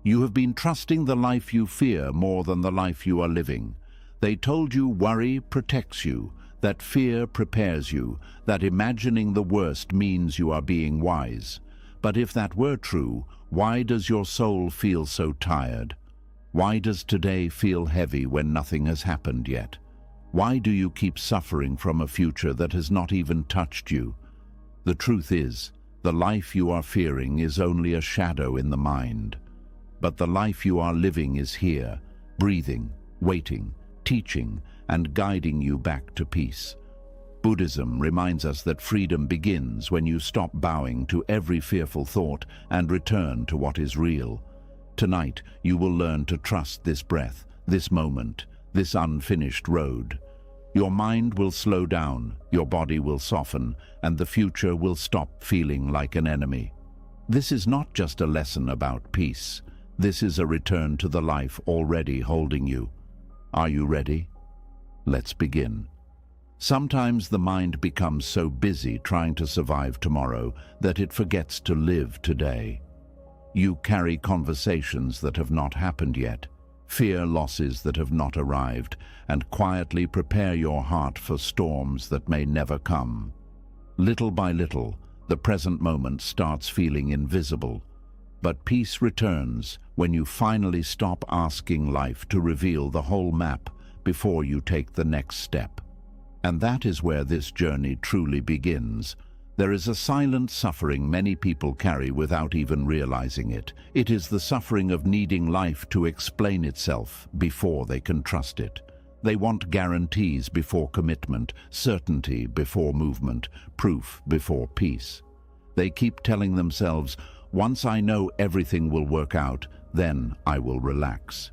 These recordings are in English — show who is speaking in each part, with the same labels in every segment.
Speaker 1: You have been trusting the life you fear more than the life you are living. They told you worry protects you, that fear prepares you, that imagining the worst means you are being wise. But if that were true, why does your soul feel so tired? Why does today feel heavy when nothing has happened yet? Why do you keep suffering from a future that has not even touched you? The truth is, the life you are fearing is only a shadow in the mind. But the life you are living is here, breathing, waiting, teaching, and guiding you back to peace. Buddhism reminds us that freedom begins when you stop bowing to every fearful thought and return to what is real. Tonight, you will learn to trust this breath, this moment, this unfinished road. Your mind will slow down, your body will soften, and the future will stop feeling like an enemy. This is not just a lesson about peace. This is a return to the life already holding you. Are you ready? Let's begin. Sometimes the mind becomes so busy trying to survive tomorrow that it forgets to live today. You carry conversations that have not happened yet, fear losses that have not arrived, and quietly prepare your heart for storms that may never come. Little by little, the present moment starts feeling invisible. But peace returns when you finally stop asking life to reveal the whole map before you take the next step. And that is where this journey truly begins. There is a silent suffering many people carry without even realizing it. It is the suffering of needing life to explain itself before they can trust it. They want guarantees before commitment, certainty before movement, proof before peace. They keep telling themselves, once I know everything will work out, then I will relax.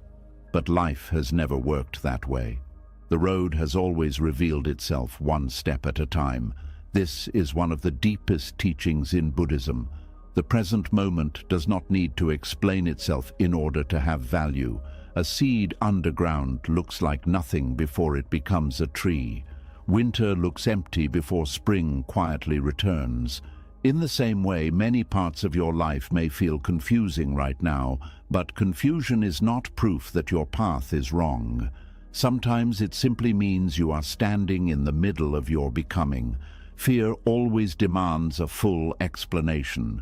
Speaker 1: But life has never worked that way. The road has always revealed itself one step at a time. This is one of the deepest teachings in Buddhism. The present moment does not need to explain itself in order to have value. A seed underground looks like nothing before it becomes a tree. Winter looks empty before spring quietly returns. In the same way, many parts of your life may feel confusing right now, but confusion is not proof that your path is wrong. Sometimes it simply means you are standing in the middle of your becoming. Fear always demands a full explanation.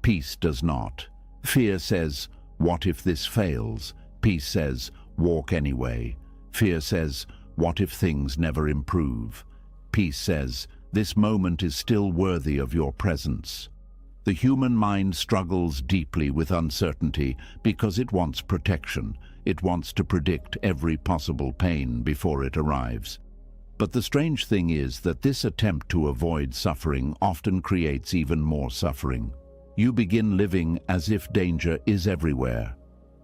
Speaker 1: Peace does not. Fear says, what if this fails? Peace says, walk anyway. Fear says, what if things never improve? Peace says, this moment is still worthy of your presence. The human mind struggles deeply with uncertainty because it wants protection. It wants to predict every possible pain before it arrives. But the strange thing is that this attempt to avoid suffering often creates even more suffering. You begin living as if danger is everywhere.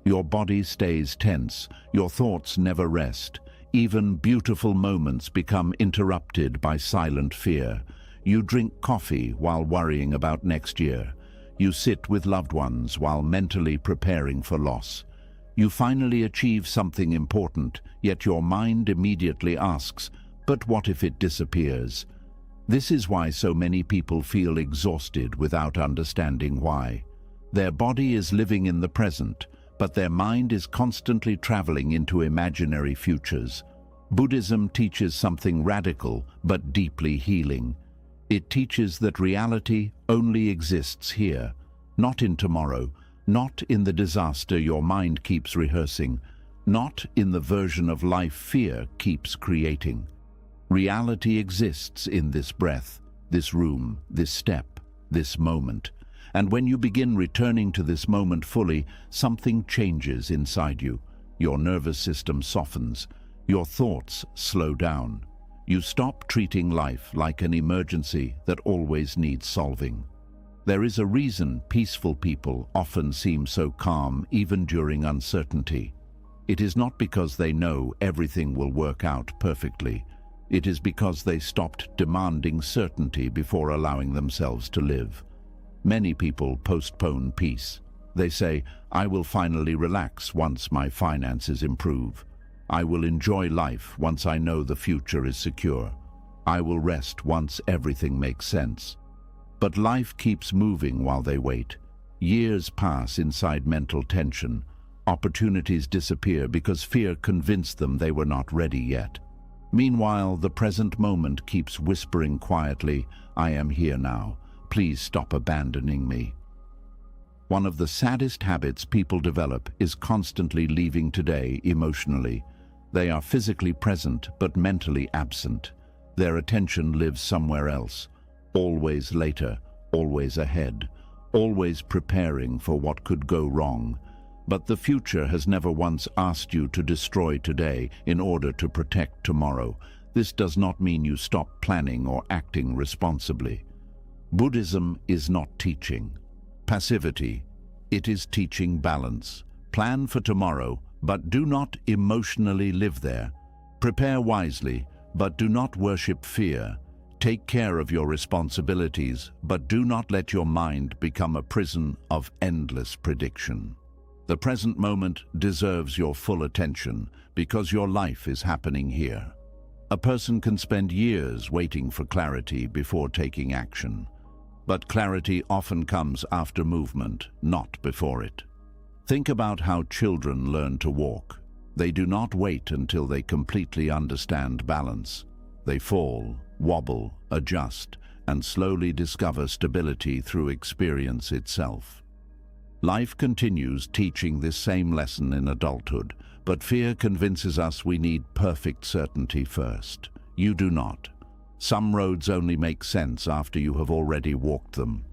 Speaker 1: Your body stays tense, your thoughts never rest. Even beautiful moments become interrupted by silent fear. You drink coffee while worrying about next year. You sit with loved ones while mentally preparing for loss. You finally achieve something important, yet your mind immediately asks, but what if it disappears? This is why so many people feel exhausted without understanding why. Their body is living in the present, but their mind is constantly traveling into imaginary futures. Buddhism teaches something radical but deeply healing. It teaches that reality only exists here, not in tomorrow, not in the disaster your mind keeps rehearsing, not in the version of life fear keeps creating. Reality exists in this breath, this room, this step, this moment. And when you begin returning to this moment fully, something changes inside you. Your nervous system softens. Your thoughts slow down. You stop treating life like an emergency that always needs solving. There is a reason peaceful people often seem so calm even during uncertainty. It is not because they know everything will work out perfectly. It is because they stopped demanding certainty before allowing themselves to live. Many people postpone peace. They say, I will finally relax once my finances improve. I will enjoy life once I know the future is secure. I will rest once everything makes sense. But life keeps moving while they wait. Years pass inside mental tension. Opportunities disappear because fear convinced them they were not ready yet. Meanwhile, the present moment keeps whispering quietly, "I am here now. Please stop abandoning me." One of the saddest habits people develop is constantly leaving today emotionally. They are physically present but mentally absent. Their attention lives somewhere else, always later, always ahead, always preparing for what could go wrong. But the future has never once asked you to destroy today in order to protect tomorrow. This does not mean you stop planning or acting responsibly. Buddhism is not teaching passivity. It is teaching balance. Plan for tomorrow, but do not emotionally live there. Prepare wisely, but do not worship fear. Take care of your responsibilities, but do not let your mind become a prison of endless prediction. The present moment deserves your full attention because your life is happening here. A person can spend years waiting for clarity before taking action, but clarity often comes after movement, not before it. Think about how children learn to walk. They do not wait until they completely understand balance. They fall, wobble, adjust, and slowly discover stability through experience itself. Life continues teaching this same lesson in adulthood, but fear convinces us we need perfect certainty first. You do not. Some roads only make sense after you have already walked them.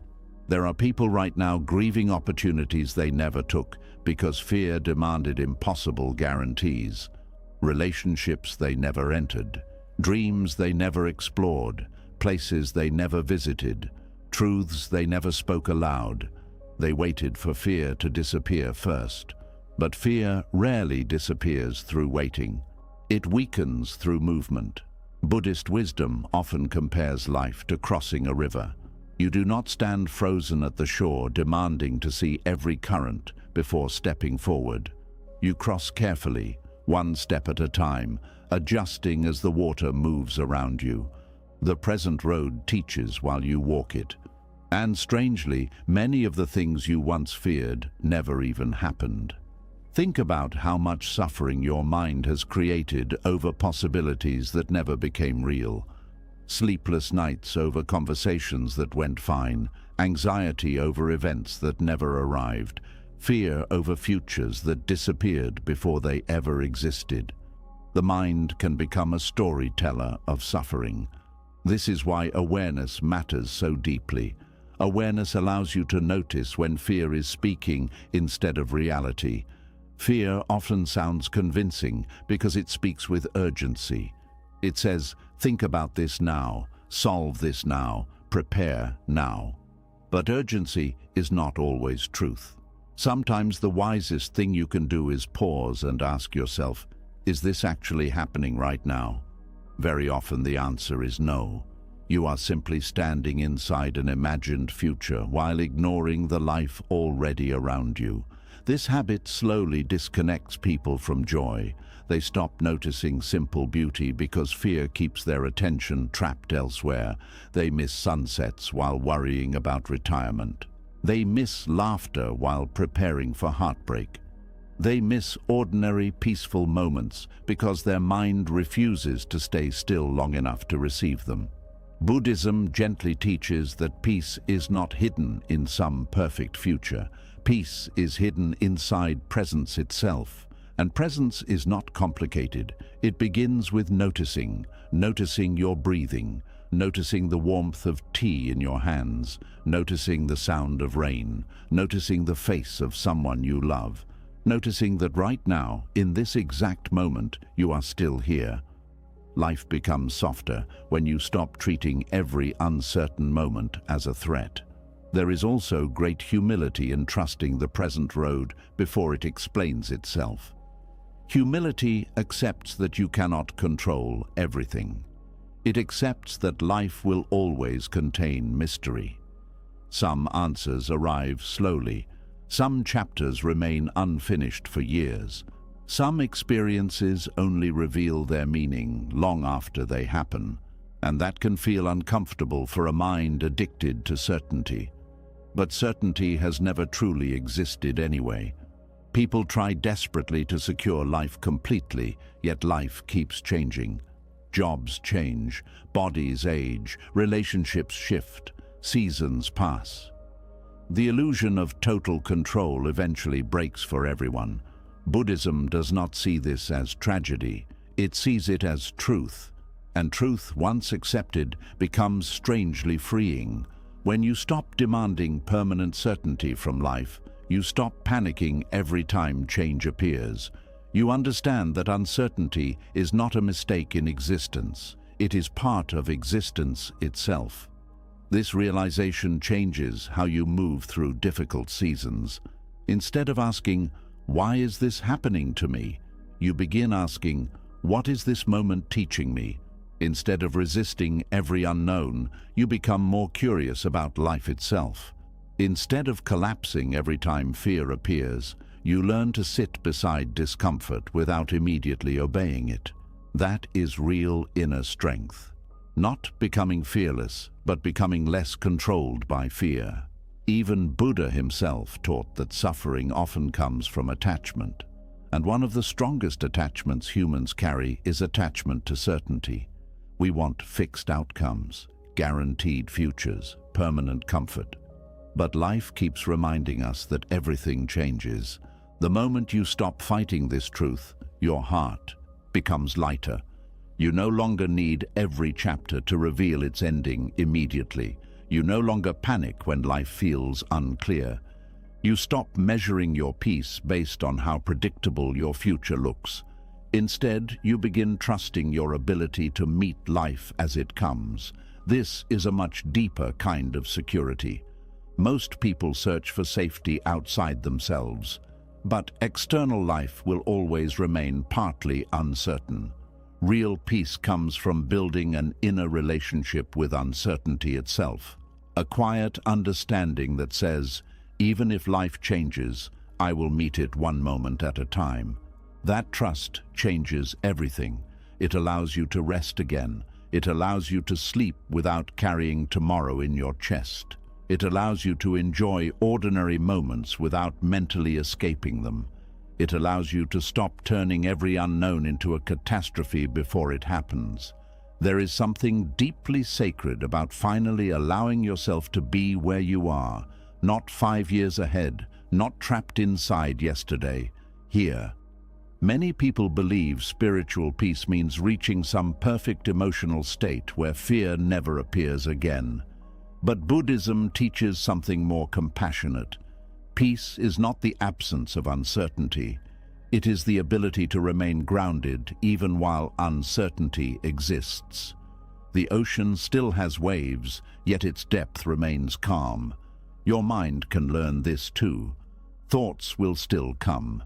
Speaker 1: There are people right now grieving opportunities they never took because fear demanded impossible guarantees. Relationships they never entered, dreams they never explored, places they never visited, truths they never spoke aloud. They waited for fear to disappear first. But fear rarely disappears through waiting. It weakens through movement. Buddhist wisdom often compares life to crossing a river. You do not stand frozen at the shore demanding to see every current before stepping forward. You cross carefully, one step at a time, adjusting as the water moves around you. The present road teaches while you walk it. And strangely, many of the things you once feared never even happened. Think about how much suffering your mind has created over possibilities that never became real. Sleepless nights over conversations that went fine, anxiety over events that never arrived, fear over futures that disappeared before they ever existed. The mind can become a storyteller of suffering. This is why awareness matters so deeply. Awareness allows you to notice when fear is speaking instead of reality. Fear often sounds convincing because it speaks with urgency. It says, think about this now, solve this now, prepare now. But urgency is not always truth. Sometimes the wisest thing you can do is pause and ask yourself, is this actually happening right now? Very often the answer is no. You are simply standing inside an imagined future while ignoring the life already around you. This habit slowly disconnects people from joy. They stop noticing simple beauty because fear keeps their attention trapped elsewhere. They miss sunsets while worrying about retirement. They miss laughter while preparing for heartbreak. They miss ordinary, peaceful moments because their mind refuses to stay still long enough to receive them. Buddhism gently teaches that peace is not hidden in some perfect future. Peace is hidden inside presence itself. And presence is not complicated. It begins with noticing your breathing, noticing the warmth of tea in your hands, noticing the sound of rain, noticing the face of someone you love, noticing that right now, in this exact moment, you are still here. Life becomes softer when you stop treating every uncertain moment as a threat. There is also great humility in trusting the present road before it explains itself. Humility accepts that you cannot control everything. It accepts that life will always contain mystery. Some answers arrive slowly. Some chapters remain unfinished for years. Some experiences only reveal their meaning long after they happen, and that can feel uncomfortable for a mind addicted to certainty. But certainty has never truly existed anyway. People try desperately to secure life completely, yet life keeps changing. Jobs change, bodies age, relationships shift, seasons pass. The illusion of total control eventually breaks for everyone. Buddhism does not see this as tragedy, it sees it as truth. And truth, once accepted, becomes strangely freeing. When you stop demanding permanent certainty from life, you stop panicking every time change appears. You understand that uncertainty is not a mistake in existence. It is part of existence itself. This realization changes how you move through difficult seasons. Instead of asking, "Why is this happening to me?" you begin asking, "What is this moment teaching me?" Instead of resisting every unknown, you become more curious about life itself. Instead of collapsing every time fear appears, you learn to sit beside discomfort without immediately obeying it. That is real inner strength. Not becoming fearless, but becoming less controlled by fear. Even Buddha himself taught that suffering often comes from attachment. And one of the strongest attachments humans carry is attachment to certainty. We want fixed outcomes, guaranteed futures, permanent comfort. But life keeps reminding us that everything changes. The moment you stop fighting this truth, your heart becomes lighter. You no longer need every chapter to reveal its ending immediately. You no longer panic when life feels unclear. You stop measuring your peace based on how predictable your future looks. Instead, you begin trusting your ability to meet life as it comes. This is a much deeper kind of security. Most people search for safety outside themselves, but external life will always remain partly uncertain. Real peace comes from building an inner relationship with uncertainty itself, a quiet understanding that says, even if life changes, I will meet it one moment at a time. That trust changes everything. It allows you to rest again. It allows you to sleep without carrying tomorrow in your chest. It allows you to enjoy ordinary moments without mentally escaping them. It allows you to stop turning every unknown into a catastrophe before it happens. There is something deeply sacred about finally allowing yourself to be where you are, not 5 years ahead, not trapped inside yesterday, here. Many people believe spiritual peace means reaching some perfect emotional state where fear never appears again. But Buddhism teaches something more compassionate. Peace is not the absence of uncertainty. It is the ability to remain grounded even while uncertainty exists. The ocean still has waves, yet its depth remains calm. Your mind can learn this too. Thoughts will still come.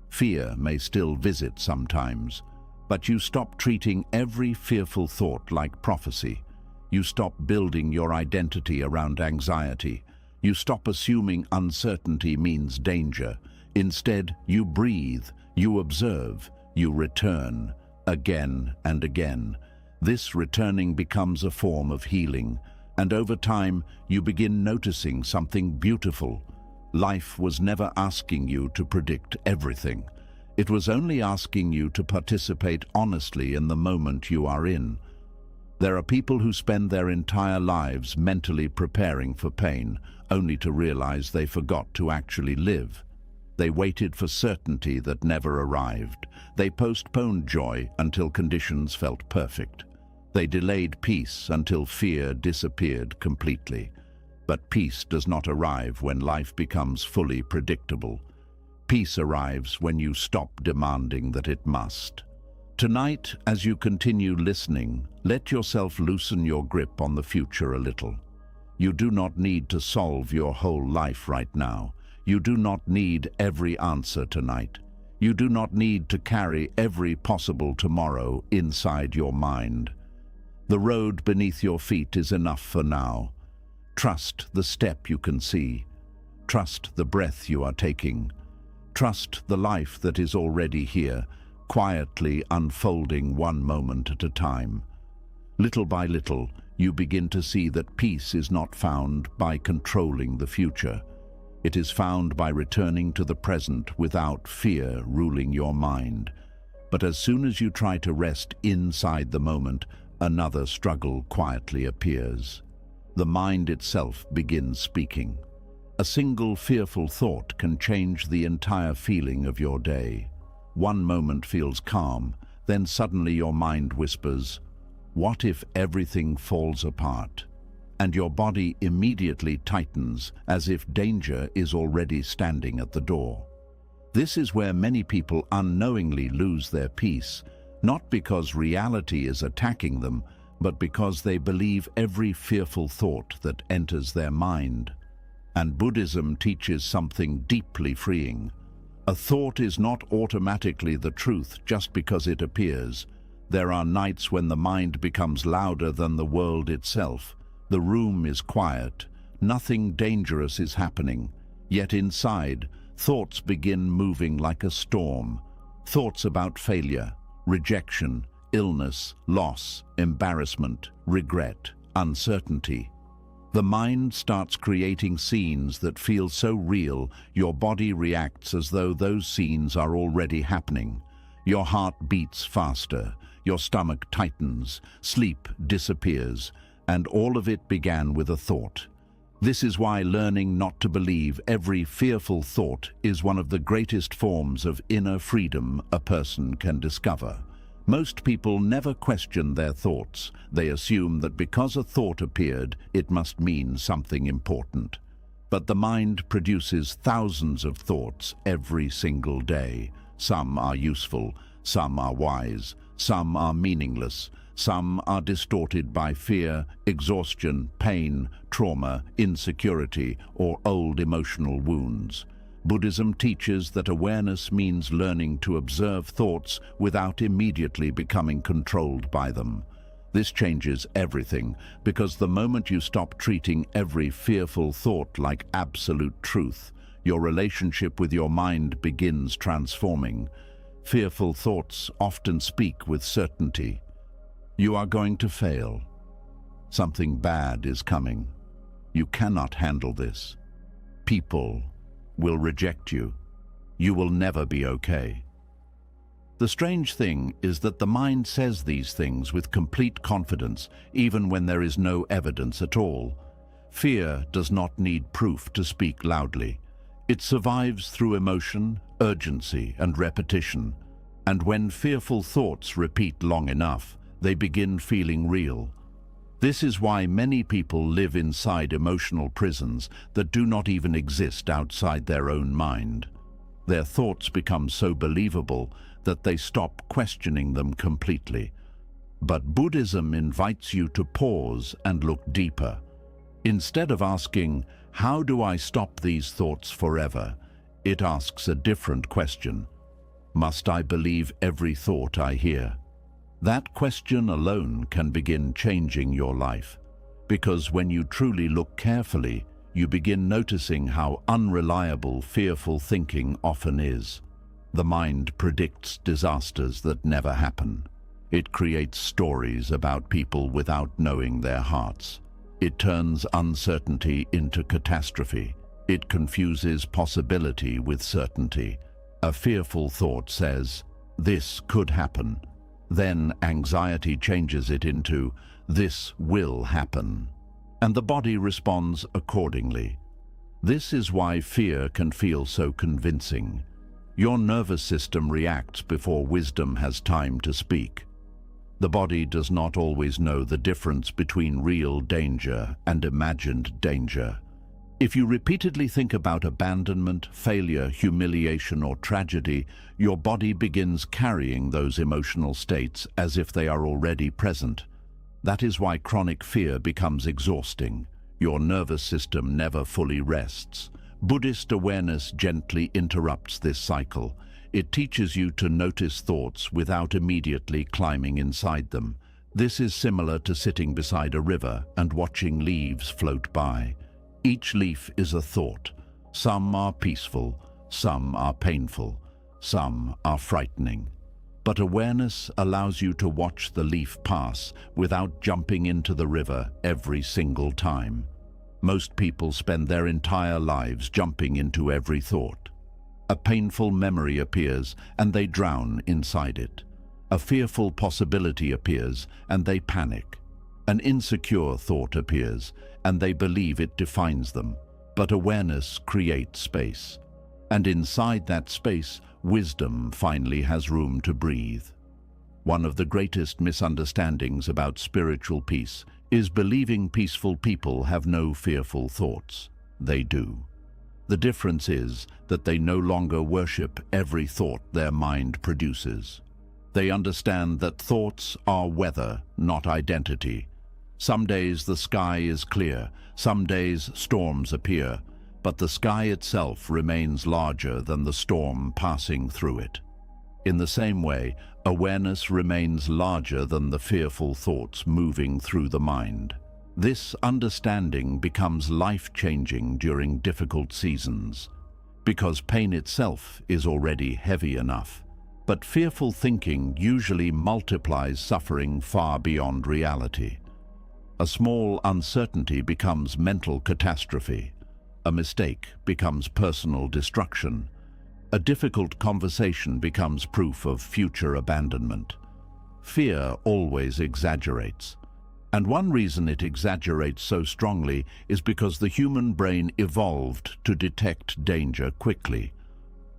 Speaker 1: Fear may still visit sometimes, but you stop treating every fearful thought like prophecy. You stop building your identity around anxiety. You stop assuming uncertainty means danger. Instead, you breathe, you observe, you return, again and again. This returning becomes a form of healing, and over time, you begin noticing something beautiful. Life was never asking you to predict everything. It was only asking you to participate honestly in the moment you are in. There are people who spend their entire lives mentally preparing for pain, only to realize they forgot to actually live. They waited for certainty that never arrived. They postponed joy until conditions felt perfect. They delayed peace until fear disappeared completely. But peace does not arrive when life becomes fully predictable. Peace arrives when you stop demanding that it must. Tonight, as you continue listening, let yourself loosen your grip on the future a little. You do not need to solve your whole life right now. You do not need every answer tonight. You do not need to carry every possible tomorrow inside your mind. The road beneath your feet is enough for now. Trust the step you can see. Trust the breath you are taking. Trust the life that is already here, quietly unfolding one moment at a time. Little by little, you begin to see that peace is not found by controlling the future. It is found by returning to the present without fear ruling your mind. But as soon as you try to rest inside the moment, another struggle quietly appears. The mind itself begins speaking. A single fearful thought can change the entire feeling of your day. One moment feels calm, then suddenly your mind whispers, "What if everything falls apart?" And your body immediately tightens as if danger is already standing at the door. This is where many people unknowingly lose their peace, not because reality is attacking them, but because they believe every fearful thought that enters their mind. And Buddhism teaches something deeply freeing. A thought is not automatically the truth just because it appears. There are nights when the mind becomes louder than the world itself. The room is quiet, nothing dangerous is happening, yet inside, thoughts begin moving like a storm. Thoughts about failure, rejection, illness, loss, embarrassment, regret, uncertainty. The mind starts creating scenes that feel so real, your body reacts as though those scenes are already happening. Your heart beats faster, your stomach tightens, sleep disappears, and all of it began with a thought. This is why learning not to believe every fearful thought is one of the greatest forms of inner freedom a person can discover. Most people never question their thoughts. They assume that because a thought appeared, it must mean something important. But the mind produces thousands of thoughts every single day. Some are useful, some are wise, some are meaningless, some are distorted by fear, exhaustion, pain, trauma, insecurity, or old emotional wounds. Buddhism teaches that awareness means learning to observe thoughts without immediately becoming controlled by them. This changes everything, because the moment you stop treating every fearful thought like absolute truth, your relationship with your mind begins transforming. Fearful thoughts often speak with certainty. You are going to fail. Something bad is coming. You cannot handle this. People will reject you. You will never be okay. The strange thing is that the mind says these things with complete confidence, even when there is no evidence at all. Fear does not need proof to speak loudly. It survives through emotion, urgency, and repetition. And when fearful thoughts repeat long enough, they begin feeling real. This is why many people live inside emotional prisons that do not even exist outside their own mind. Their thoughts become so believable that they stop questioning them completely. But Buddhism invites you to pause and look deeper. Instead of asking, "How do I stop these thoughts forever?" it asks a different question. Must I believe every thought I hear? That question alone can begin changing your life, because when you truly look carefully, you begin noticing how unreliable fearful thinking often is. The mind predicts disasters that never happen. It creates stories about people without knowing their hearts. It turns uncertainty into catastrophe. It confuses possibility with certainty. A fearful thought says, "This could happen." Then anxiety changes it into, "This will happen." And the body responds accordingly. This is why fear can feel so convincing. Your nervous system reacts before wisdom has time to speak. The body does not always know the difference between real danger and imagined danger. If you repeatedly think about abandonment, failure, humiliation, or tragedy, your body begins carrying those emotional states as if they are already present. That is why chronic fear becomes exhausting. Your nervous system never fully rests. Buddhist awareness gently interrupts this cycle. It teaches you to notice thoughts without immediately climbing inside them. This is similar to sitting beside a river and watching leaves float by. Each leaf is a thought. Some are peaceful, some are painful, some are frightening. But awareness allows you to watch the leaf pass without jumping into the river every single time. Most people spend their entire lives jumping into every thought. A painful memory appears and they drown inside it. A fearful possibility appears and they panic. An insecure thought appears and they believe it defines them. But awareness creates space. And inside that space, wisdom finally has room to breathe. One of the greatest misunderstandings about spiritual peace is believing peaceful people have no fearful thoughts. They do. The difference is that they no longer worship every thought their mind produces. They understand that thoughts are weather, not identity. Some days the sky is clear, some days storms appear, but the sky itself remains larger than the storm passing through it. In the same way, awareness remains larger than the fearful thoughts moving through the mind. This understanding becomes life-changing during difficult seasons, because pain itself is already heavy enough. But fearful thinking usually multiplies suffering far beyond reality. A small uncertainty becomes mental catastrophe. A mistake becomes personal destruction. A difficult conversation becomes proof of future abandonment. Fear always exaggerates. And one reason it exaggerates so strongly is because the human brain evolved to detect danger quickly.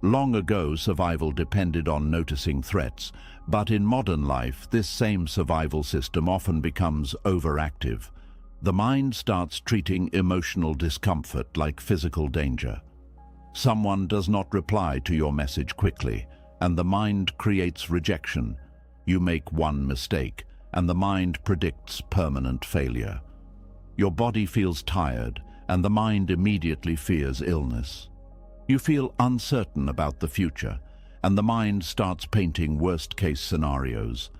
Speaker 1: Long ago, survival depended on noticing threats, but in modern life, this same survival system often becomes overactive. The mind starts treating emotional discomfort like physical danger. Someone does not reply to your message quickly, and the mind creates rejection. You make one mistake, and the mind predicts permanent failure. Your body feels tired, and the mind immediately fears illness. You feel uncertain about the future, and the mind starts painting worst-case scenarios.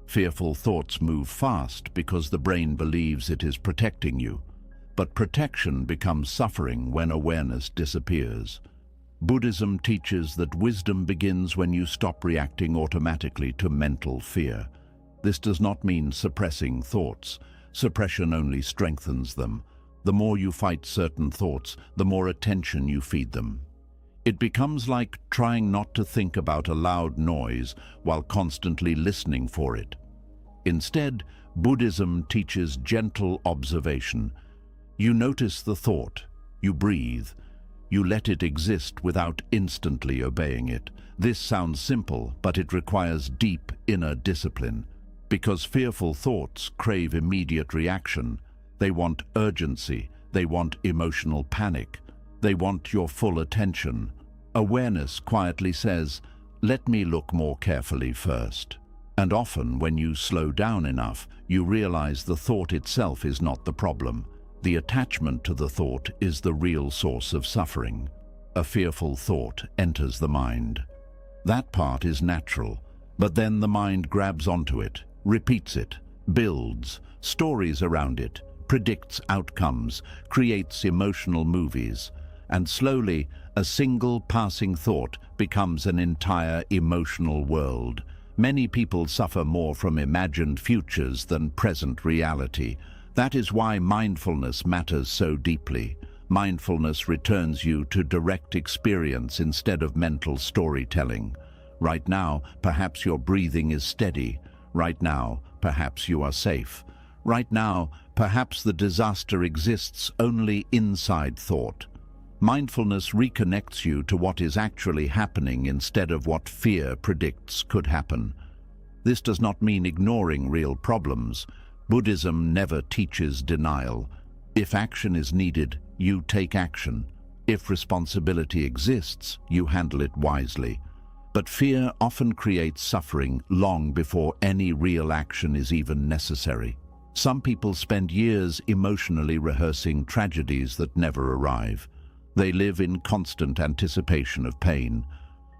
Speaker 1: Fearful thoughts move fast because the brain believes it is protecting you, but protection becomes suffering when awareness disappears. Buddhism teaches that wisdom begins when you stop reacting automatically to mental fear. This does not mean suppressing thoughts. Suppression only strengthens them. The more you fight certain thoughts, the more attention you feed them. It becomes like trying not to think about a loud noise while constantly listening for it. Instead, Buddhism teaches gentle observation. You notice the thought, you breathe, you let it exist without instantly obeying it. This sounds simple, but it requires deep inner discipline. Because fearful thoughts crave immediate reaction. They want urgency, they want emotional panic, they want your full attention. Awareness quietly says, "Let me look more carefully first." And often, when you slow down enough, you realize the thought itself is not the problem. The attachment to the thought is the real source of suffering. A fearful thought enters the mind. That part is natural, but then the mind grabs onto it, repeats it, builds stories around it, predicts outcomes, creates emotional movies, and slowly a single passing thought becomes an entire emotional world. Many people suffer more from imagined futures than present reality. That is why mindfulness matters so deeply. Mindfulness returns you to direct experience instead of mental storytelling. Right now, perhaps your breathing is steady. Right now, perhaps you are safe. Right now, perhaps the disaster exists only inside thought. Mindfulness reconnects you to what is actually happening instead of what fear predicts could happen. This does not mean ignoring real problems. Buddhism never teaches denial. If action is needed, you take action. If responsibility exists, you handle it wisely. But fear often creates suffering long before any real action is even necessary. Some people spend years emotionally rehearsing tragedies that never arrive. They live in constant anticipation of pain.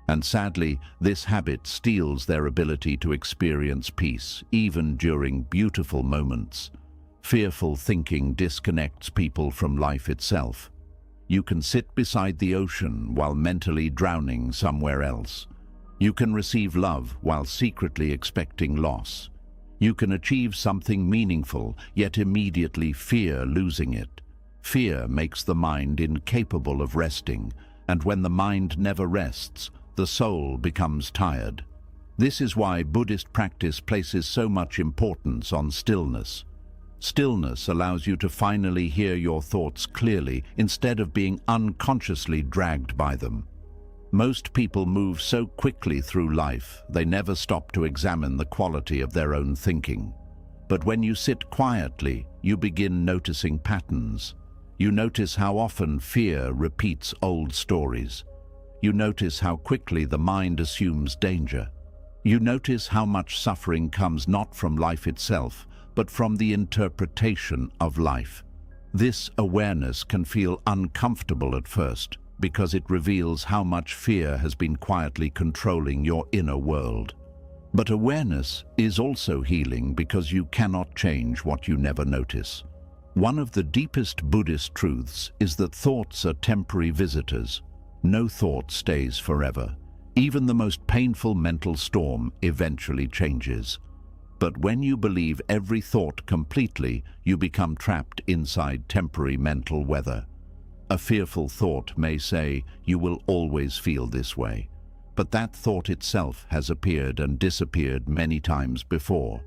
Speaker 1: And sadly, this habit steals their ability to experience peace, even during beautiful moments. Fearful thinking disconnects people from life itself. You can sit beside the ocean while mentally drowning somewhere else. You can receive love while secretly expecting loss. You can achieve something meaningful, yet immediately fear losing it. Fear makes the mind incapable of resting, and when the mind never rests, the soul becomes tired. This is why Buddhist practice places so much importance on stillness. Stillness allows you to finally hear your thoughts clearly instead of being unconsciously dragged by them. Most people move so quickly through life, they never stop to examine the quality of their own thinking. But when you sit quietly, you begin noticing patterns. You notice how often fear repeats old stories. You notice how quickly the mind assumes danger. You notice how much suffering comes not from life itself, but from the interpretation of life. This awareness can feel uncomfortable at first, because it reveals how much fear has been quietly controlling your inner world. But awareness is also healing because you cannot change what you never notice. One of the deepest Buddhist truths is that thoughts are temporary visitors. No thought stays forever. Even the most painful mental storm eventually changes. But when you believe every thought completely, you become trapped inside temporary mental weather. A fearful thought may say, "You will always feel this way." But that thought itself has appeared and disappeared many times before.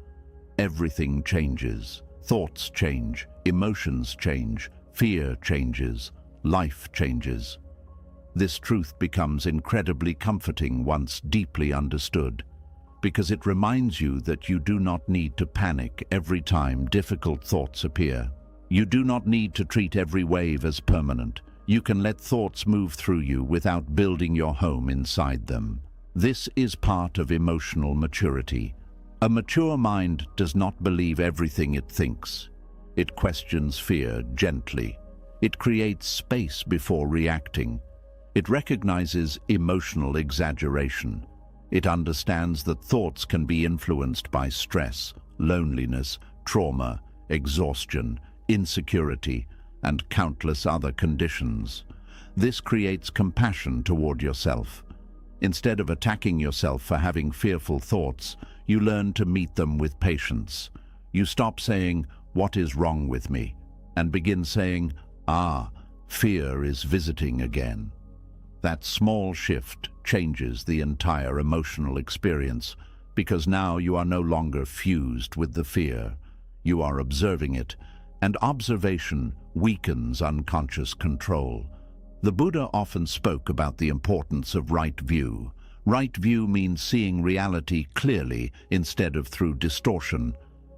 Speaker 1: Everything changes. Thoughts change, emotions change, fear changes, life changes. This truth becomes incredibly comforting once deeply understood, because it reminds you that you do not need to panic every time difficult thoughts appear. You do not need to treat every wave as permanent. You can let thoughts move through you without building your home inside them. This is part of emotional maturity. A mature mind does not believe everything it thinks. It questions fear gently. It creates space before reacting. It recognizes emotional exaggeration. It understands that thoughts can be influenced by stress, loneliness, trauma, exhaustion, insecurity, and countless other conditions. This creates compassion toward yourself. Instead of attacking yourself for having fearful thoughts, you learn to meet them with patience. You stop saying, "What is wrong with me?" and begin saying, "Ah, fear is visiting again." That small shift changes the entire emotional experience, because now you are no longer fused with the fear. You are observing it, and observation weakens unconscious control. The Buddha often spoke about the importance of right view. Right view means seeing reality clearly instead of through distortion.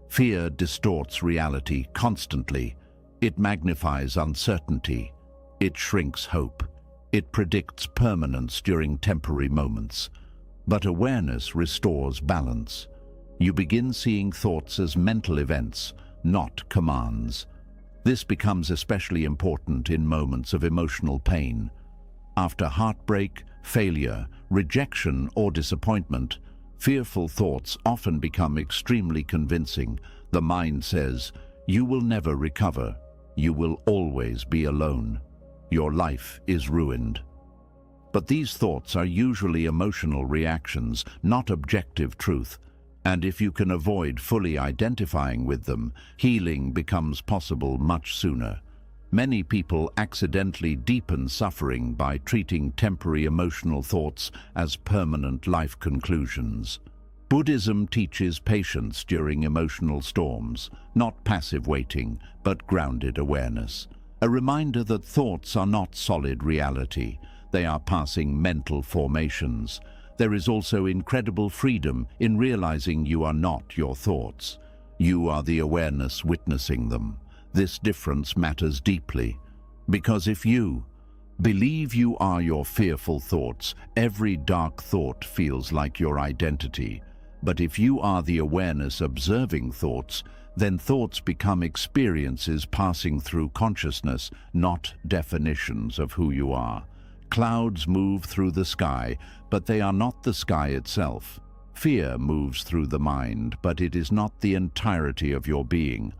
Speaker 1: Fear distorts reality constantly. It magnifies uncertainty. It shrinks hope. It predicts permanence during temporary moments. But awareness restores balance. You begin seeing thoughts as mental events, not commands. This becomes especially important in moments of emotional pain. After heartbreak, failure, rejection, or disappointment, fearful thoughts often become extremely convincing. The mind says, "You will never recover. You will always be alone. Your life is ruined." But these thoughts are usually emotional reactions, not objective truth. And if you can avoid fully identifying with them, healing becomes possible much sooner. Many people accidentally deepen suffering by treating temporary emotional thoughts as permanent life conclusions. Buddhism teaches patience during emotional storms, not passive waiting, but grounded awareness. A reminder that thoughts are not solid reality. They are passing mental formations. There is also incredible freedom in realizing you are not your thoughts. You are the awareness witnessing them. This difference matters deeply, because if you believe you are your fearful thoughts, every dark thought feels like your identity. But if you are the awareness observing thoughts, then thoughts become experiences passing through consciousness, not definitions of who you are. Clouds move through the sky, but they are not the sky itself. Fear moves through the mind, but it is not the entirety of your being.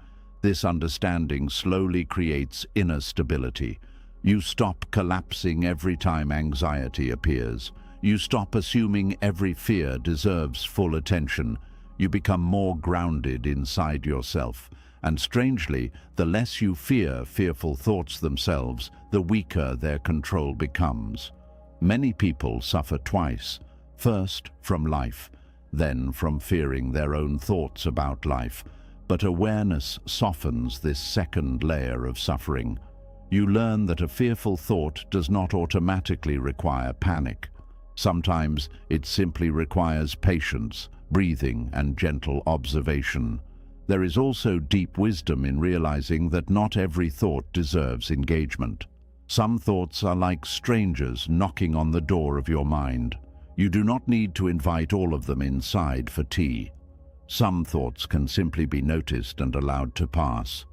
Speaker 1: This understanding slowly creates inner stability. You stop collapsing every time anxiety appears. You stop assuming every fear deserves full attention. You become more grounded inside yourself. And strangely, the less you fear fearful thoughts themselves, the weaker their control becomes. Many people suffer twice, first from life, then from fearing their own thoughts about life. But awareness softens this second layer of suffering. You learn that a fearful thought does not automatically require panic. Sometimes it simply requires patience, breathing, and gentle observation. There is also deep wisdom in realizing that not every thought deserves engagement. Some thoughts are like strangers knocking on the door of your mind. You do not need to invite all of them inside for tea. Some thoughts can simply be noticed and allowed to pass.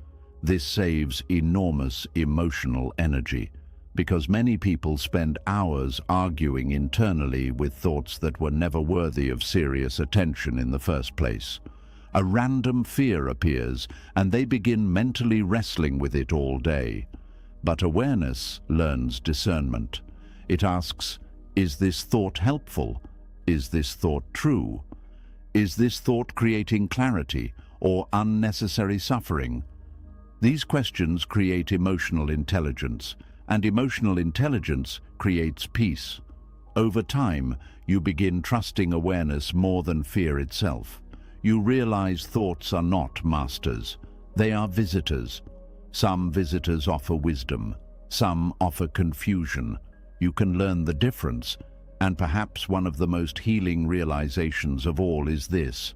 Speaker 1: This saves enormous emotional energy, because many people spend hours arguing internally with thoughts that were never worthy of serious attention in the first place. A random fear appears, and they begin mentally wrestling with it all day. But awareness learns discernment. It asks, is this thought helpful? Is this thought true? Is this thought creating clarity or unnecessary suffering? These questions create emotional intelligence, and emotional intelligence creates peace. Over time, you begin trusting awareness more than fear itself. You realize thoughts are not masters. They are visitors. Some visitors offer wisdom. Some offer confusion. You can learn the difference, and perhaps one of the most healing realizations of all is this: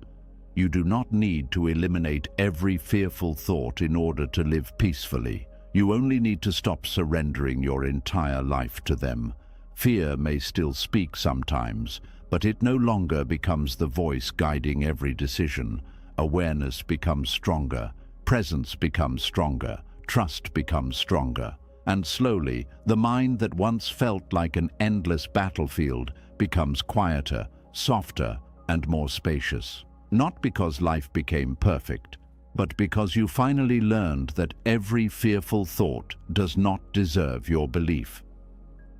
Speaker 1: you do not need to eliminate every fearful thought in order to live peacefully. You only need to stop surrendering your entire life to them. Fear may still speak sometimes, but it no longer becomes the voice guiding every decision. Awareness becomes stronger, presence becomes stronger, trust becomes stronger. And slowly, the mind that once felt like an endless battlefield becomes quieter, softer, and more spacious. Not because life became perfect, but because you finally learned that every fearful thought does not deserve your belief.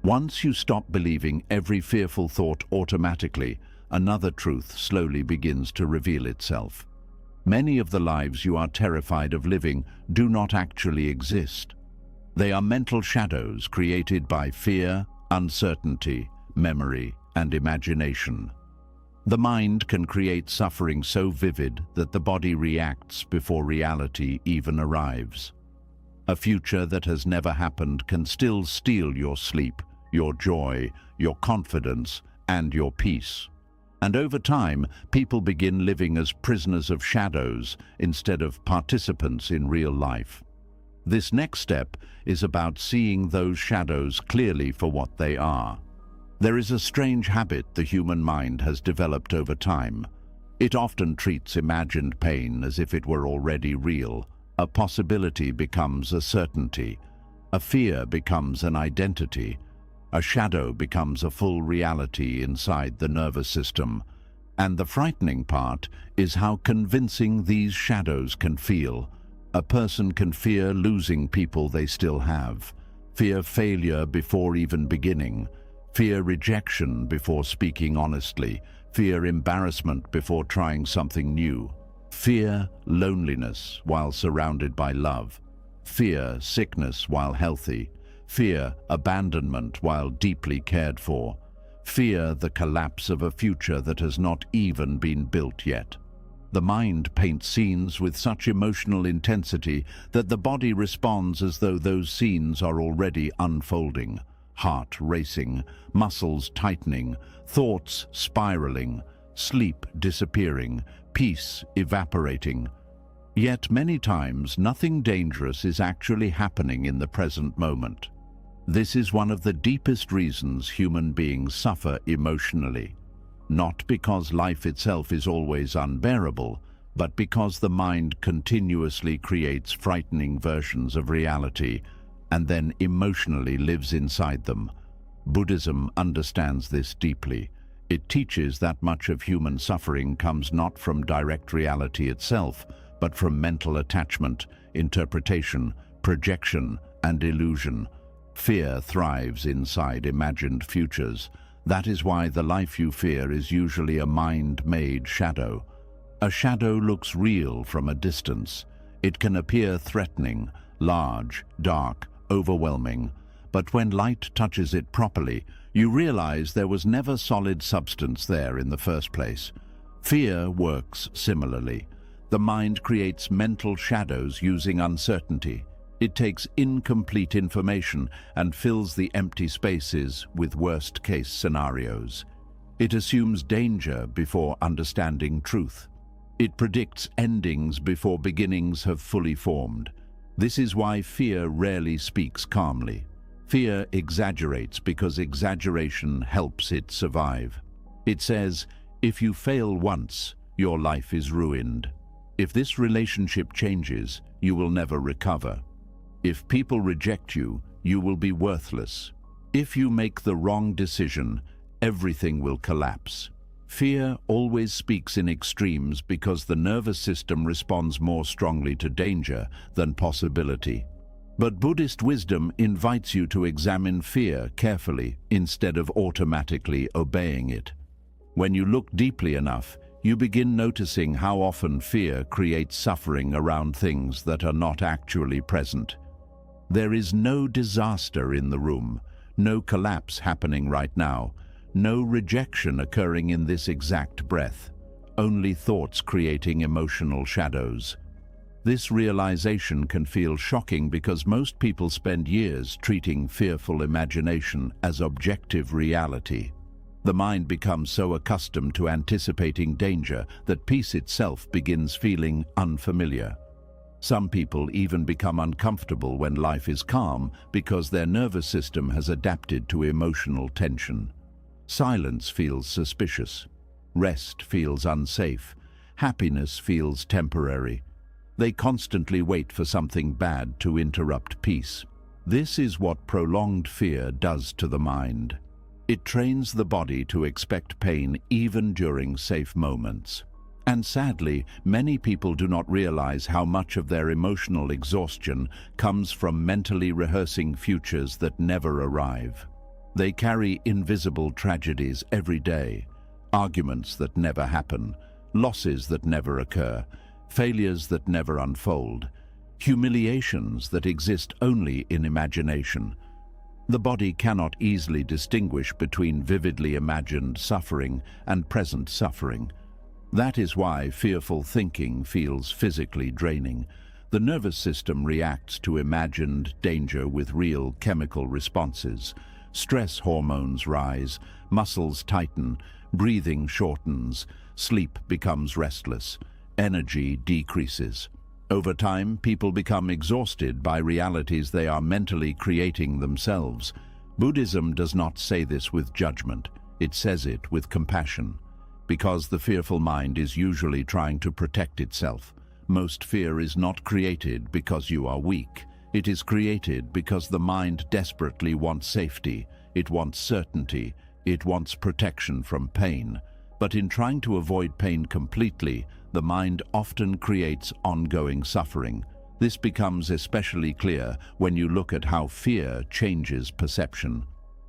Speaker 1: Once you stop believing every fearful thought automatically, another truth slowly begins to reveal itself. Many of the lives you are terrified of living do not actually exist. They are mental shadows created by fear, uncertainty, memory, and imagination. The mind can create suffering so vivid that the body reacts before reality even arrives. A future that has never happened can still steal your sleep, your joy, your confidence, and your peace. And over time, people begin living as prisoners of shadows instead of participants in real life. This next step is about seeing those shadows clearly for what they are. There is a strange habit the human mind has developed over time. It often treats imagined pain as if it were already real. A possibility becomes a certainty. A fear becomes an identity. A shadow becomes a full reality inside the nervous system. And the frightening part is how convincing these shadows can feel. A person can fear losing people they still have, fear failure before even beginning, fear rejection before speaking honestly, fear embarrassment before trying something new, fear loneliness while surrounded by love, fear sickness while healthy, fear abandonment while deeply cared for, fear the collapse of a future that has not even been built yet. The mind paints scenes with such emotional intensity that the body responds as though those scenes are already unfolding. Heart racing, muscles tightening, thoughts spiraling, sleep disappearing, peace evaporating. Yet many times nothing dangerous is actually happening in the present moment. This is one of the deepest reasons human beings suffer emotionally. Not because life itself is always unbearable, but because the mind continuously creates frightening versions of reality and then emotionally lives inside them. Buddhism understands this deeply. It teaches that much of human suffering comes not from direct reality itself, but from mental attachment, interpretation, projection, and illusion. Fear thrives inside imagined futures. That is why the life you fear is usually a mind-made shadow. A shadow looks real from a distance. It can appear threatening, large, dark, overwhelming. But when light touches it properly, you realize there was never solid substance there in the first place. Fear works similarly. The mind creates mental shadows using uncertainty. It takes incomplete information and fills the empty spaces with worst-case scenarios. It assumes danger before understanding truth. It predicts endings before beginnings have fully formed. This is why fear rarely speaks calmly. Fear exaggerates because exaggeration helps it survive. It says, if you fail once, your life is ruined. If this relationship changes, you will never recover. If people reject you, you will be worthless. If you make the wrong decision, everything will collapse. Fear always speaks in extremes because the nervous system responds more strongly to danger than possibility. But Buddhist wisdom invites you to examine fear carefully instead of automatically obeying it. When you look deeply enough, you begin noticing how often fear creates suffering around things that are not actually present. There is no disaster in the room, no collapse happening right now, no rejection occurring in this exact breath, only thoughts creating emotional shadows. This realization can feel shocking because most people spend years treating fearful imagination as objective reality. The mind becomes so accustomed to anticipating danger that peace itself begins feeling unfamiliar. Some people even become uncomfortable when life is calm because their nervous system has adapted to emotional tension. Silence feels suspicious. Rest feels unsafe. Happiness feels temporary. They constantly wait for something bad to interrupt peace. This is what prolonged fear does to the mind. It trains the body to expect pain even during safe moments. And sadly, many people do not realize how much of their emotional exhaustion comes from mentally rehearsing futures that never arrive. They carry invisible tragedies every day, arguments that never happen, losses that never occur, failures that never unfold, humiliations that exist only in imagination. The body cannot easily distinguish between vividly imagined suffering and present suffering. That is why fearful thinking feels physically draining. The nervous system reacts to imagined danger with real chemical responses. Stress hormones rise, muscles tighten, breathing shortens, sleep becomes restless, energy decreases. Over time, people become exhausted by realities they are mentally creating themselves. Buddhism does not say this with judgment, it says it with compassion. Because the fearful mind is usually trying to protect itself. Most fear is not created because you are weak. It is created because the mind desperately wants safety, it wants certainty, it wants protection from pain. But in trying to avoid pain completely, the mind often creates ongoing suffering. This becomes especially clear when you look at how fear changes perception.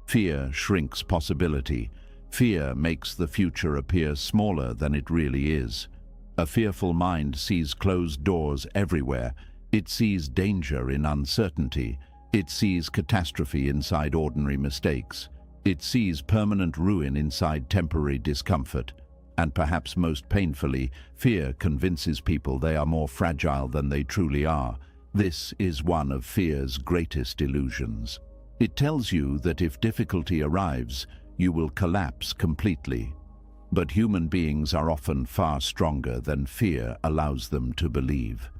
Speaker 1: Fear shrinks possibility. Fear makes the future appear smaller than it really is. A fearful mind sees closed doors everywhere. It sees danger in uncertainty. It sees catastrophe inside ordinary mistakes. It sees permanent ruin inside temporary discomfort. And perhaps most painfully, fear convinces people they are more fragile than they truly are. This is one of fear's greatest illusions. It tells you that if difficulty arrives, you will collapse completely. But human beings are often far stronger than fear allows them to believe.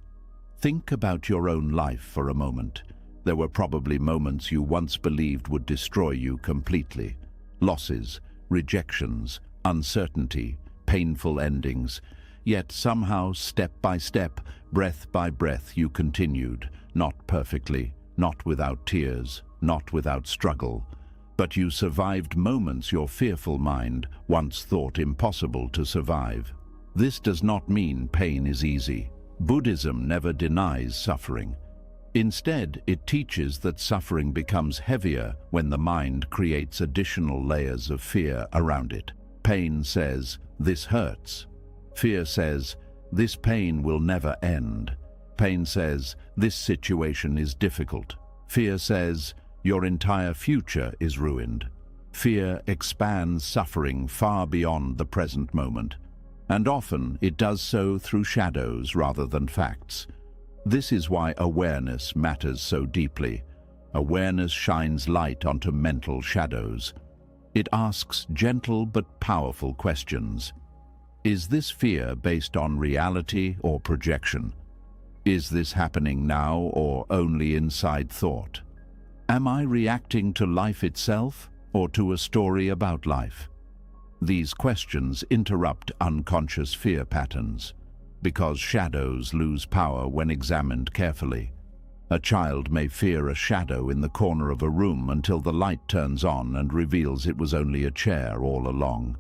Speaker 1: Think about your own life for a moment. There were probably moments you once believed would destroy you completely. Losses, rejections, uncertainty, painful endings. Yet somehow, step by step, breath by breath, you continued. Not perfectly, not without tears, not without struggle. But you survived moments your fearful mind once thought impossible to survive. This does not mean pain is easy. Buddhism never denies suffering. Instead, it teaches that suffering becomes heavier when the mind creates additional layers of fear around it. Pain says, "This hurts." Fear says, "This pain will never end." Pain says, "This situation is difficult." Fear says, "Your entire future is ruined." Fear expands suffering far beyond the present moment, and often it does so through shadows rather than facts. This is why awareness matters so deeply. Awareness shines light onto mental shadows. It asks gentle but powerful questions. Is this fear based on reality or projection? Is this happening now or only inside thought? Am I reacting to life itself or to a story about life? These questions interrupt unconscious fear patterns, because shadows lose power when examined carefully. A child may fear a shadow in the corner of a room until the light turns on and reveals it was only a chair all along.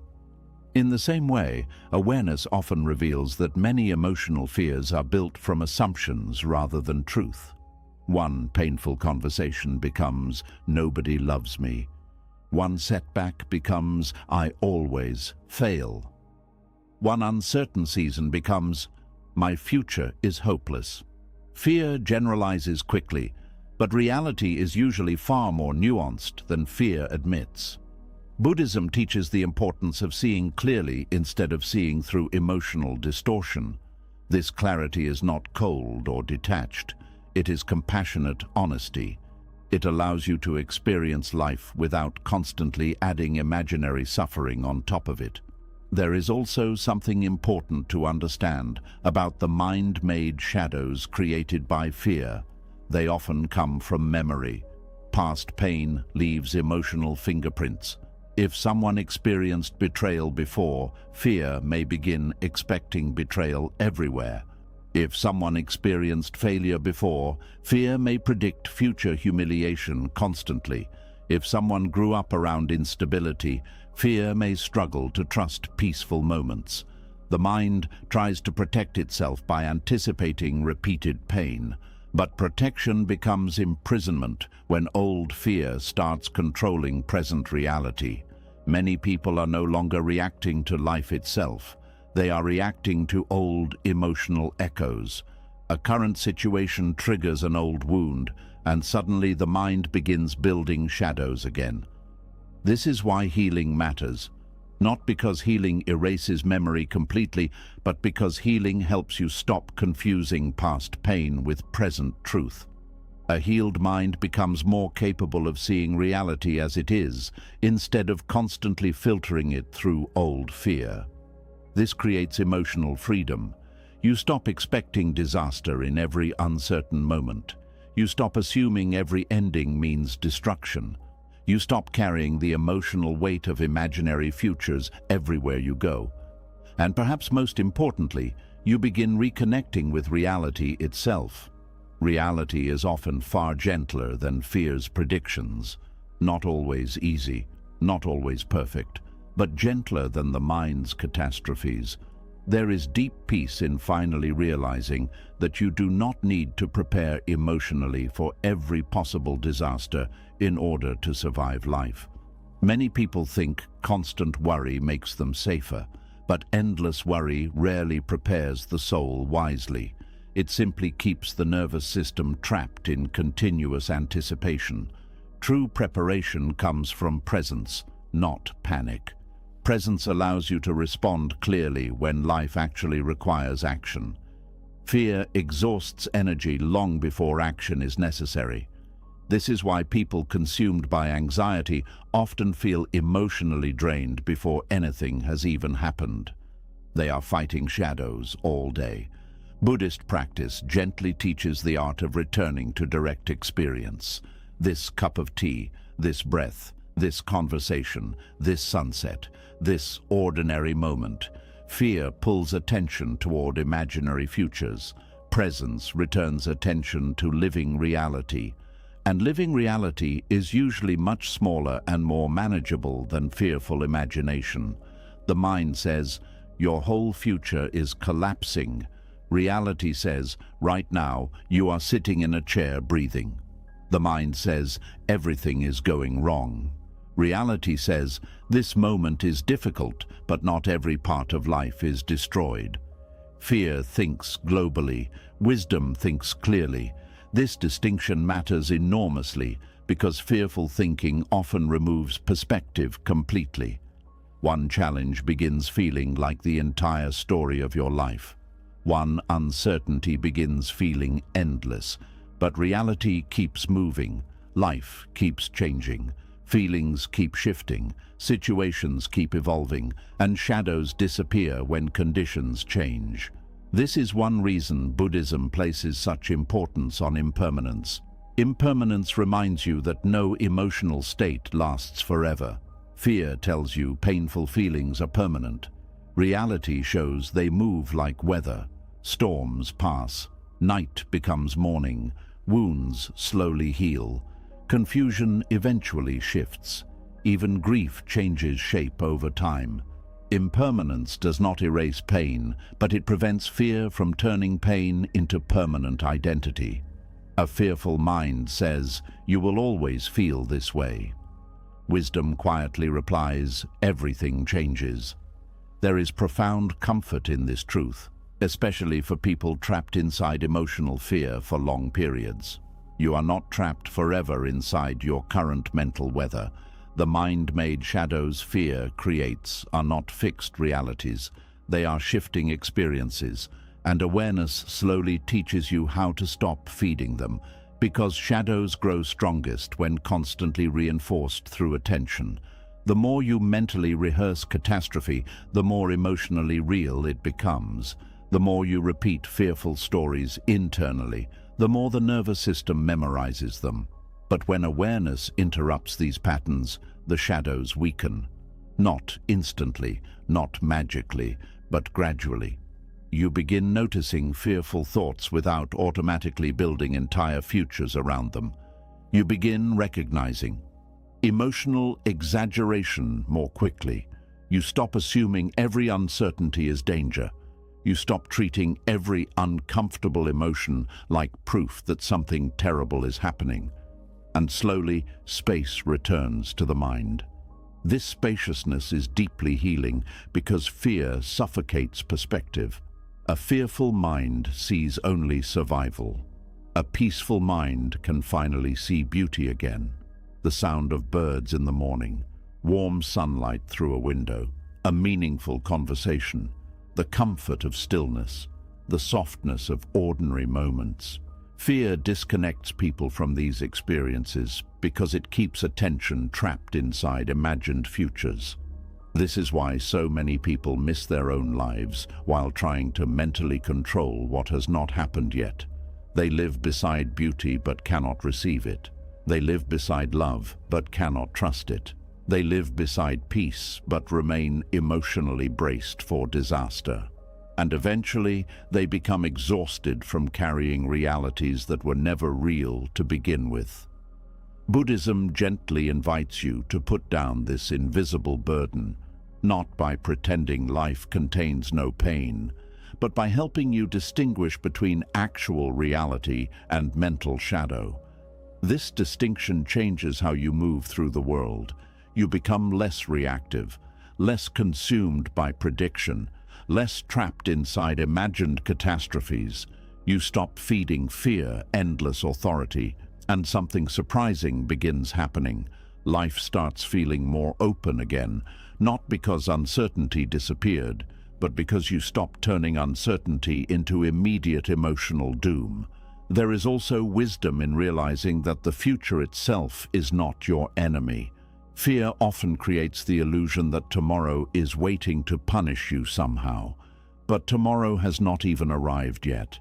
Speaker 1: In the same way, awareness often reveals that many emotional fears are built from assumptions rather than truth. One painful conversation becomes, "Nobody loves me." One setback becomes, "I always fail." One uncertain season becomes, "My future is hopeless." Fear generalizes quickly, but reality is usually far more nuanced than fear admits. Buddhism teaches the importance of seeing clearly instead of seeing through emotional distortion. This clarity is not cold or detached. It is compassionate honesty. It allows you to experience life without constantly adding imaginary suffering on top of it. There is also something important to understand about the mind-made shadows created by fear. They often come from memory. Past pain leaves emotional fingerprints. If someone experienced betrayal before, fear may begin expecting betrayal everywhere. If someone experienced failure before, fear may predict future humiliation constantly. If someone grew up around instability, fear may struggle to trust peaceful moments. The mind tries to protect itself by anticipating repeated pain, but protection becomes imprisonment when old fear starts controlling present reality. Many people are no longer reacting to life itself. They are reacting to old emotional echoes. A current situation triggers an old wound, and suddenly the mind begins building shadows again. This is why healing matters. Not because healing erases memory completely, but because healing helps you stop confusing past pain with present truth. A healed mind becomes more capable of seeing reality as it is, instead of constantly filtering it through old fear. This creates emotional freedom. You stop expecting disaster in every uncertain moment. You stop assuming every ending means destruction. You stop carrying the emotional weight of imaginary futures everywhere you go. And perhaps most importantly, you begin reconnecting with reality itself. Reality is often far gentler than fear's predictions. Not always easy, not always perfect, but gentler than the mind's catastrophes. There is deep peace in finally realizing that you do not need to prepare emotionally for every possible disaster in order to survive life. Many people think constant worry makes them safer, but endless worry rarely prepares the soul wisely. It simply keeps the nervous system trapped in continuous anticipation. True preparation comes from presence, not panic. Presence allows you to respond clearly when life actually requires action. Fear exhausts energy long before action is necessary. This is why people consumed by anxiety often feel emotionally drained before anything has even happened. They are fighting shadows all day. Buddhist practice gently teaches the art of returning to direct experience. This cup of tea, this breath, this conversation, this sunset, this ordinary moment. Fear pulls attention toward imaginary futures. Presence returns attention to living reality. And living reality is usually much smaller and more manageable than fearful imagination. The mind says, "Your whole future is collapsing," Reality says, right now, you are sitting in a chair breathing. The mind says, everything is going wrong. Reality says, this moment is difficult, but not every part of life is destroyed. Fear thinks globally, wisdom thinks clearly. This distinction matters enormously because fearful thinking often removes perspective completely. One challenge begins feeling like the entire story of your life. One uncertainty begins feeling endless, but reality keeps moving, life keeps changing, feelings keep shifting, situations keep evolving, and shadows disappear when conditions change. This is one reason Buddhism places such importance on impermanence. Impermanence reminds you that no emotional state lasts forever. Fear tells you painful feelings are permanent. Reality shows they move like weather. Storms pass, night becomes morning, wounds slowly heal, confusion eventually shifts, even grief changes shape over time. Impermanence does not erase pain, but it prevents fear from turning pain into permanent identity. A fearful mind says, you will always feel this way. Wisdom quietly replies, everything changes. There is profound comfort in this truth, especially for people trapped inside emotional fear for long periods. You are not trapped forever inside your current mental weather. The mind-made shadows fear creates are not fixed realities. They are shifting experiences, and awareness slowly teaches you how to stop feeding them, because shadows grow strongest when constantly reinforced through attention. The more you mentally rehearse catastrophe, the more emotionally real it becomes. The more you repeat fearful stories internally, the more the nervous system memorizes them. But when awareness interrupts these patterns, the shadows weaken. Not instantly, not magically, but gradually. You begin noticing fearful thoughts without automatically building entire futures around them. You begin recognizing emotional exaggeration more quickly. You stop assuming every uncertainty is danger. You stop treating every uncomfortable emotion like proof that something terrible is happening. And slowly, space returns to the mind. This spaciousness is deeply healing because fear suffocates perspective. A fearful mind sees only survival. A peaceful mind can finally see beauty again. The sound of birds in the morning, warm sunlight through a window, a meaningful conversation, the comfort of stillness, the softness of ordinary moments. Fear disconnects people from these experiences because it keeps attention trapped inside imagined futures. This is why so many people miss their own lives while trying to mentally control what has not happened yet. They live beside beauty but cannot receive it. They live beside love but cannot trust it. They live beside peace but remain emotionally braced for disaster. And eventually, they become exhausted from carrying realities that were never real to begin with. Buddhism gently invites you to put down this invisible burden, not by pretending life contains no pain, but by helping you distinguish between actual reality and mental shadow. This distinction changes how you move through the world. You become less reactive, less consumed by prediction, less trapped inside imagined catastrophes. You stop feeding fear endless authority, and something surprising begins happening. Life starts feeling more open again, not because uncertainty disappeared, but because you stopped turning uncertainty into immediate emotional doom. There is also wisdom in realizing that the future itself is not your enemy. Fear often creates the illusion that tomorrow is waiting to punish you somehow. But tomorrow has not even arrived yet.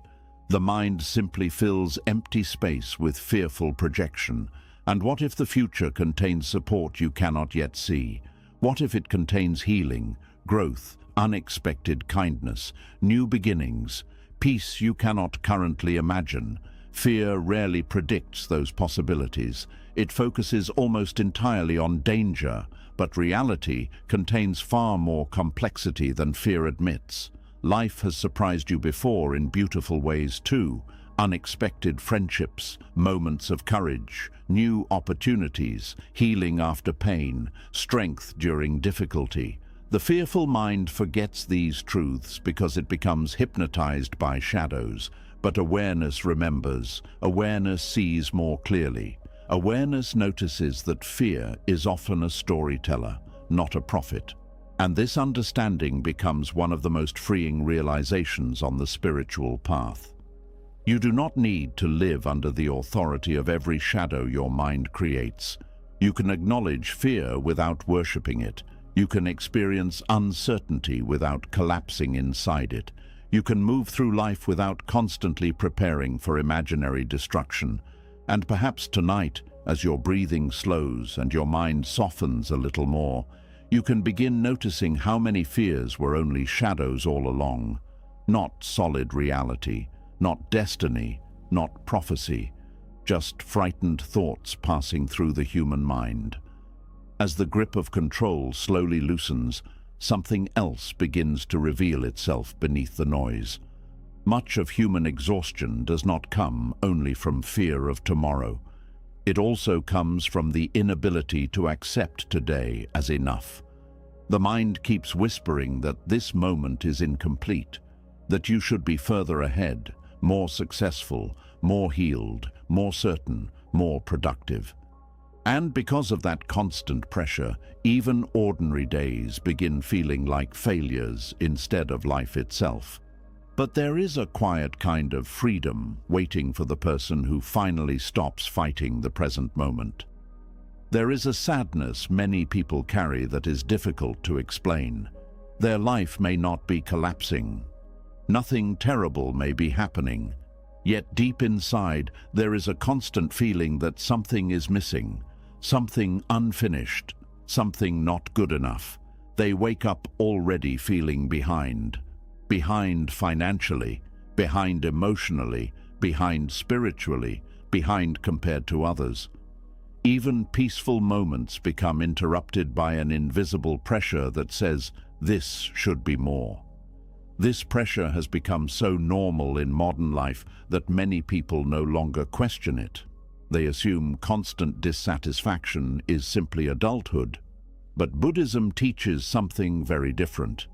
Speaker 1: The mind simply fills empty space with fearful projection. And what if the future contains support you cannot yet see? What if it contains healing, growth, unexpected kindness, new beginnings, peace you cannot currently imagine? Fear rarely predicts those possibilities. It focuses almost entirely on danger, but reality contains far more complexity than fear admits. Life has surprised you before in beautiful ways too. Unexpected friendships, moments of courage, new opportunities, healing after pain, strength during difficulty. The fearful mind forgets these truths because it becomes hypnotized by shadows. But awareness remembers. Awareness sees more clearly. Awareness notices that fear is often a storyteller, not a prophet. And this understanding becomes one of the most freeing realizations on the spiritual path. You do not need to live under the authority of every shadow your mind creates. You can acknowledge fear without worshipping it. You can experience uncertainty without collapsing inside it. You can move through life without constantly preparing for imaginary destruction. And perhaps tonight, as your breathing slows and your mind softens a little more, you can begin noticing how many fears were only shadows all along, not solid reality, not destiny, not prophecy, just frightened thoughts passing through the human mind. As the grip of control slowly loosens, something else begins to reveal itself beneath the noise. Much of human exhaustion does not come only from fear of tomorrow. It also comes from the inability to accept today as enough. The mind keeps whispering that this moment is incomplete, that you should be further ahead, more successful, more healed, more certain, more productive. And because of that constant pressure, even ordinary days begin feeling like failures instead of life itself. But there is a quiet kind of freedom waiting for the person who finally stops fighting the present moment. There is a sadness many people carry that is difficult to explain. Their life may not be collapsing. Nothing terrible may be happening. Yet deep inside, there is a constant feeling that something is missing, something unfinished, something not good enough. They wake up already feeling behind. Behind financially, behind emotionally, behind spiritually, behind compared to others. Even peaceful moments become interrupted by an invisible pressure that says, this should be more. This pressure has become so normal in modern life that many people no longer question it. They assume constant dissatisfaction is simply adulthood. But Buddhism teaches something very different.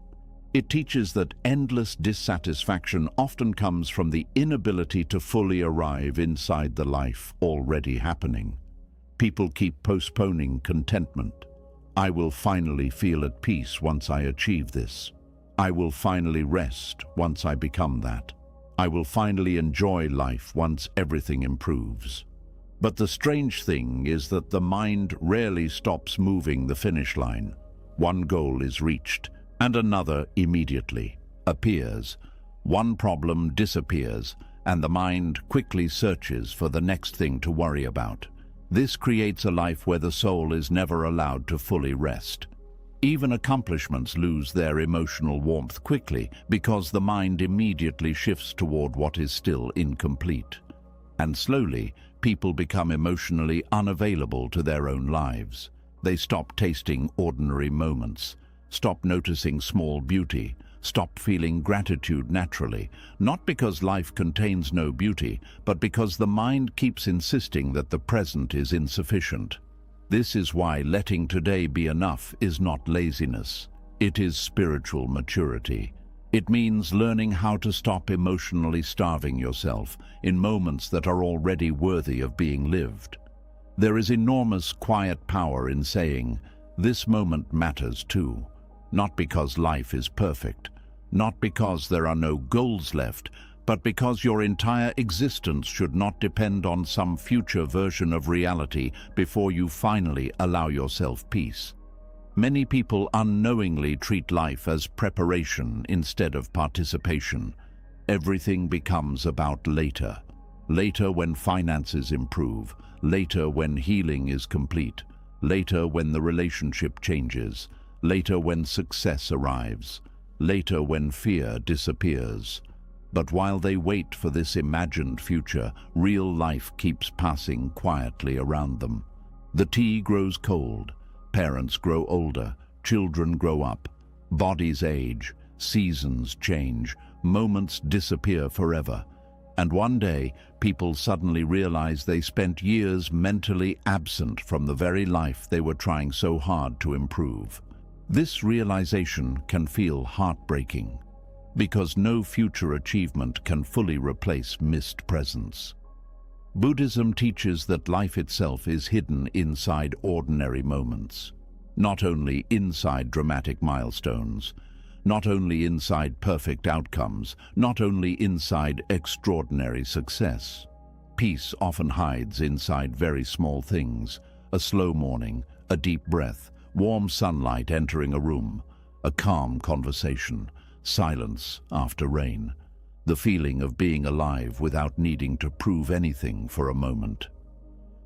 Speaker 1: It teaches that endless dissatisfaction often comes from the inability to fully arrive inside the life already happening. People keep postponing contentment. I will finally feel at peace once I achieve this. I will finally rest once I become that. I will finally enjoy life once everything improves. But the strange thing is that the mind rarely stops moving the finish line. One goal is reached, and another immediately appears. One problem disappears, and the mind quickly searches for the next thing to worry about. This creates a life where the soul is never allowed to fully rest. Even accomplishments lose their emotional warmth quickly because the mind immediately shifts toward what is still incomplete. And slowly, people become emotionally unavailable to their own lives. They stop tasting ordinary moments, stop noticing small beauty, stop feeling gratitude naturally, not because life contains no beauty, but because the mind keeps insisting that the present is insufficient. This is why letting today be enough is not laziness. It is spiritual maturity. It means learning how to stop emotionally starving yourself in moments that are already worthy of being lived. There is enormous quiet power in saying, this moment matters too, not because life is perfect, not because there are no goals left, but because your entire existence should not depend on some future version of reality before you finally allow yourself peace. Many people unknowingly treat life as preparation instead of participation. Everything becomes about later. Later when finances improve, later when healing is complete, later when the relationship changes, later when success arrives, later when fear disappears. But while they wait for this imagined future, real life keeps passing quietly around them. The tea grows cold, parents grow older, children grow up, bodies age, seasons change, moments disappear forever. And one day, people suddenly realize they spent years mentally absent from the very life they were trying so hard to improve. This realization can feel heartbreaking, because no future achievement can fully replace missed presence. Buddhism teaches that life itself is hidden inside ordinary moments, not only inside dramatic milestones, not only inside perfect outcomes, not only inside extraordinary success. Peace often hides inside very small things: a slow morning, a deep breath, warm sunlight entering a room, a calm conversation, silence after rain, the feeling of being alive without needing to prove anything for a moment.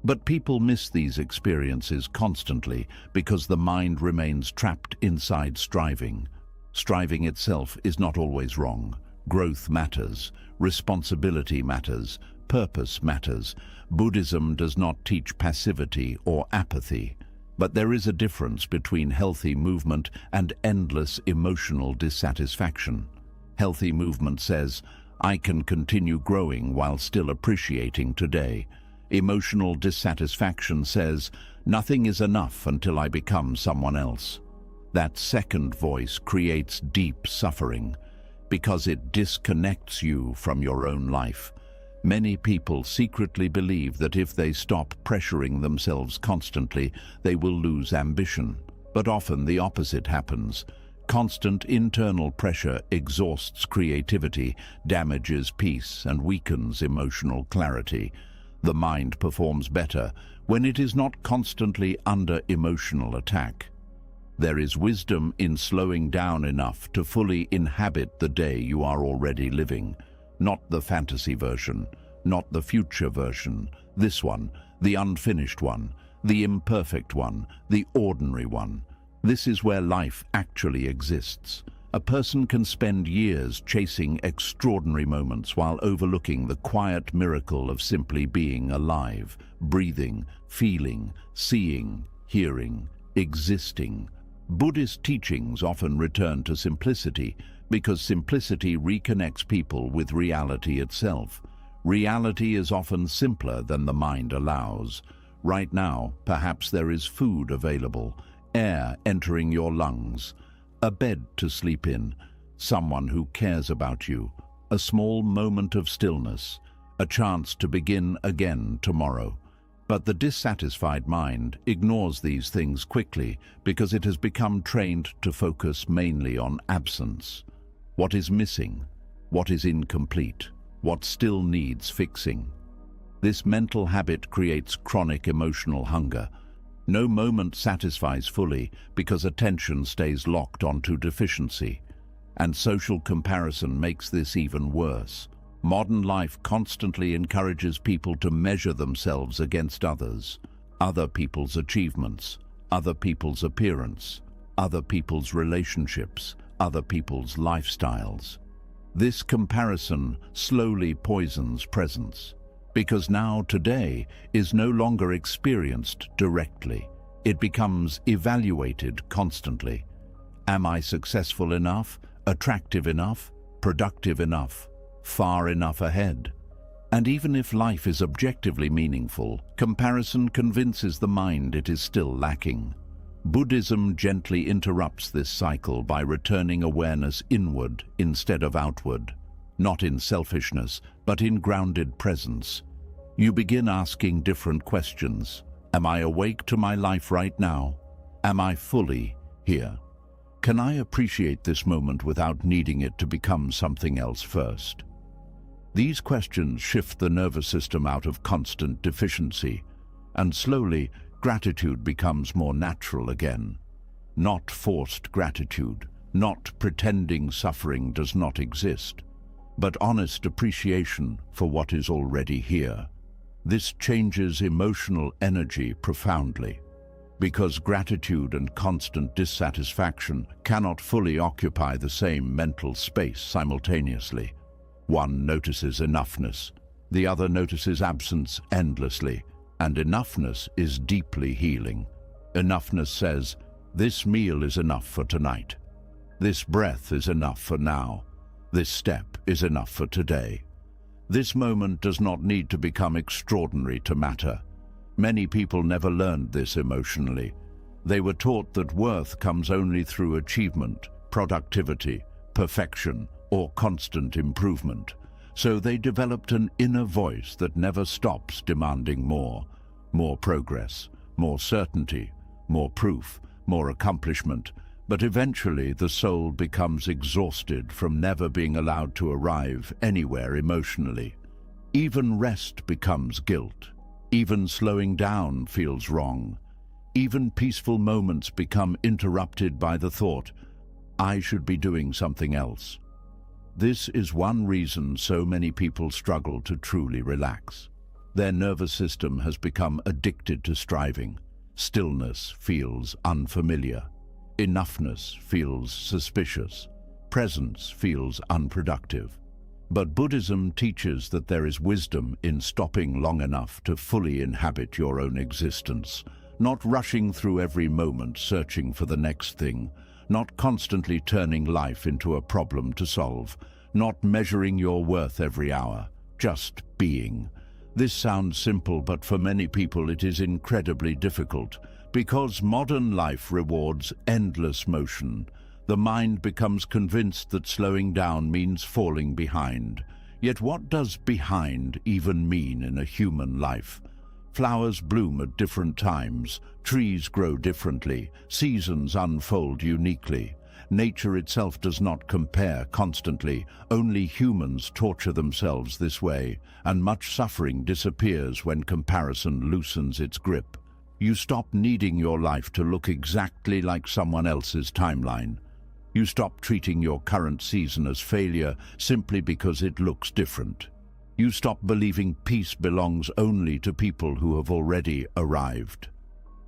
Speaker 1: But people miss these experiences constantly because the mind remains trapped inside striving. Striving itself is not always wrong. Growth matters, responsibility matters, purpose matters. Buddhism does not teach passivity or apathy, but there is a difference between healthy movement and endless emotional dissatisfaction. Healthy movement says, "I can continue growing while still appreciating today." Emotional dissatisfaction says, "Nothing is enough until I become someone else." That second voice creates deep suffering because it disconnects you from your own life. Many people secretly believe that if they stop pressuring themselves constantly, they will lose ambition. But often the opposite happens. Constant internal pressure exhausts creativity, damages peace, and weakens emotional clarity. The mind performs better when it is not constantly under emotional attack. There is wisdom in slowing down enough to fully inhabit the day you are already living. Not the fantasy version, not the future version. This one, the unfinished one, the imperfect one, the ordinary one. This is where life actually exists. A person can spend years chasing extraordinary moments while overlooking the quiet miracle of simply being alive, breathing, feeling, seeing, hearing, existing. Buddhist teachings often return to simplicity because simplicity reconnects people with reality itself. Reality is often simpler than the mind allows. Right now, perhaps there is food available, air entering your lungs, a bed to sleep in, someone who cares about you, a small moment of stillness, a chance to begin again tomorrow. But the dissatisfied mind ignores these things quickly because it has become trained to focus mainly on absence. What is missing? What is incomplete? What still needs fixing? This mental habit creates chronic emotional hunger. No moment satisfies fully because attention stays locked onto deficiency. And social comparison makes this even worse. Modern life constantly encourages people to measure themselves against others, other people's achievements, other people's appearance, other people's relationships, other people's lifestyles. This comparison slowly poisons presence, because now today is no longer experienced directly. It becomes evaluated constantly. Am I successful enough, attractive enough, productive enough, far enough ahead? And even if life is objectively meaningful, comparison convinces the mind it is still lacking. Buddhism gently interrupts this cycle by returning awareness inward instead of outward, not in selfishness, but in grounded presence. You begin asking different questions. Am I awake to my life right now? Am I fully here? Can I appreciate this moment without needing it to become something else first? These questions shift the nervous system out of constant deficiency, and slowly, gratitude becomes more natural again. Not forced gratitude, not pretending suffering does not exist, but honest appreciation for what is already here. This changes emotional energy profoundly, because gratitude and constant dissatisfaction cannot fully occupy the same mental space simultaneously. One notices enoughness, the other notices absence endlessly, and enoughness is deeply healing. Enoughness says, "This meal is enough for tonight." This breath is enough for now. This step is enough for today. This moment does not need to become extraordinary to matter. Many people never learned this emotionally. They were taught that worth comes only through achievement, productivity, perfection, or constant improvement. So they developed an inner voice that never stops demanding more progress, more certainty, more proof, more accomplishment. But eventually the soul becomes exhausted from never being allowed to arrive anywhere emotionally. Even rest becomes guilt. Even slowing down feels wrong. Even peaceful moments become interrupted by the thought, I should be doing something else. This is one reason so many people struggle to truly relax. Their nervous system has become addicted to striving. Stillness feels unfamiliar. Enoughness feels suspicious. Presence feels unproductive. But Buddhism teaches that there is wisdom in stopping long enough to fully inhabit your own existence, not rushing through every moment searching for the next thing, not constantly turning life into a problem to solve, not measuring your worth every hour, just being. This sounds simple, but for many people it is incredibly difficult. Because modern life rewards endless motion, the mind becomes convinced that slowing down means falling behind. Yet what does behind even mean in a human life? Flowers bloom at different times, trees grow differently, seasons unfold uniquely. Nature itself does not compare constantly, only humans torture themselves this way, and much suffering disappears when comparison loosens its grip. You stop needing your life to look exactly like someone else's timeline. You stop treating your current season as failure simply because it looks different. You stop believing peace belongs only to people who have already arrived.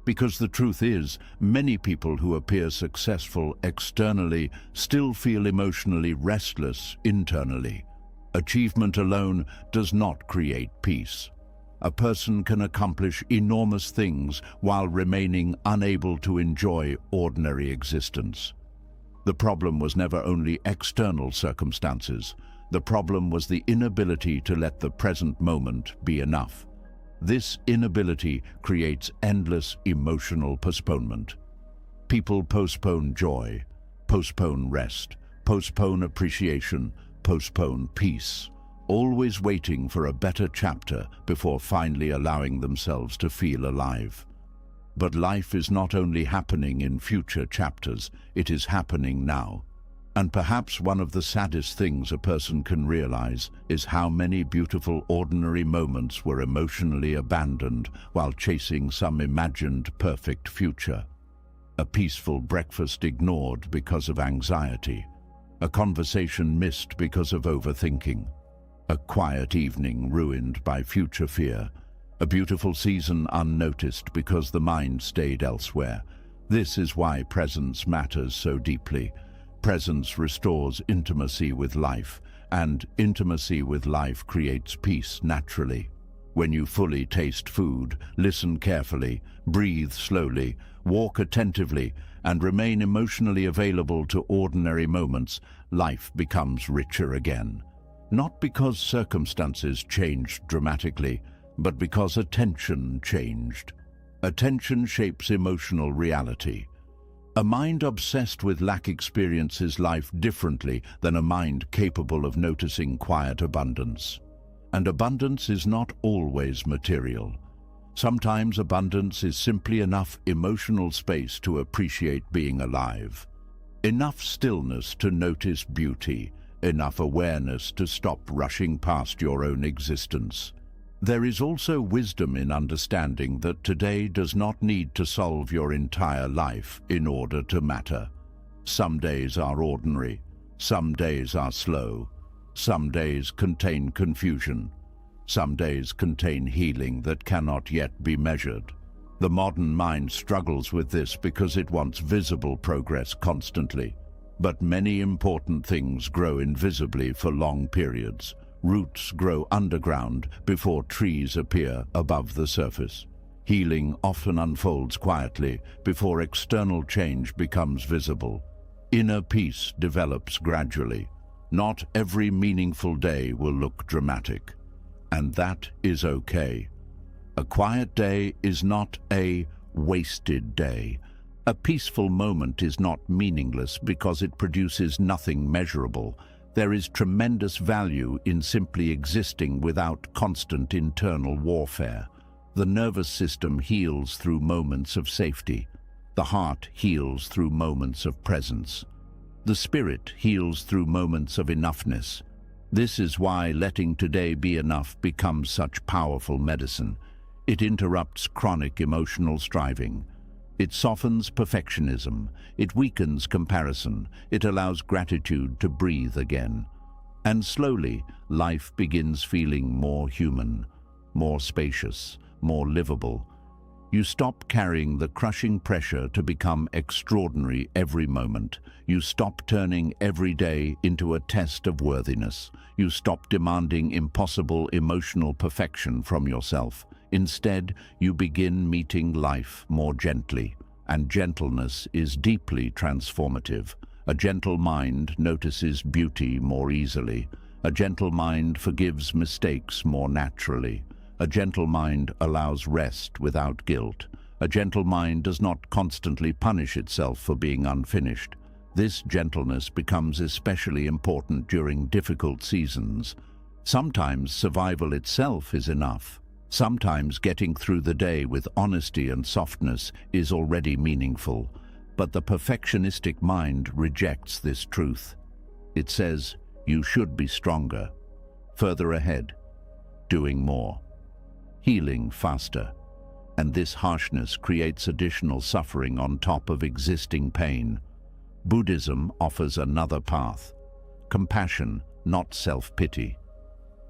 Speaker 1: Because the truth is, many people who appear successful externally still feel emotionally restless internally. Achievement alone does not create peace. A person can accomplish enormous things while remaining unable to enjoy ordinary existence. The problem was never only external circumstances. The problem was the inability to let the present moment be enough. This inability creates endless emotional postponement. People postpone joy, postpone rest, postpone appreciation, postpone peace, always waiting for a better chapter before finally allowing themselves to feel alive. But life is not only happening in future chapters, it is happening now. And perhaps one of the saddest things a person can realize is how many beautiful ordinary moments were emotionally abandoned while chasing some imagined perfect future. A peaceful breakfast ignored because of anxiety. A conversation missed because of overthinking. A quiet evening ruined by future fear. A beautiful season unnoticed because the mind stayed elsewhere. This is why presence matters so deeply. Presence restores intimacy with life, and intimacy with life creates peace naturally. When you fully taste food, listen carefully, breathe slowly, walk attentively, and remain emotionally available to ordinary moments, life becomes richer again. Not because circumstances changed dramatically, but because attention changed. Attention shapes emotional reality. A mind obsessed with lack experiences life differently than a mind capable of noticing quiet abundance. And abundance is not always material. Sometimes abundance is simply enough emotional space to appreciate being alive. Enough stillness to notice beauty. Enough awareness to stop rushing past your own existence. There is also wisdom in understanding that today does not need to solve your entire life in order to matter. Some days are ordinary, some days are slow, some days contain confusion, some days contain healing that cannot yet be measured. The modern mind struggles with this because it wants visible progress constantly. But many important things grow invisibly for long periods. Roots grow underground before trees appear above the surface. Healing often unfolds quietly before external change becomes visible. Inner peace develops gradually. Not every meaningful day will look dramatic, and that is okay. A quiet day is not a wasted day. A peaceful moment is not meaningless because it produces nothing measurable. There is tremendous value in simply existing without constant internal warfare. The nervous system heals through moments of safety. The heart heals through moments of presence. The spirit heals through moments of enoughness. This is why letting today be enough becomes such powerful medicine. It interrupts chronic emotional striving. It softens perfectionism. It weakens comparison. It allows gratitude to breathe again. And slowly, life begins feeling more human, more spacious, more livable. You stop carrying the crushing pressure to become extraordinary every moment. You stop turning every day into a test of worthiness. You stop demanding impossible emotional perfection from yourself. Instead, you begin meeting life more gently. And gentleness is deeply transformative. A gentle mind notices beauty more easily. A gentle mind forgives mistakes more naturally. A gentle mind allows rest without guilt. A gentle mind does not constantly punish itself for being unfinished. This gentleness becomes especially important during difficult seasons. Sometimes survival itself is enough. Sometimes getting through the day with honesty and softness is already meaningful. But the perfectionistic mind rejects this truth. It says, you should be stronger, further ahead, doing more, healing faster. And this harshness creates additional suffering on top of existing pain. Buddhism offers another path. Compassion, not self-pity.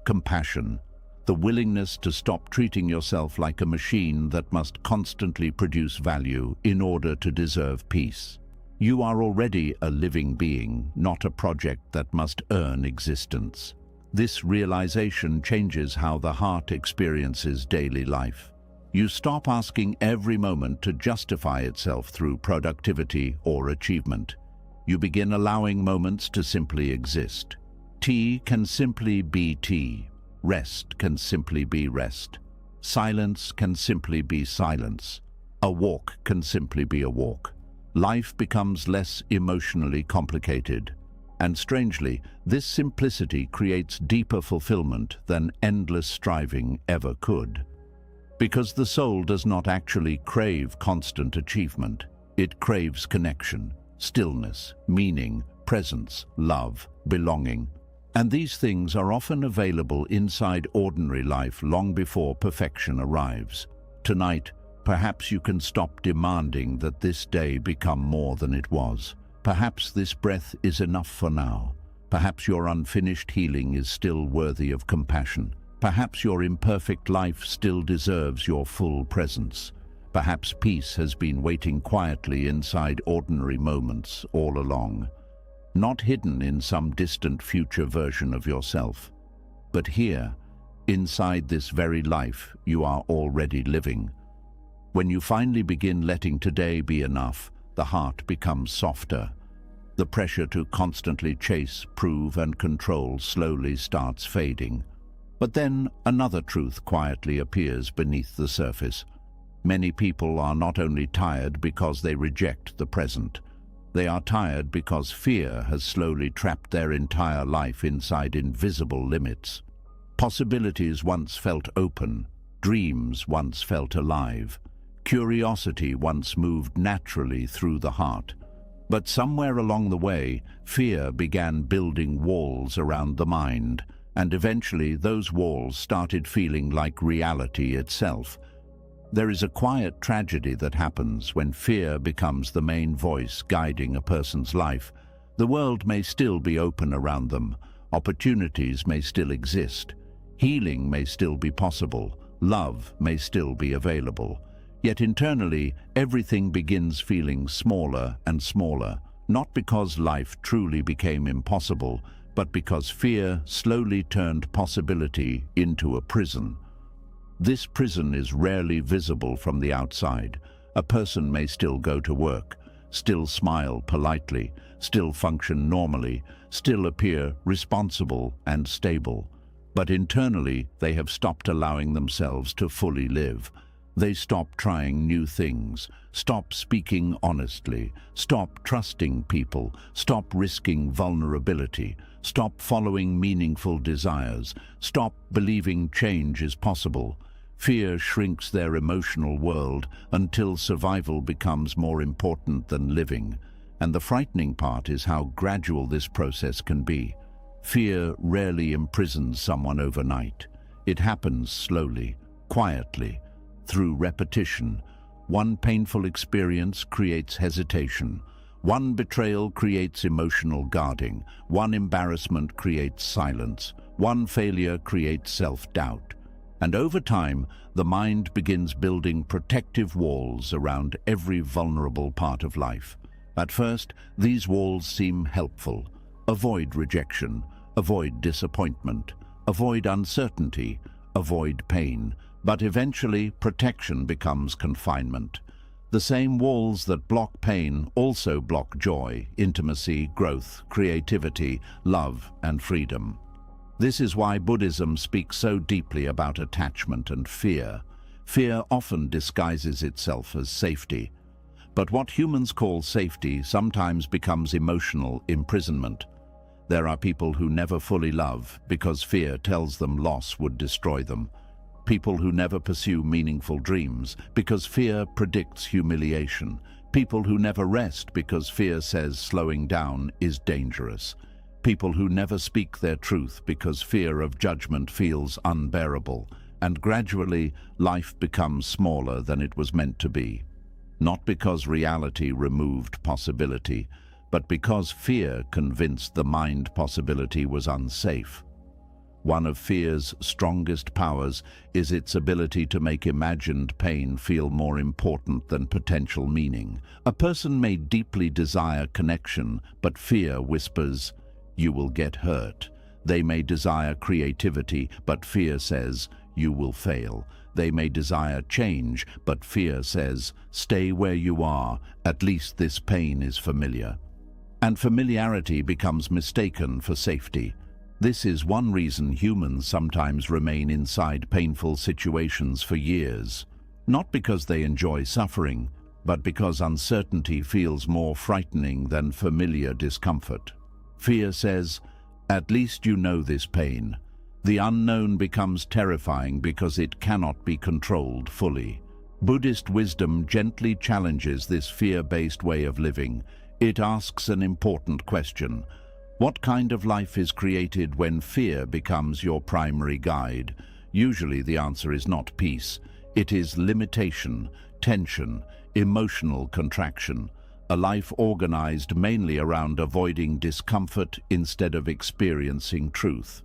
Speaker 1: Compassion, the willingness to stop treating yourself like a machine that must constantly produce value in order to deserve peace. You are already a living being, not a project that must earn existence. This realization changes how the heart experiences daily life. You stop asking every moment to justify itself through productivity or achievement. You begin allowing moments to simply exist. Tea can simply be tea. Rest can simply be rest. Silence can simply be silence. A walk can simply be a walk. Life becomes less emotionally complicated. And strangely, this simplicity creates deeper fulfillment than endless striving ever could. Because the soul does not actually crave constant achievement. It craves connection, stillness, meaning, presence, love, belonging. And these things are often available inside ordinary life long before perfection arrives. Tonight, perhaps you can stop demanding that this day become more than it was. Perhaps this breath is enough for now. Perhaps your unfinished healing is still worthy of compassion. Perhaps your imperfect life still deserves your full presence. Perhaps peace has been waiting quietly inside ordinary moments all along. Not hidden in some distant future version of yourself, but here, inside this very life you are already living. When you finally begin letting today be enough, the heart becomes softer. The pressure to constantly chase, prove, and control slowly starts fading. But then another truth quietly appears beneath the surface. Many people are not only tired because they reject the present. They are tired because fear has slowly trapped their entire life inside invisible limits. Possibilities once felt open, dreams once felt alive, curiosity once moved naturally through the heart. But somewhere along the way, fear began building walls around the mind, and eventually those walls started feeling like reality itself. There is a quiet tragedy that happens when fear becomes the main voice guiding a person's life. The world may still be open around them, opportunities may still exist, healing may still be possible, love may still be available. Yet internally, everything begins feeling smaller and smaller, not because life truly became impossible, but because fear slowly turned possibility into a prison. This prison is rarely visible from the outside. A person may still go to work. still smile politely, still function normally, still appear responsible and stable. But internally, they have stopped allowing themselves to fully live. They stop trying new things, stop speaking honestly, stop trusting people, stop risking vulnerability, stop following meaningful desires, stop believing change is possible. Fear shrinks their emotional world until survival becomes more important than living. And the frightening part is how gradual this process can be. Fear rarely imprisons someone overnight. It happens slowly, quietly, through repetition. One painful experience creates hesitation. One betrayal creates emotional guarding. One embarrassment creates silence. One failure creates self-doubt. And over time, the mind begins building protective walls around every vulnerable part of life. At first, these walls seem helpful. Avoid rejection, avoid disappointment, avoid uncertainty, avoid pain. But eventually, protection becomes confinement. The same walls that block pain also block joy, intimacy, growth, creativity, love, and freedom. This is why Buddhism speaks so deeply about attachment and fear. Fear often disguises itself as safety. But what humans call safety sometimes becomes emotional imprisonment. There are people who never fully love because fear tells them loss would destroy them. People who never pursue meaningful dreams because fear predicts humiliation. People who never rest because fear says slowing down is dangerous. People who never speak their truth because fear of judgment feels unbearable. And gradually, life becomes smaller than it was meant to be. Not because reality removed possibility, but because fear convinced the mind possibility was unsafe. One of fear's strongest powers is its ability to make imagined pain feel more important than potential meaning. A person may deeply desire connection, but fear whispers, "You will get hurt." They may desire creativity, but fear says, "You will fail." They may desire change, but fear says, "Stay where you are, at least this pain is familiar." And familiarity becomes mistaken for safety. This is one reason humans sometimes remain inside painful situations for years. Not because they enjoy suffering, but because uncertainty feels more frightening than familiar discomfort. Fear says, "At least you know this pain." The unknown becomes terrifying because it cannot be controlled fully. Buddhist wisdom gently challenges this fear-based way of living. It asks an important question. What kind of life is created when fear becomes your primary guide? Usually the answer is not peace. It is limitation, tension, emotional contraction. A life organized mainly around avoiding discomfort instead of experiencing truth.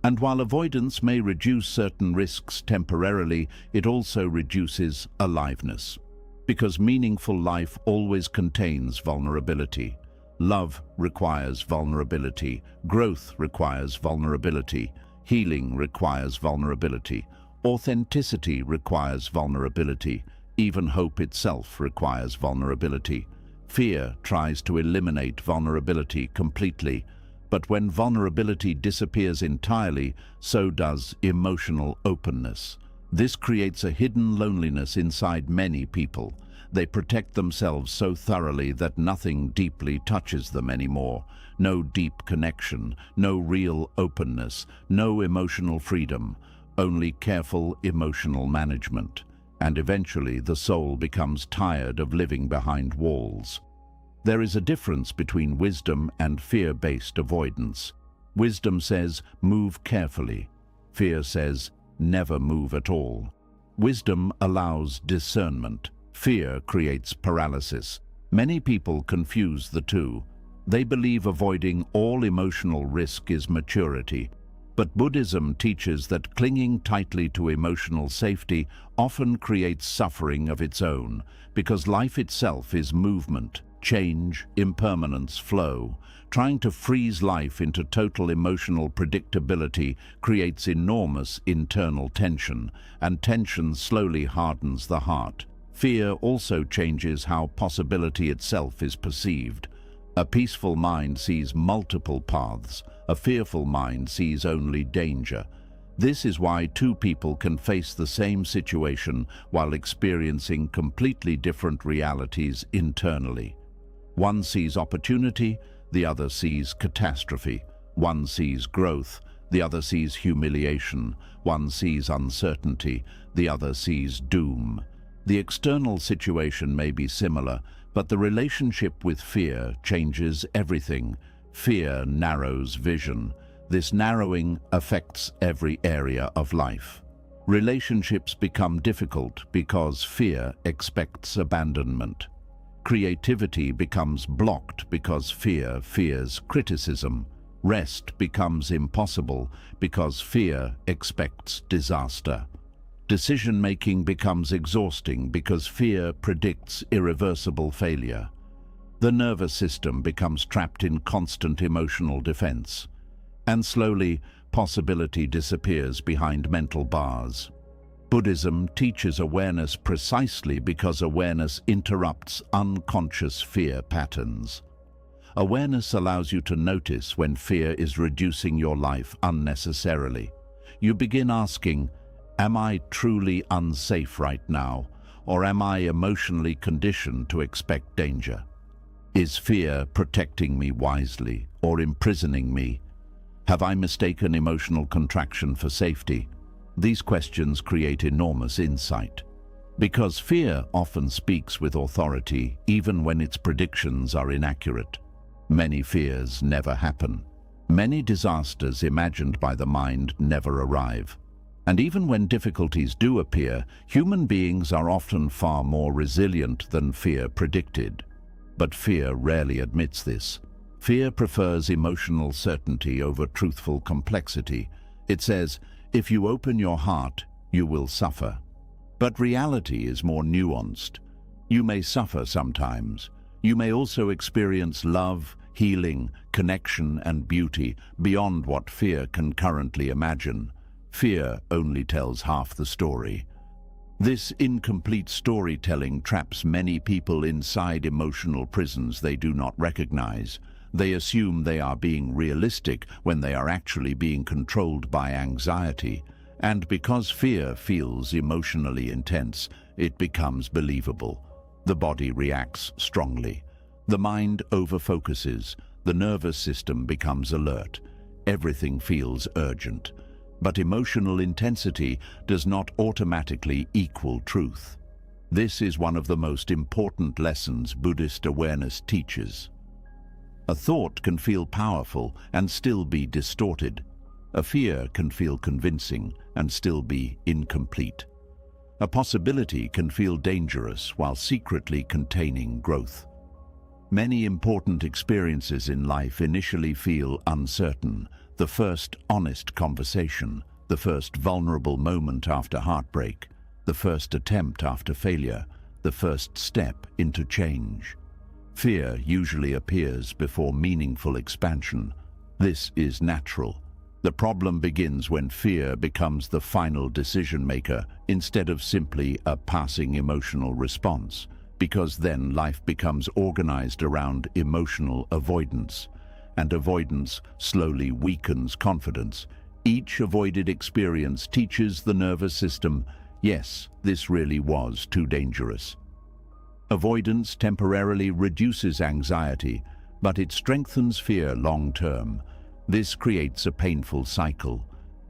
Speaker 1: And while avoidance may reduce certain risks temporarily, it also reduces aliveness. Because meaningful life always contains vulnerability. Love requires vulnerability. Growth requires vulnerability. Healing requires vulnerability. Authenticity requires vulnerability. Even hope itself requires vulnerability. Fear tries to eliminate vulnerability completely. But when vulnerability disappears entirely, so does emotional openness. This creates a hidden loneliness inside many people. They protect themselves so thoroughly that nothing deeply touches them anymore. No deep connection, no real openness, no emotional freedom, only careful emotional management. And eventually the soul becomes tired of living behind walls. There is a difference between wisdom and fear-based avoidance. Wisdom says, move carefully. Fear says, never move at all. Wisdom allows discernment. Fear creates paralysis. Many people confuse the two. They believe avoiding all emotional risk is maturity. But Buddhism teaches that clinging tightly to emotional safety often creates suffering of its own, because life itself is movement, change, impermanence, flow. Trying to freeze life into total emotional predictability creates enormous internal tension, and tension slowly hardens the heart. Fear also changes how possibility itself is perceived. A peaceful mind sees multiple paths. A fearful mind sees only danger. This is why two people can face the same situation while experiencing completely different realities internally. One sees opportunity, the other sees catastrophe. One sees growth, the other sees humiliation. One sees uncertainty, the other sees doom. The external situation may be similar, but the relationship with fear changes everything. Fear narrows vision. This narrowing affects every area of life. Relationships become difficult because fear expects abandonment. Creativity becomes blocked because fear fears criticism. Rest becomes impossible because fear expects disaster. Decision-making becomes exhausting because fear predicts irreversible failure. The nervous system becomes trapped in constant emotional defense. And slowly, possibility disappears behind mental bars. Buddhism teaches awareness precisely because awareness interrupts unconscious fear patterns. Awareness allows you to notice when fear is reducing your life unnecessarily. You begin asking, am I truly unsafe right now, or am I emotionally conditioned to expect danger? Is fear protecting me wisely or imprisoning me? Have I mistaken emotional contraction for safety? These questions create enormous insight. Because fear often speaks with authority, even when its predictions are inaccurate. Many fears never happen. Many disasters imagined by the mind never arrive. And even when difficulties do appear, human beings are often far more resilient than fear predicted. But fear rarely admits this. Fear prefers emotional certainty over truthful complexity. It says, if you open your heart, you will suffer. But reality is more nuanced. You may suffer sometimes. You may also experience love, healing, connection, and beauty beyond what fear can currently imagine. Fear only tells half the story. This incomplete storytelling traps many people inside emotional prisons they do not recognize. They assume they are being realistic when they are actually being controlled by anxiety. And because fear feels emotionally intense, it becomes believable. The body reacts strongly. The mind overfocuses. The nervous system becomes alert. Everything feels urgent. But emotional intensity does not automatically equal truth. This is one of the most important lessons Buddhist awareness teaches. A thought can feel powerful and still be distorted. A fear can feel convincing and still be incomplete. A possibility can feel dangerous while secretly containing growth. Many important experiences in life initially feel uncertain. The first honest conversation, the first vulnerable moment after heartbreak, the first attempt after failure, the first step into change. Fear usually appears before meaningful expansion. This is natural. The problem begins when fear becomes the final decision maker instead of simply a passing emotional response, because then life becomes organized around emotional avoidance, and avoidance slowly weakens confidence. Each avoided experience teaches the nervous system, yes, this really was too dangerous. Avoidance temporarily reduces anxiety, but it strengthens fear long-term. This creates a painful cycle.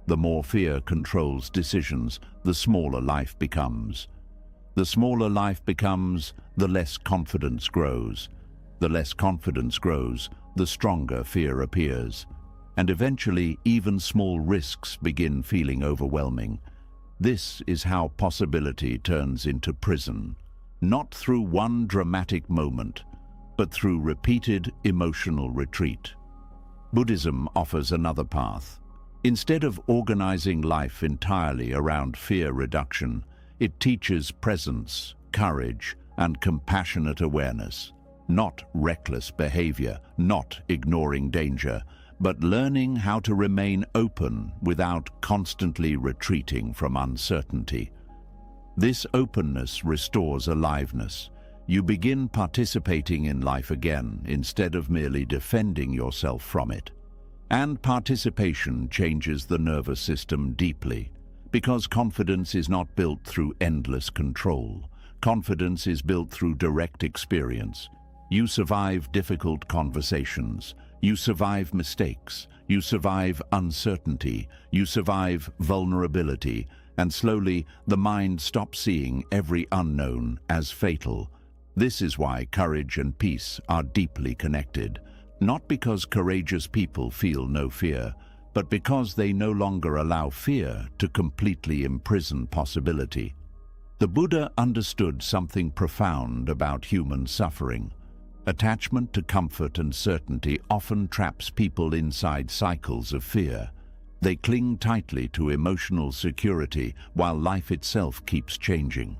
Speaker 1: The more fear controls decisions, the smaller life becomes. The smaller life becomes, the less confidence grows. The less confidence grows, the stronger fear appears. And eventually, even small risks begin feeling overwhelming. This is how possibility turns into prison. Not through one dramatic moment, but through repeated emotional retreat. Buddhism offers another path. Instead of organizing life entirely around fear reduction, it teaches presence, courage, and compassionate awareness. Not reckless behavior, not ignoring danger, but learning how to remain open without constantly retreating from uncertainty. This openness restores aliveness. You begin participating in life again instead of merely defending yourself from it. And participation changes the nervous system deeply, because confidence is not built through endless control. Confidence is built through direct experience. You survive difficult conversations. You survive mistakes. You survive uncertainty. You survive vulnerability. And slowly, the mind stops seeing every unknown as fatal. This is why courage and peace are deeply connected. Not because courageous people feel no fear, but because they no longer allow fear to completely imprison possibility. The Buddha understood something profound about human suffering. Attachment to comfort and certainty often traps people inside cycles of fear. They cling tightly to emotional security while life itself keeps changing.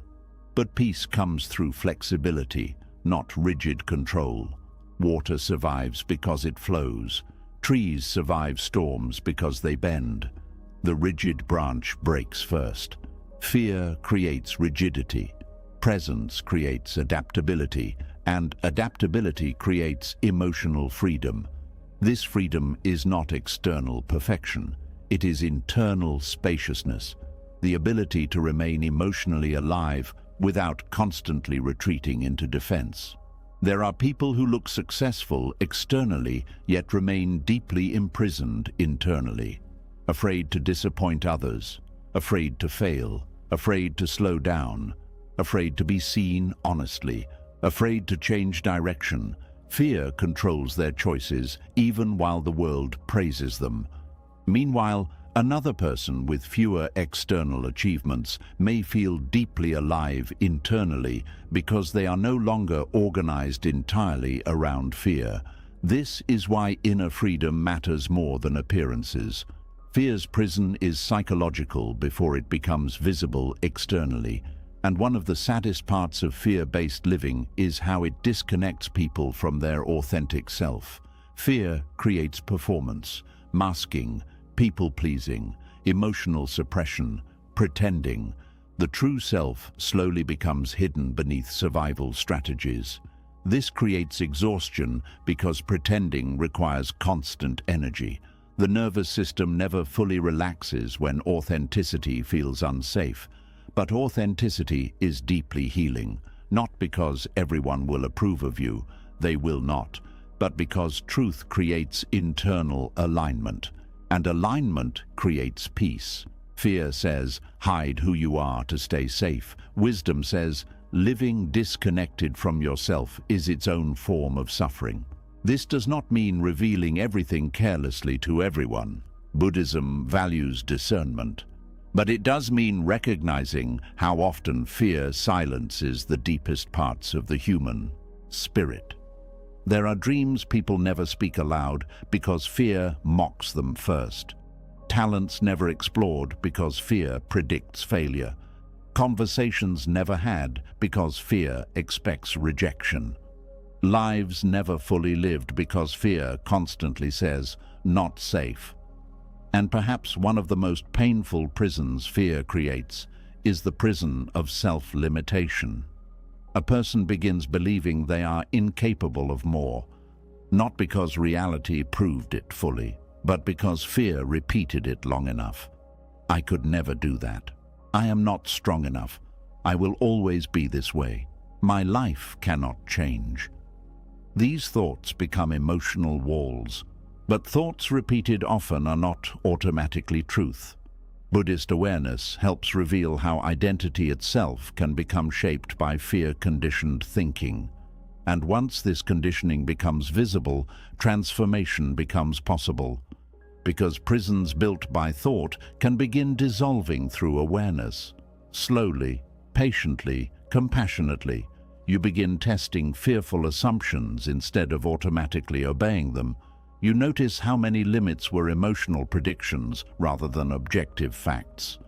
Speaker 1: But peace comes through flexibility, not rigid control. Water survives because it flows. Trees survive storms because they bend. The rigid branch breaks first. Fear creates rigidity. Presence creates adaptability, and adaptability creates emotional freedom. This freedom is not external perfection. It is internal spaciousness, the ability to remain emotionally alive without constantly retreating into defense. There are people who look successful externally yet remain deeply imprisoned internally, afraid to disappoint others, afraid to fail, afraid to slow down, afraid to be seen honestly, afraid to change direction. Fear controls their choices even while the world praises them. Meanwhile, another person with fewer external achievements may feel deeply alive internally because they are no longer organized entirely around fear. This is why inner freedom matters more than appearances. Fear's prison is psychological before it becomes visible externally. And one of the saddest parts of fear-based living is how it disconnects people from their authentic self. Fear creates performance, masking, people-pleasing, emotional suppression, pretending. The true self slowly becomes hidden beneath survival strategies. This creates exhaustion because pretending requires constant energy. The nervous system never fully relaxes when authenticity feels unsafe. But authenticity is deeply healing, not because everyone will approve of you, they will not, but because truth creates internal alignment. And alignment creates peace. Fear says, hide who you are to stay safe. Wisdom says, living disconnected from yourself is its own form of suffering. This does not mean revealing everything carelessly to everyone. Buddhism values discernment. But it does mean recognizing how often fear silences the deepest parts of the human spirit. There are dreams people never speak aloud because fear mocks them first. Talents never explored because fear predicts failure. Conversations never had because fear expects rejection. Lives never fully lived because fear constantly says, not safe. And perhaps one of the most painful prisons fear creates is the prison of self-limitation. A person begins believing they are incapable of more, not because reality proved it fully, but because fear repeated it long enough. I could never do that. I am not strong enough. I will always be this way. My life cannot change. These thoughts become emotional walls, but thoughts repeated often are not automatically truth. Buddhist awareness helps reveal how identity itself can become shaped by fear-conditioned thinking. And once this conditioning becomes visible, transformation becomes possible. Because prisons built by thought can begin dissolving through awareness. Slowly, patiently, compassionately, you begin testing fearful assumptions instead of automatically obeying them. You notice how many limits were emotional predictions rather than objective facts.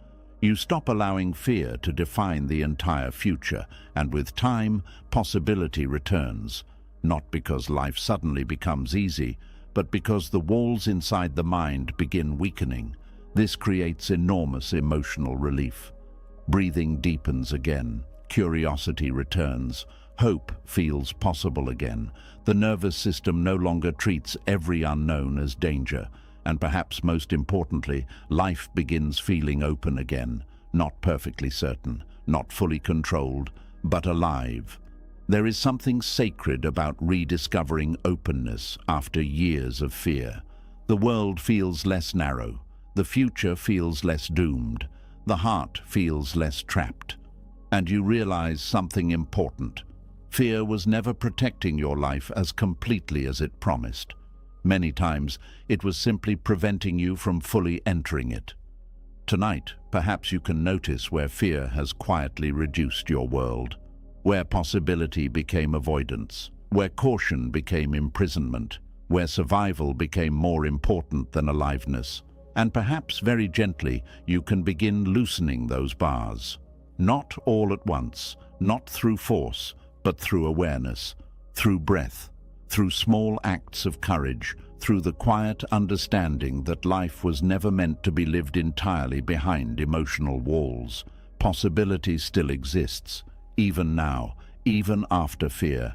Speaker 1: You stop allowing fear to define the entire future, and with time, possibility returns, not because life suddenly becomes easy, but because the walls inside the mind begin weakening. This creates enormous emotional relief. Breathing deepens again. Curiosity returns. Hope feels possible again. The nervous system no longer treats every unknown as danger. And perhaps most importantly, life begins feeling open again. Not perfectly certain, not fully controlled, but alive. There is something sacred about rediscovering openness after years of fear. The world feels less narrow. The future feels less doomed. The heart feels less trapped. And you realize something important. Fear was never protecting your life as completely as it promised. Many times, it was simply preventing you from fully entering it. Tonight, perhaps you can notice where fear has quietly reduced your world, where possibility became avoidance, where caution became imprisonment, where survival became more important than aliveness. And perhaps very gently, you can begin loosening those bars. Not all at once, not through force, but through awareness, through breath, through small acts of courage, through the quiet understanding that life was never meant to be lived entirely behind emotional walls. Possibility still exists, even now, even after fear.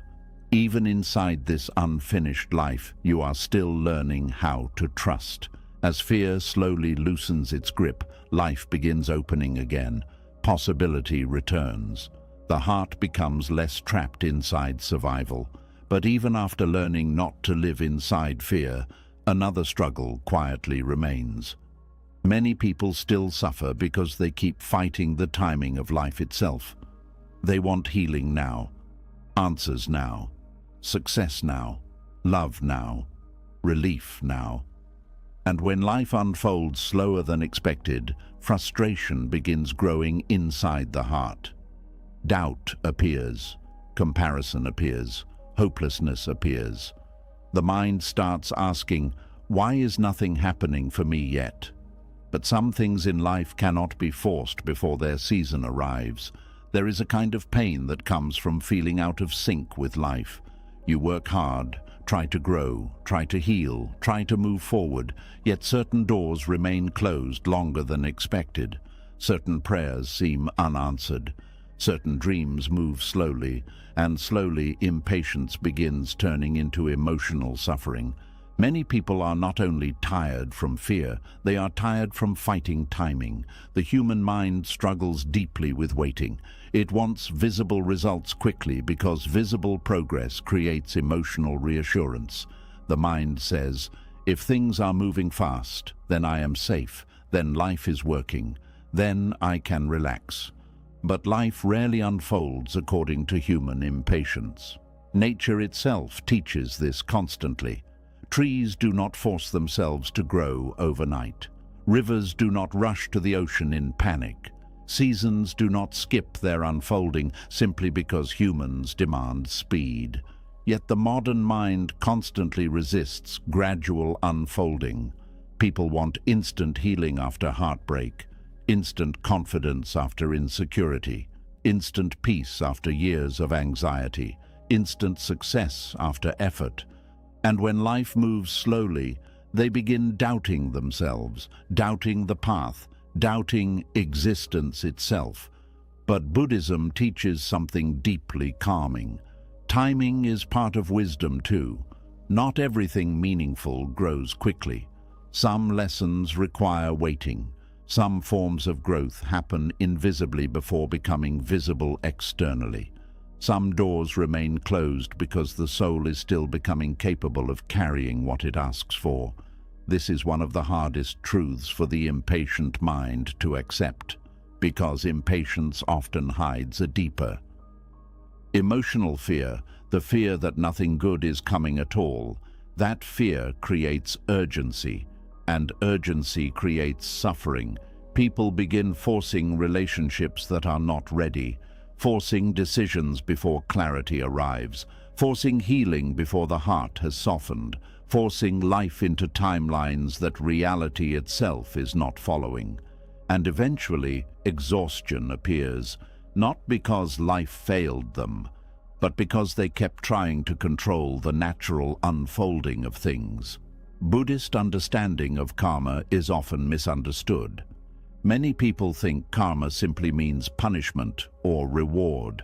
Speaker 1: Even inside this unfinished life, you are still learning how to trust. As fear slowly loosens its grip, life begins opening again. Possibility returns. The heart becomes less trapped inside survival. But even after learning not to live inside fear, another struggle quietly remains. Many people still suffer because they keep fighting the timing of life itself. They want healing now, answers now, success now, love now, relief now. And when life unfolds slower than expected, frustration begins growing inside the heart. Doubt appears, comparison appears, hopelessness appears. The mind starts asking, why is nothing happening for me yet? But some things in life cannot be forced before their season arrives. There is a kind of pain that comes from feeling out of sync with life. You work hard, try to grow, try to heal, try to move forward, yet certain doors remain closed longer than expected. Certain prayers seem unanswered. Certain dreams move slowly, and slowly impatience begins turning into emotional suffering. Many people are not only tired from fear, they are tired from fighting timing. The human mind struggles deeply with waiting. It wants visible results quickly because visible progress creates emotional reassurance. The mind says, if things are moving fast, then I am safe, then life is working, then I can relax. But life rarely unfolds according to human impatience. Nature itself teaches this constantly. Trees do not force themselves to grow overnight. Rivers do not rush to the ocean in panic. Seasons do not skip their unfolding simply because humans demand speed. Yet the modern mind constantly resists gradual unfolding. People want instant healing after heartbreak, instant confidence after insecurity, instant peace after years of anxiety, instant success after effort. And when life moves slowly, they begin doubting themselves, doubting the path, doubting existence itself. But Buddhism teaches something deeply calming. Timing is part of wisdom too. Not everything meaningful grows quickly. Some lessons require waiting. Some forms of growth happen invisibly before becoming visible externally. Some doors remain closed because the soul is still becoming capable of carrying what it asks for. This is one of the hardest truths for the impatient mind to accept, because impatience often hides a deeper. Emotional fear, the fear that nothing good is coming at all, that fear creates urgency, and urgency creates suffering. People begin forcing relationships that are not ready, forcing decisions before clarity arrives, forcing healing before the heart has softened, forcing life into timelines that reality itself is not following. And eventually, exhaustion appears, not because life failed them, but because they kept trying to control the natural unfolding of things. Buddhist understanding of karma is often misunderstood. Many people think karma simply means punishment or reward.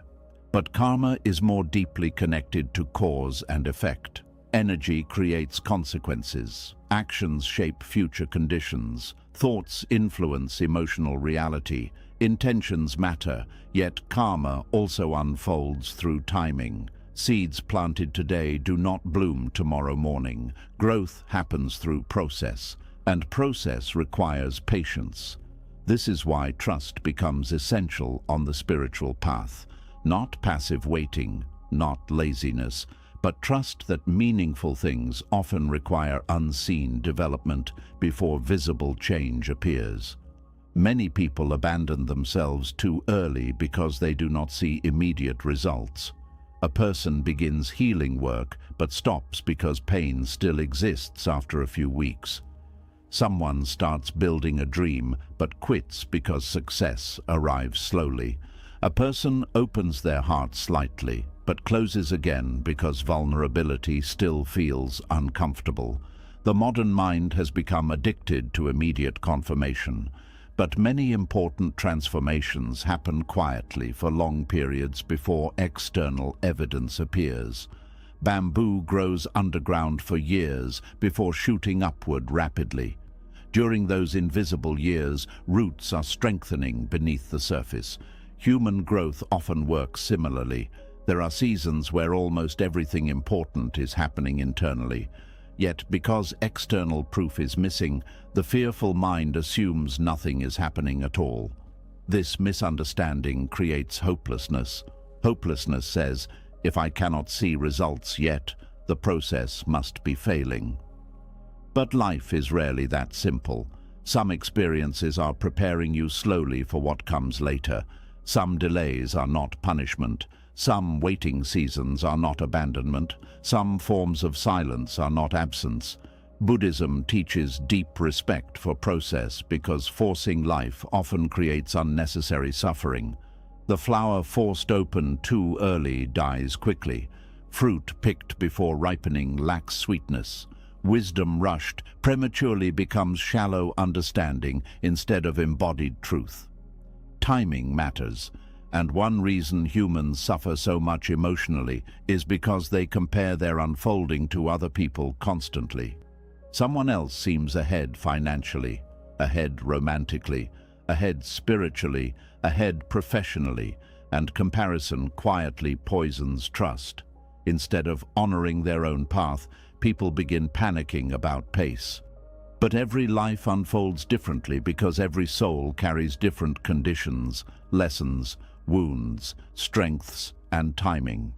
Speaker 1: But karma is more deeply connected to cause and effect. Energy creates consequences. Actions shape future conditions. Thoughts influence emotional reality. Intentions matter, yet karma also unfolds through timing. Seeds planted today do not bloom tomorrow morning. Growth happens through process, and process requires patience. This is why trust becomes essential on the spiritual path. Not passive waiting, not laziness, but trust that meaningful things often require unseen development before visible change appears. Many people abandon themselves too early because they do not see immediate results. A person begins healing work but stops because pain still exists after a few weeks. Someone starts building a dream but quits because success arrives slowly. A person opens their heart slightly but closes again because vulnerability still feels uncomfortable. The modern mind has become addicted to immediate confirmation, but many important transformations happen quietly for long periods before external evidence appears. Bamboo grows underground for years before shooting upward rapidly. During those invisible years, roots are strengthening beneath the surface. Human growth often works similarly. There are seasons where almost everything important is happening internally. Yet, because external proof is missing, the fearful mind assumes nothing is happening at all. This misunderstanding creates hopelessness. Hopelessness says, if I cannot see results yet, the process must be failing. But life is rarely that simple. Some experiences are preparing you slowly for what comes later. Some delays are not punishment. Some waiting seasons are not abandonment. Some forms of silence are not absence. Buddhism teaches deep respect for process because forcing life often creates unnecessary suffering. The flower forced open too early dies quickly. Fruit picked before ripening lacks sweetness. Wisdom rushed prematurely becomes shallow understanding instead of embodied truth. Timing matters. And one reason humans suffer so much emotionally is because they compare their unfolding to other people constantly. Someone else seems ahead financially, ahead romantically, ahead spiritually, ahead professionally, and comparison quietly poisons trust. Instead of honoring their own path, people begin panicking about pace. But every life unfolds differently because every soul carries different conditions, lessons, wounds, strengths, and timing.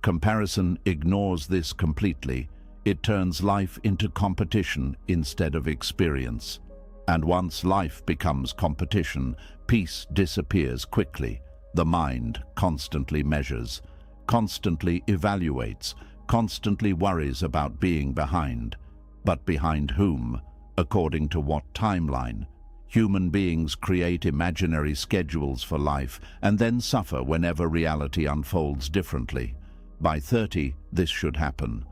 Speaker 1: Comparison ignores this completely. It turns life into competition instead of experience. And once life becomes competition, peace disappears quickly. The mind constantly measures, constantly evaluates, constantly worries about being behind. But behind whom? According to what timeline? Human beings create imaginary schedules for life and then suffer whenever reality unfolds differently. By 30, this should happen.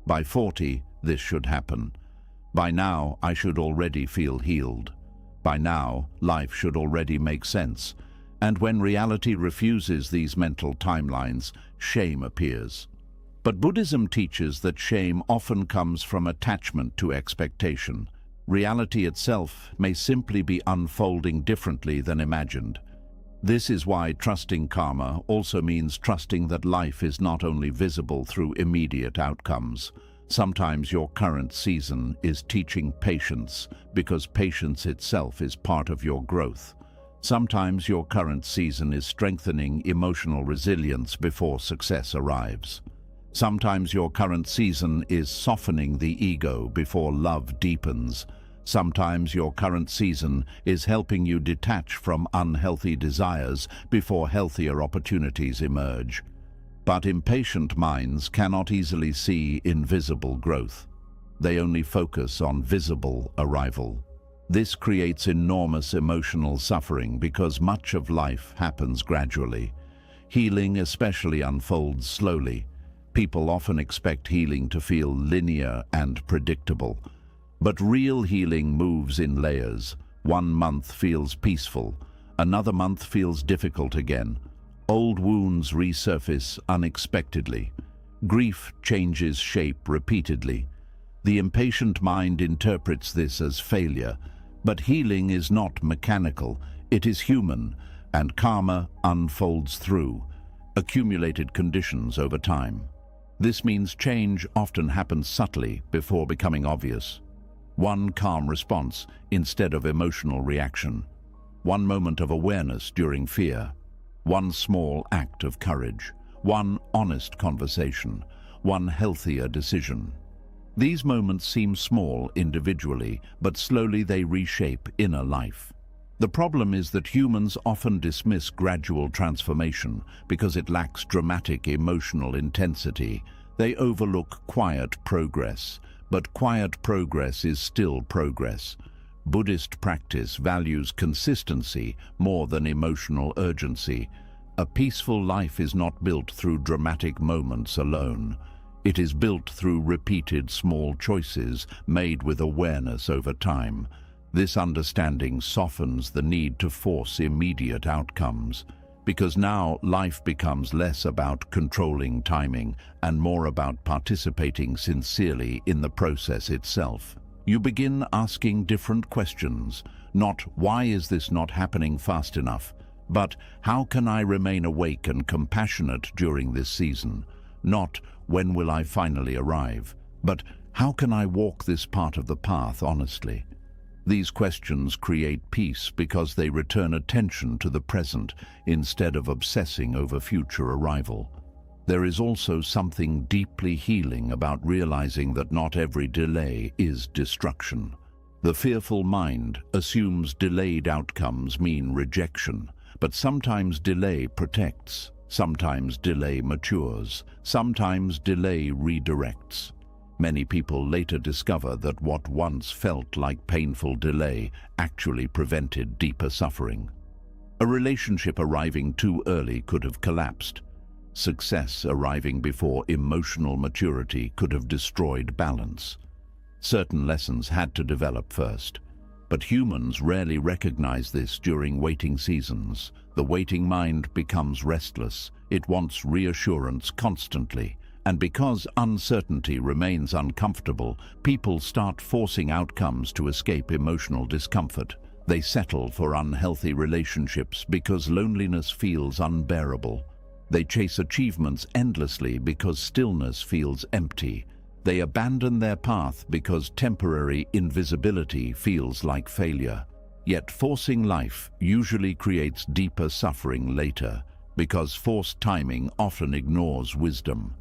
Speaker 1: By 40, this should happen. By now, I should already feel healed. By now, life should already make sense. And when reality refuses these mental timelines, shame appears. But Buddhism teaches that shame often comes from attachment to expectation. Reality itself may simply be unfolding differently than imagined. This is why trusting karma also means trusting that life is not only visible through immediate outcomes. Sometimes your current season is teaching patience because patience itself is part of your growth. Sometimes your current season is strengthening emotional resilience before success arrives. Sometimes your current season is softening the ego before love deepens. Sometimes your current season is helping you detach from unhealthy desires before healthier opportunities emerge. But impatient minds cannot easily see invisible growth. They only focus on visible arrival. This creates enormous emotional suffering because much of life happens gradually. Healing especially unfolds slowly. People often expect healing to feel linear and predictable. But real healing moves in layers. One month feels peaceful, another month feels difficult again. Old wounds resurface unexpectedly. Grief changes shape repeatedly. The impatient mind interprets this as failure, but healing is not mechanical, it is human, and karma unfolds through accumulated conditions over time. This means change often happens subtly before becoming obvious. One calm response instead of emotional reaction. One moment of awareness during fear. One small act of courage. One honest conversation. One healthier decision. These moments seem small individually, but slowly they reshape inner life. The problem is that humans often dismiss gradual transformation because it lacks dramatic emotional intensity. They overlook quiet progress, but quiet progress is still progress. Buddhist practice values consistency more than emotional urgency. A peaceful life is not built through dramatic moments alone. It is built through repeated small choices made with awareness over time. This understanding softens the need to force immediate outcomes, because now life becomes less about controlling timing and more about participating sincerely in the process itself. You begin asking different questions, not "why is this not happening fast enough?" but "how can I remain awake and compassionate during this season?" Not "when will I finally arrive?" but "how can I walk this part of the path honestly?" These questions create peace because they return attention to the present instead of obsessing over future arrival. There is also something deeply healing about realizing that not every delay is destruction. The fearful mind assumes delayed outcomes mean rejection, but sometimes delay protects, sometimes delay matures, sometimes delay redirects. Many people later discover that what once felt like painful delay actually prevented deeper suffering. A relationship arriving too early could have collapsed. Success arriving before emotional maturity could have destroyed balance. Certain lessons had to develop first, but humans rarely recognize this during waiting seasons. The waiting mind becomes restless. It wants reassurance constantly. And because uncertainty remains uncomfortable, people start forcing outcomes to escape emotional discomfort. They settle for unhealthy relationships because loneliness feels unbearable. They chase achievements endlessly because stillness feels empty. They abandon their path because temporary invisibility feels like failure. Yet forcing life usually creates deeper suffering later, because forced timing often ignores wisdom.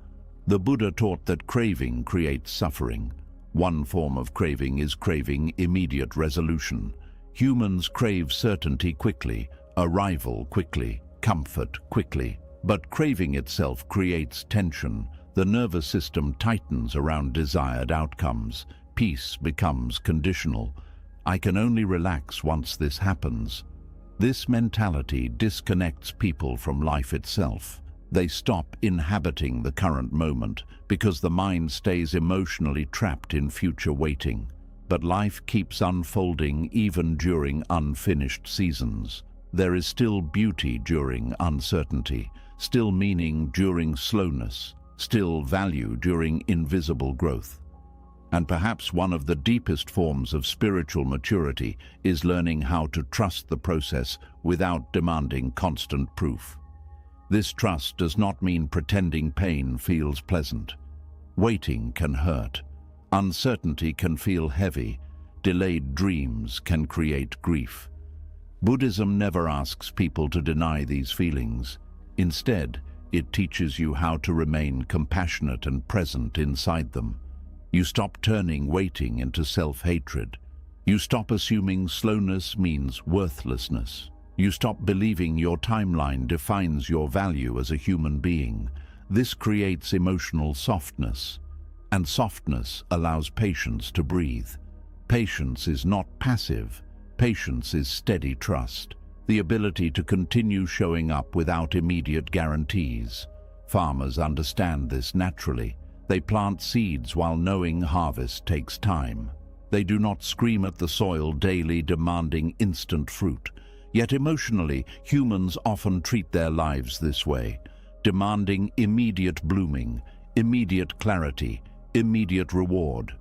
Speaker 1: The Buddha taught that craving creates suffering. One form of craving is craving immediate resolution. Humans crave certainty quickly, arrival quickly, comfort quickly. But craving itself creates tension. The nervous system tightens around desired outcomes. Peace becomes conditional. I can only relax once this happens. This mentality disconnects people from life itself. They stop inhabiting the current moment because the mind stays emotionally trapped in future waiting. But life keeps unfolding even during unfinished seasons. There is still beauty during uncertainty, still meaning during slowness, still value during invisible growth. And perhaps one of the deepest forms of spiritual maturity is learning how to trust the process without demanding constant proof. This trust does not mean pretending pain feels pleasant. Waiting can hurt. Uncertainty can feel heavy. Delayed dreams can create grief. Buddhism never asks people to deny these feelings. Instead, it teaches you how to remain compassionate and present inside them. You stop turning waiting into self-hatred. You stop assuming slowness means worthlessness. You stop believing your timeline defines your value as a human being. This creates emotional softness, and softness allows patience to breathe. Patience is not passive. Patience is steady trust, the ability to continue showing up without immediate guarantees. Farmers understand this naturally. They plant seeds while knowing harvest takes time. They do not scream at the soil daily demanding instant fruit. Yet emotionally, humans often treat their lives this way, demanding immediate blooming, immediate clarity, immediate reward.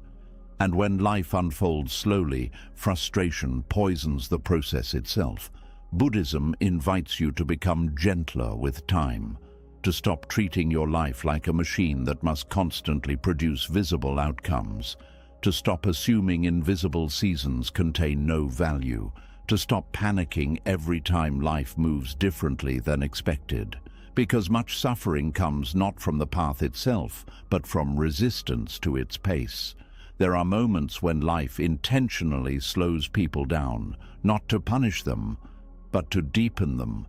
Speaker 1: And when life unfolds slowly, frustration poisons the process itself. Buddhism invites you to become gentler with time, to stop treating your life like a machine that must constantly produce visible outcomes, to stop assuming invisible seasons contain no value, to stop panicking every time life moves differently than expected, because much suffering comes not from the path itself, but from resistance to its pace. There are moments when life intentionally slows people down, not to punish them, but to deepen them.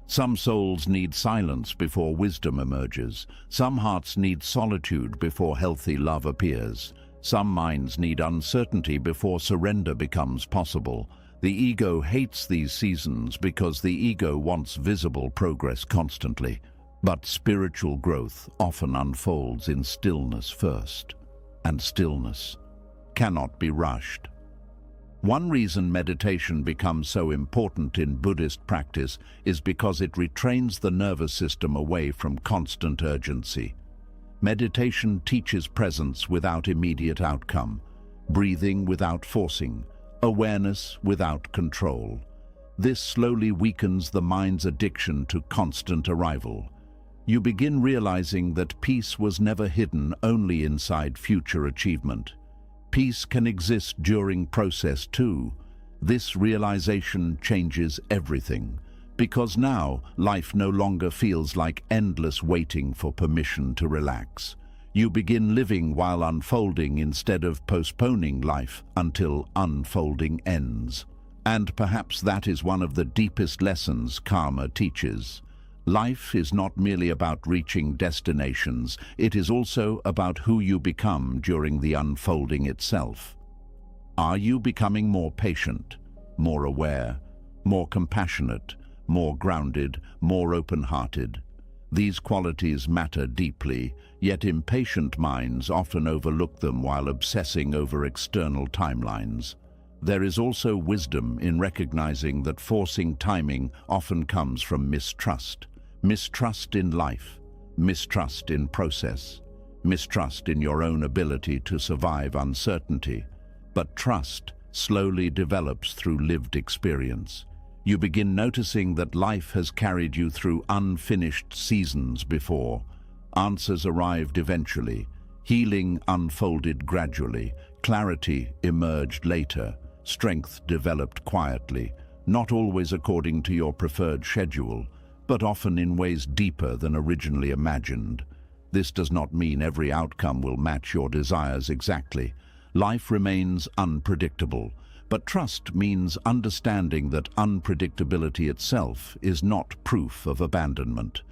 Speaker 1: Some souls need silence before wisdom emerges. Some hearts need solitude before healthy love appears. Some minds need uncertainty before surrender becomes possible. The ego hates these seasons because the ego wants visible progress constantly. But spiritual growth often unfolds in stillness first, and stillness cannot be rushed. One reason meditation becomes so important in Buddhist practice is because it retrains the nervous system away from constant urgency. Meditation teaches presence without immediate outcome, breathing without forcing, awareness without control. This slowly weakens the mind's addiction to constant arrival. You begin realizing that peace was never hidden only inside future achievement. Peace can exist during process too. This realization changes everything, because now life no longer feels like endless waiting for permission to relax. You begin living while unfolding instead of postponing life until unfolding ends. And perhaps that is one of the deepest lessons karma teaches. Life is not merely about reaching destinations, it is also about who you become during the unfolding itself. Are you becoming more patient, more aware, more compassionate, more grounded, more open-hearted? These qualities matter deeply, yet impatient minds often overlook them while obsessing over external timelines. There is also wisdom in recognizing that forcing timing often comes from mistrust. Mistrust in life, mistrust in process, mistrust in your own ability to survive uncertainty. But trust slowly develops through lived experience. You begin noticing that life has carried you through unfinished seasons before. Answers arrived eventually, healing unfolded gradually, clarity emerged later, strength developed quietly, not always according to your preferred schedule, but often in ways deeper than originally imagined. This does not mean every outcome will match your desires exactly. Life remains unpredictable, but trust means understanding that unpredictability itself is not proof of abandonment.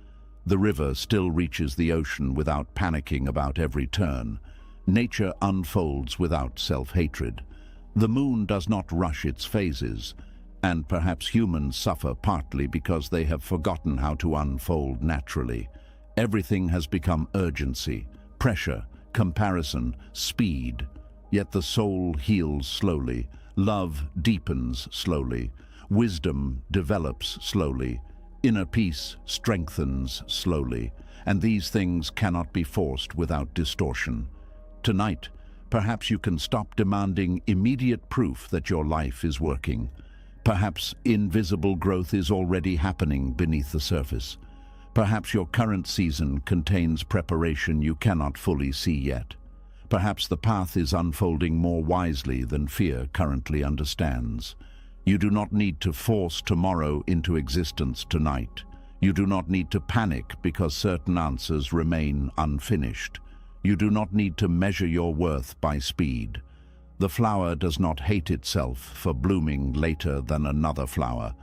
Speaker 1: The river still reaches the ocean without panicking about every turn. Nature unfolds without self-hatred. The moon does not rush its phases, and perhaps humans suffer partly because they have forgotten how to unfold naturally. Everything has become urgency, pressure, comparison, speed. Yet the soul heals slowly, love deepens slowly, wisdom develops slowly, inner peace strengthens slowly, and these things cannot be forced without distortion. Tonight, perhaps you can stop demanding immediate proof that your life is working. Perhaps invisible growth is already happening beneath the surface. Perhaps your current season contains preparation you cannot fully see yet. Perhaps the path is unfolding more wisely than fear currently understands. You do not need to force tomorrow into existence tonight. You do not need to panic because certain answers remain unfinished. You do not need to measure your worth by speed. The flower does not hate itself for blooming later than another flower.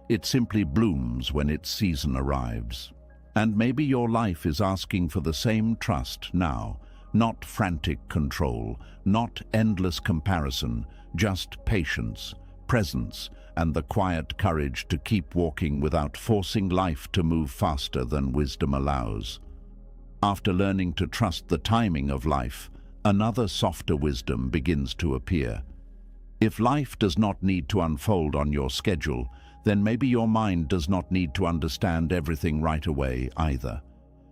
Speaker 1: It simply blooms when its season arrives. And maybe your life is asking for the same trust now, not frantic control, not endless comparison, just patience, presence, and the quiet courage to keep walking without forcing life to move faster than wisdom allows. After learning to trust the timing of life, another softer wisdom begins to appear. If life does not need to unfold on your schedule, then maybe your mind does not need to understand everything right away either.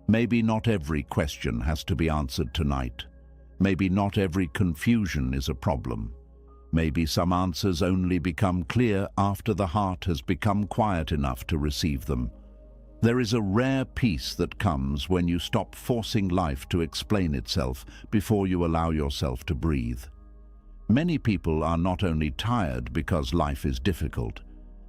Speaker 1: Maybe not every question has to be answered tonight. Maybe not every confusion is a problem. Maybe some answers only become clear after the heart has become quiet enough to receive them. There is a rare peace that comes when you stop forcing life to explain itself before you allow yourself to breathe. Many people are not only tired because life is difficult,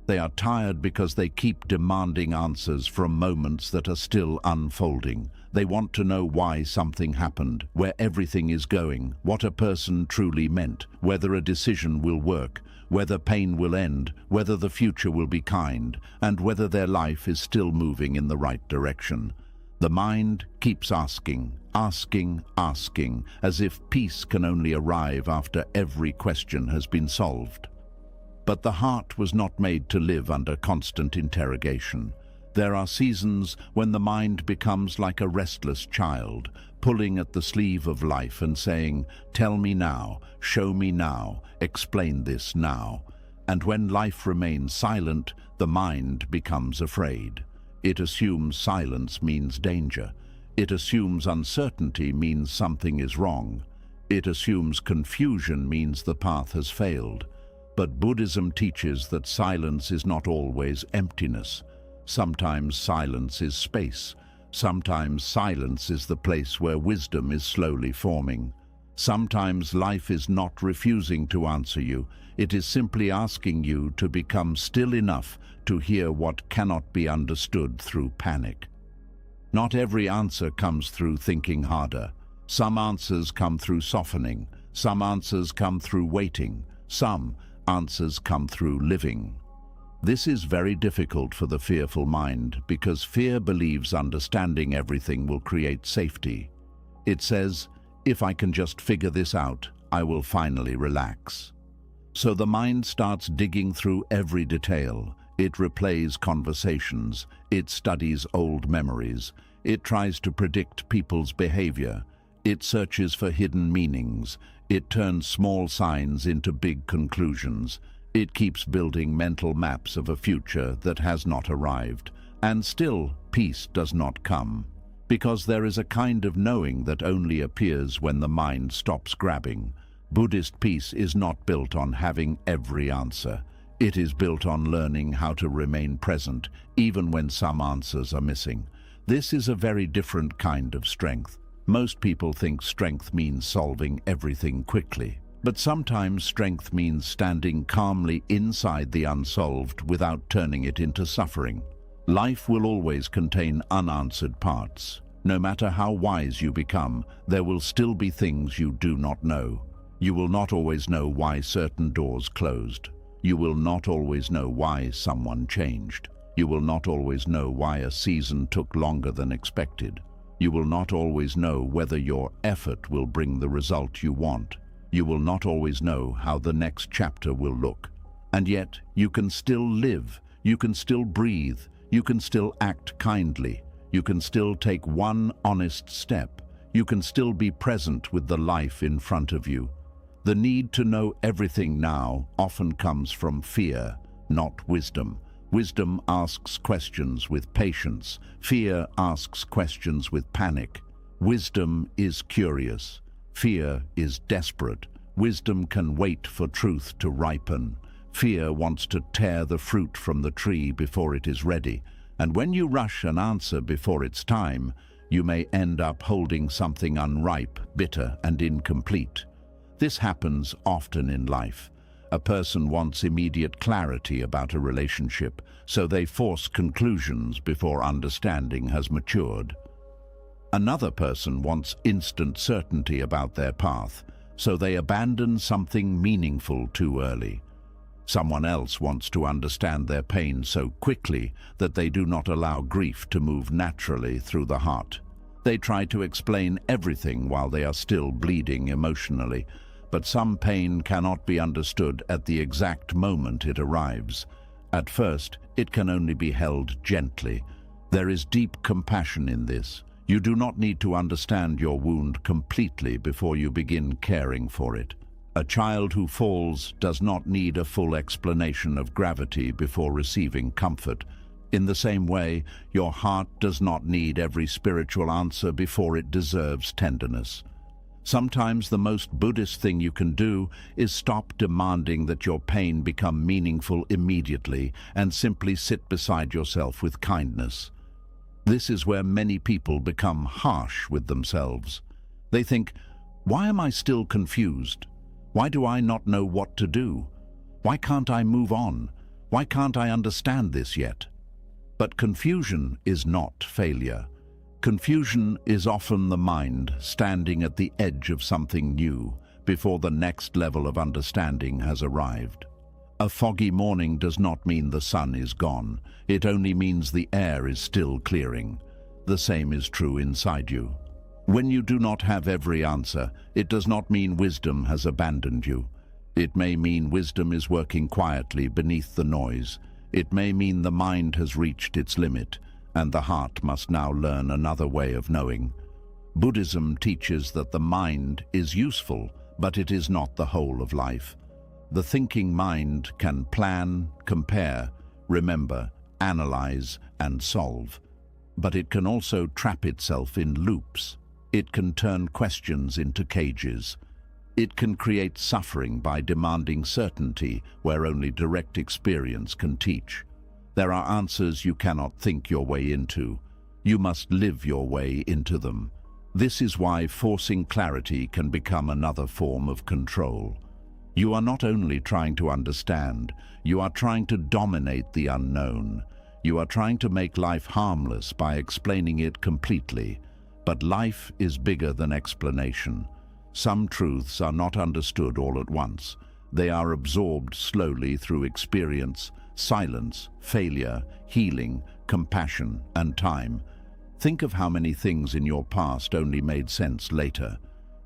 Speaker 1: they are tired because they keep demanding answers from moments that are still unfolding. They want to know why something happened, where everything is going, what a person truly meant, whether a decision will work, whether pain will end, whether the future will be kind, and whether their life is still moving in the right direction. The mind keeps asking, as if peace can only arrive after every question has been solved. But the heart was not made to live under constant interrogation. There are seasons when the mind becomes like a restless child, pulling at the sleeve of life and saying, "Tell me now, show me now, explain this now." And when life remains silent, the mind becomes afraid. It assumes silence means danger. It assumes uncertainty means something is wrong. It assumes confusion means the path has failed. But Buddhism teaches that silence is not always emptiness. Sometimes silence is space. Sometimes silence is the place where wisdom is slowly forming. Sometimes life is not refusing to answer you. It is simply asking you to become still enough to hear what cannot be understood through panic. Not every answer comes through thinking harder. Some answers come through softening. Some answers come through waiting. Some answers come through living. This is very difficult for the fearful mind because fear believes understanding everything will create safety. It says, "If I can just figure this out, I will finally relax." So the mind starts digging through every detail. It replays conversations. It studies old memories. It tries to predict people's behavior. It searches for hidden meanings. It turns small signs into big conclusions. It keeps building mental maps of a future that has not arrived. And still, peace does not come. Because there is a kind of knowing that only appears when the mind stops grabbing. Buddhist peace is not built on having every answer. It is built on learning how to remain present, even when some answers are missing. This is a very different kind of strength. Most people think strength means solving everything quickly. But sometimes strength means standing calmly inside the unsolved without turning it into suffering. Life will always contain unanswered parts. No matter how wise you become, there will still be things you do not know. You will not always know why certain doors closed. You will not always know why someone changed. You will not always know why a season took longer than expected. You will not always know whether your effort will bring the result you want. You will not always know how the next chapter will look. And yet, you can still live. You can still breathe. You can still act kindly. You can still take one honest step. You can still be present with the life in front of you. The need to know everything now often comes from fear, not wisdom. Wisdom asks questions with patience. Fear asks questions with panic. Wisdom is curious. Fear is desperate. Wisdom can wait for truth to ripen. Fear wants to tear the fruit from the tree before it is ready. And when you rush an answer before it's time, you may end up holding something unripe, bitter, and incomplete. This happens often in life. A person wants immediate clarity about a relationship, so they force conclusions before understanding has matured. Another person wants instant certainty about their path, so they abandon something meaningful too early. Someone else wants to understand their pain so quickly that they do not allow grief to move naturally through the heart. They try to explain everything while they are still bleeding emotionally, but some pain cannot be understood at the exact moment it arrives. At first, it can only be held gently. There is deep compassion in this. You do not need to understand your wound completely before you begin caring for it. A child who falls does not need a full explanation of gravity before receiving comfort. In the same way, your heart does not need every spiritual answer before it deserves tenderness. Sometimes the most Buddhist thing you can do is stop demanding that your pain become meaningful immediately and simply sit beside yourself with kindness. This is where many people become harsh with themselves. They think, "Why am I still confused? Why do I not know what to do? Why can't I move on? Why can't I understand this yet?" But confusion is not failure. Confusion is often the mind standing at the edge of something new before the next level of understanding has arrived. A foggy morning does not mean the sun is gone. It only means the air is still clearing. The same is true inside you. When you do not have every answer, it does not mean wisdom has abandoned you. It may mean wisdom is working quietly beneath the noise. It may mean the mind has reached its limit, and the heart must now learn another way of knowing. Buddhism teaches that the mind is useful, but it is not the whole of life. The thinking mind can plan, compare, remember, analyze, and solve. But it can also trap itself in loops. It can turn questions into cages. It can create suffering by demanding certainty where only direct experience can teach. There are answers you cannot think your way into. You must live your way into them. This is why forcing clarity can become another form of control. You are not only trying to understand, you are trying to dominate the unknown. You are trying to make life harmless by explaining it completely. But life is bigger than explanation. Some truths are not understood all at once. They are absorbed slowly through experience, silence, failure, healing, compassion, and time. Think of how many things in your past only made sense later.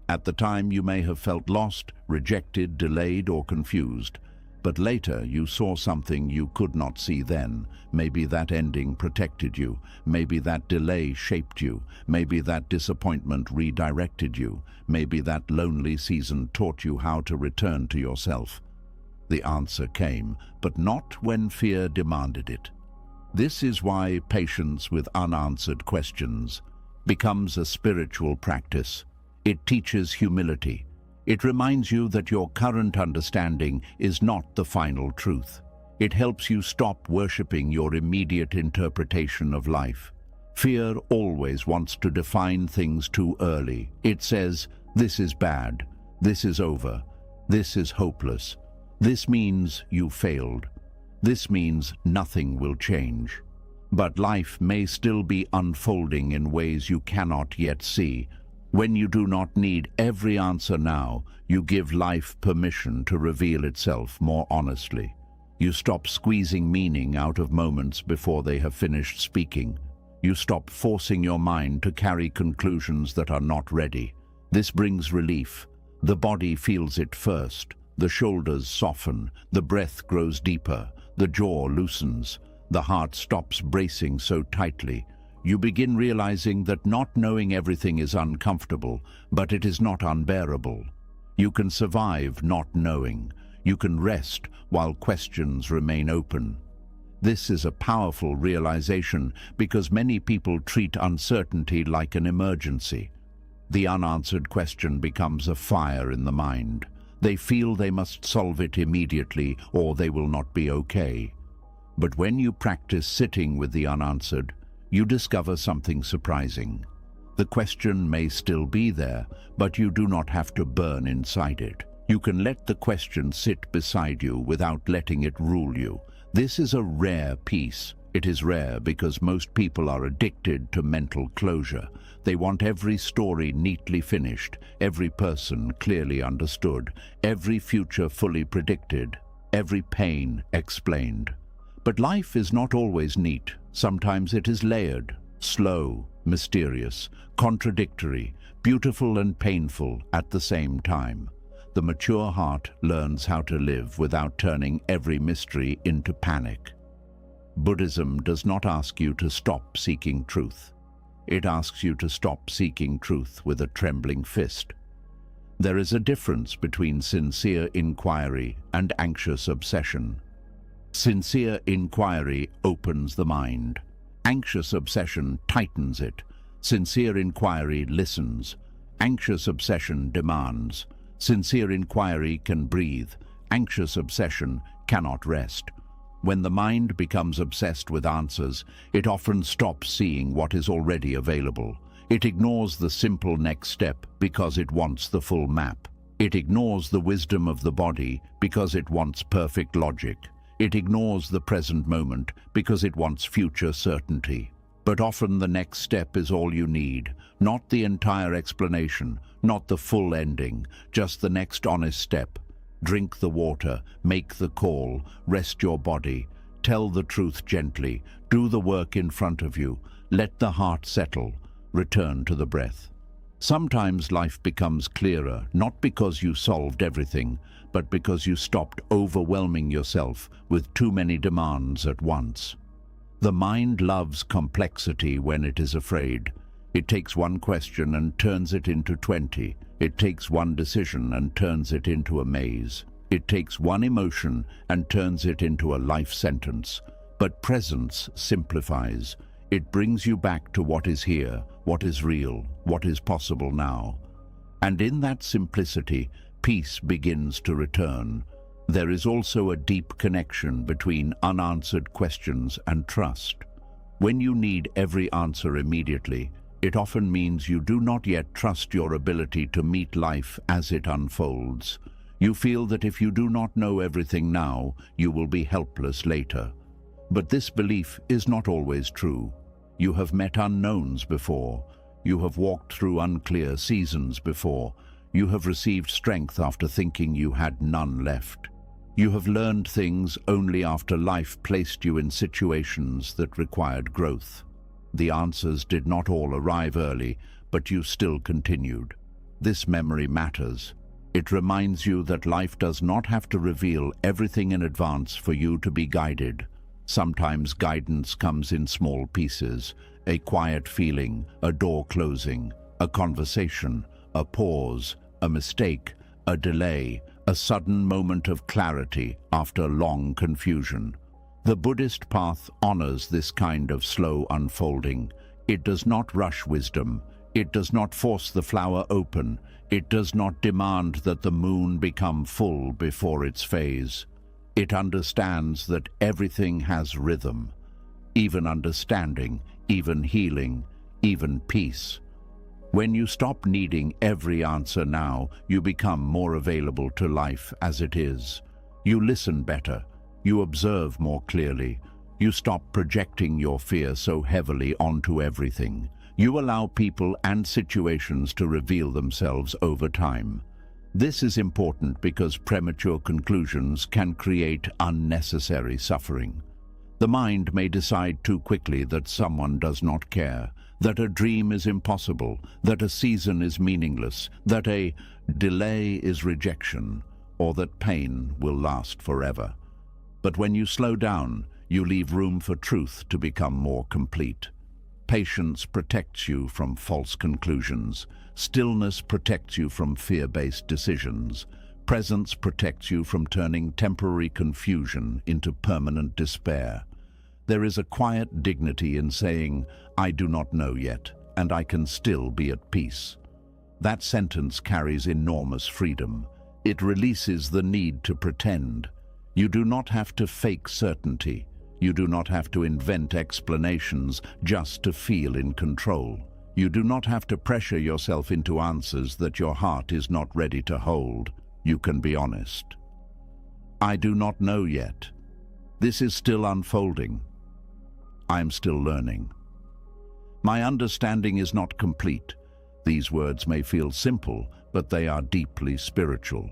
Speaker 1: At the time you may have felt lost, rejected, delayed, or confused. But later you saw something you could not see then. Maybe that ending protected you. Maybe that delay shaped you. Maybe that disappointment redirected you. Maybe that lonely season taught you how to return to yourself. The answer came, but not when fear demanded it. This is why patience with unanswered questions becomes a spiritual practice. It teaches humility. It reminds you that your current understanding is not the final truth. It helps you stop worshipping your immediate interpretation of life. Fear always wants to define things too early. It says, "This is bad. This is over. This is hopeless. This means you failed. This means nothing will change." But life may still be unfolding in ways you cannot yet see. When you do not need every answer now, you give life permission to reveal itself more honestly. You stop squeezing meaning out of moments before they have finished speaking. You stop forcing your mind to carry conclusions that are not ready. This brings relief. The body feels it first. The shoulders soften. The breath grows deeper. The jaw loosens. The heart stops bracing so tightly. You begin realizing that not knowing everything is uncomfortable, but it is not unbearable. You can survive not knowing. You can rest while questions remain open. This is a powerful realization because many people treat uncertainty like an emergency. The unanswered question becomes a fire in the mind. They feel they must solve it immediately or they will not be okay. But when you practice sitting with the unanswered, you discover something surprising. The question may still be there, but you do not have to burn inside it. You can let the question sit beside you without letting it rule you. This is a rare peace. It is rare because most people are addicted to mental closure. They want every story neatly finished, every person clearly understood, every future fully predicted, every pain explained. But life is not always neat. Sometimes it is layered, slow, mysterious, contradictory, beautiful and painful at the same time. The mature heart learns how to live without turning every mystery into panic. Buddhism does not ask you to stop seeking truth. It asks you to stop seeking truth with a trembling fist. There is a difference between sincere inquiry and anxious obsession. Sincere inquiry opens the mind. Anxious obsession tightens it. Sincere inquiry listens. Anxious obsession demands. Sincere inquiry can breathe. Anxious obsession cannot rest. When the mind becomes obsessed with answers, it often stops seeing what is already available. It ignores the simple next step because it wants the full map. It ignores the wisdom of the body because it wants perfect logic. It ignores the present moment because it wants future certainty. But often the next step is all you need, not the entire explanation, not the full ending, just the next honest step. Drink the water, make the call, rest your body, tell the truth gently, do the work in front of you, let the heart settle, return to the breath. Sometimes life becomes clearer, not because you solved everything, but because you stopped overwhelming yourself with too many demands at once. The mind loves complexity when it is afraid. It takes one question and turns it into 20. It takes one decision and turns it into a maze. It takes one emotion and turns it into a life sentence. But presence simplifies. It brings you back to what is here, what is real, what is possible now. And in that simplicity, peace begins to return. There is also a deep connection between unanswered questions and trust. When you need every answer immediately, it often means you do not yet trust your ability to meet life as it unfolds. You feel that if you do not know everything now, you will be helpless later. But this belief is not always true. You have met unknowns before. You have walked through unclear seasons before. You have received strength after thinking you had none left. You have learned things only after life placed you in situations that required growth. The answers did not all arrive early, but you still continued. This memory matters. It reminds you that life does not have to reveal everything in advance for you to be guided. Sometimes guidance comes in small pieces, a quiet feeling, a door closing, a conversation, a pause, a mistake, a delay, a sudden moment of clarity after long confusion. The Buddhist path honors this kind of slow unfolding. It does not rush wisdom. It does not force the flower open. It does not demand that the moon become full before its phase. It understands that everything has rhythm, even understanding, even healing, even peace. When you stop needing every answer now, you become more available to life as it is. You listen better. You observe more clearly. You stop projecting your fear so heavily onto everything. You allow people and situations to reveal themselves over time. This is important because premature conclusions can create unnecessary suffering. The mind may decide too quickly that someone does not care, that a dream is impossible, that a season is meaningless, that a delay is rejection, or that pain will last forever. But when you slow down, you leave room for truth to become more complete. Patience protects you from false conclusions. Stillness protects you from fear-based decisions. Presence protects you from turning temporary confusion into permanent despair. There is a quiet dignity in saying, "I do not know yet, and I can still be at peace." That sentence carries enormous freedom. It releases the need to pretend. You do not have to fake certainty. You do not have to invent explanations just to feel in control. You do not have to pressure yourself into answers that your heart is not ready to hold. You can be honest. I do not know yet. This is still unfolding. I am still learning. My understanding is not complete. These words may feel simple, but they are deeply spiritual.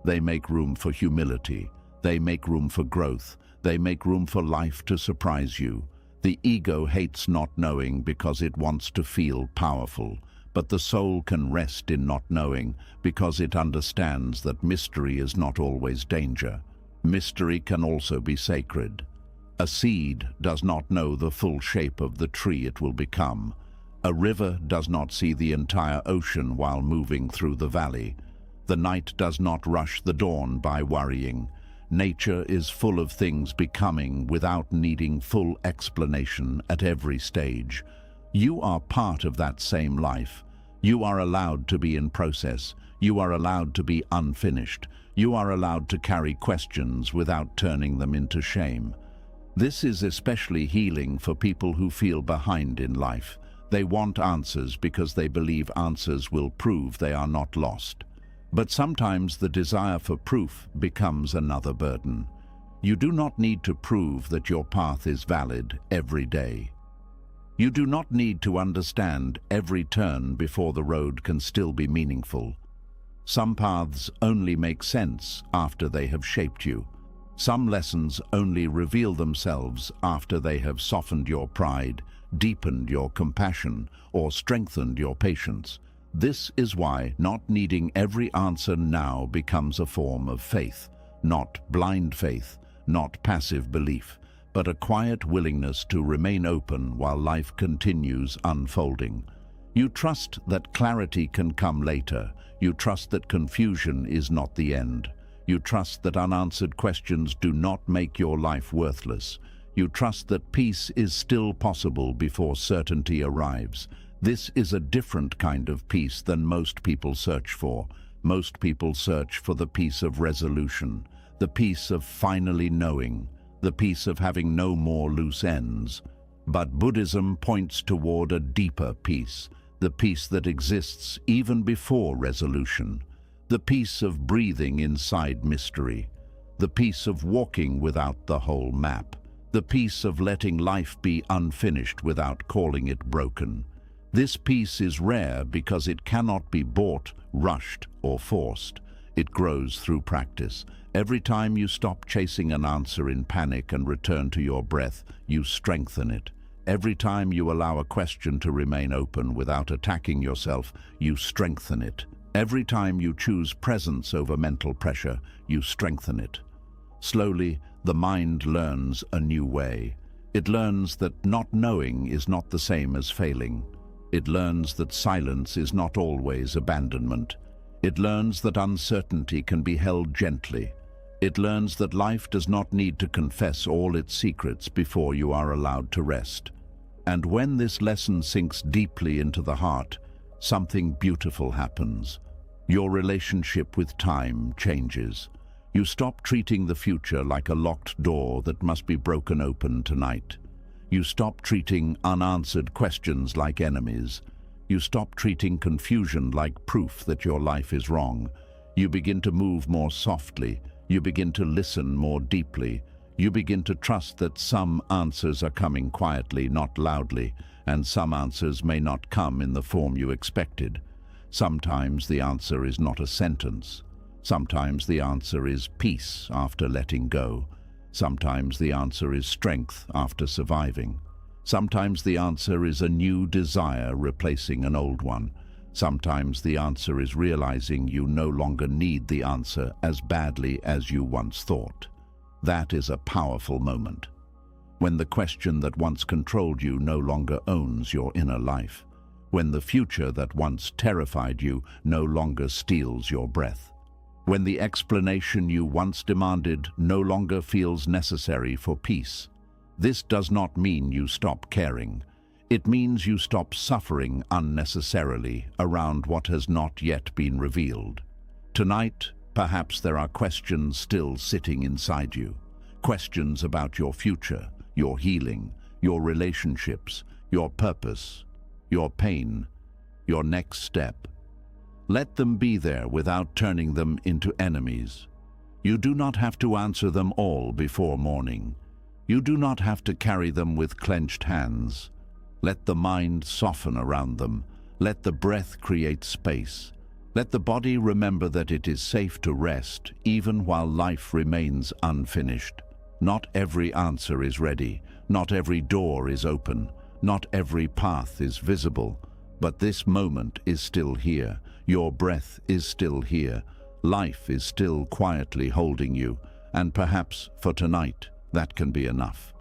Speaker 1: They make room for humility. They make room for growth. They make room for life to surprise you. The ego hates not knowing because it wants to feel powerful, but the soul can rest in not knowing because it understands that mystery is not always danger. Mystery can also be sacred. A seed does not know the full shape of the tree it will become. A river does not see the entire ocean while moving through the valley. The night does not rush the dawn by worrying. Nature is full of things becoming without needing full explanation at every stage. You are part of that same life. You are allowed to be in process. You are allowed to be unfinished. You are allowed to carry questions without turning them into shame. This is especially healing for people who feel behind in life. They want answers because they believe answers will prove they are not lost. But sometimes the desire for proof becomes another burden. You do not need to prove that your path is valid every day. You do not need to understand every turn before the road can still be meaningful. Some paths only make sense after they have shaped you. Some lessons only reveal themselves after they have softened your pride, deepened your compassion, or strengthened your patience. This is why not needing every answer now becomes a form of faith, not blind faith, not passive belief, but a quiet willingness to remain open while life continues unfolding. You trust that clarity can come later. You trust that confusion is not the end. You trust that unanswered questions do not make your life worthless. You trust that peace is still possible before certainty arrives. This is a different kind of peace than most people search for. Most people search for the peace of resolution, the peace of finally knowing, the peace of having no more loose ends. But Buddhism points toward a deeper peace, the peace that exists even before resolution, the peace of breathing inside mystery, the peace of walking without the whole map, the peace of letting life be unfinished without calling it broken. This peace is rare because it cannot be bought, rushed, or forced. It grows through practice. Every time you stop chasing an answer in panic and return to your breath, you strengthen it. Every time you allow a question to remain open without attacking yourself, you strengthen it. Every time you choose presence over mental pressure, you strengthen it. Slowly, the mind learns a new way. It learns that not knowing is not the same as failing. It learns that silence is not always abandonment. It learns that uncertainty can be held gently. It learns that life does not need to confess all its secrets before you are allowed to rest. And when this lesson sinks deeply into the heart, something beautiful happens. Your relationship with time changes. You stop treating the future like a locked door that must be broken open tonight. You stop treating unanswered questions like enemies. You stop treating confusion like proof that your life is wrong. You begin to move more softly. You begin to listen more deeply. You begin to trust that some answers are coming quietly, not loudly, and some answers may not come in the form you expected. Sometimes the answer is not a sentence. Sometimes the answer is peace after letting go. Sometimes the answer is strength after surviving. Sometimes the answer is a new desire replacing an old one. Sometimes the answer is realizing you no longer need the answer as badly as you once thought. That is a powerful moment. When the question that once controlled you no longer owns your inner life. When the future that once terrified you no longer steals your breath. When the explanation you once demanded no longer feels necessary for peace. This does not mean you stop caring. It means you stop suffering unnecessarily around what has not yet been revealed. Tonight, perhaps there are questions still sitting inside you. Questions about your future, your healing, your relationships, your purpose, your pain, your next step. Let them be there without turning them into enemies. You do not have to answer them all before morning. You do not have to carry them with clenched hands. Let the mind soften around them. Let the breath create space. Let the body remember that it is safe to rest even while life remains unfinished. Not every answer is ready. Not every door is open. Not every path is visible. But this moment is still here. Your breath is still here. Life is still quietly holding you. And perhaps for tonight, that can be enough.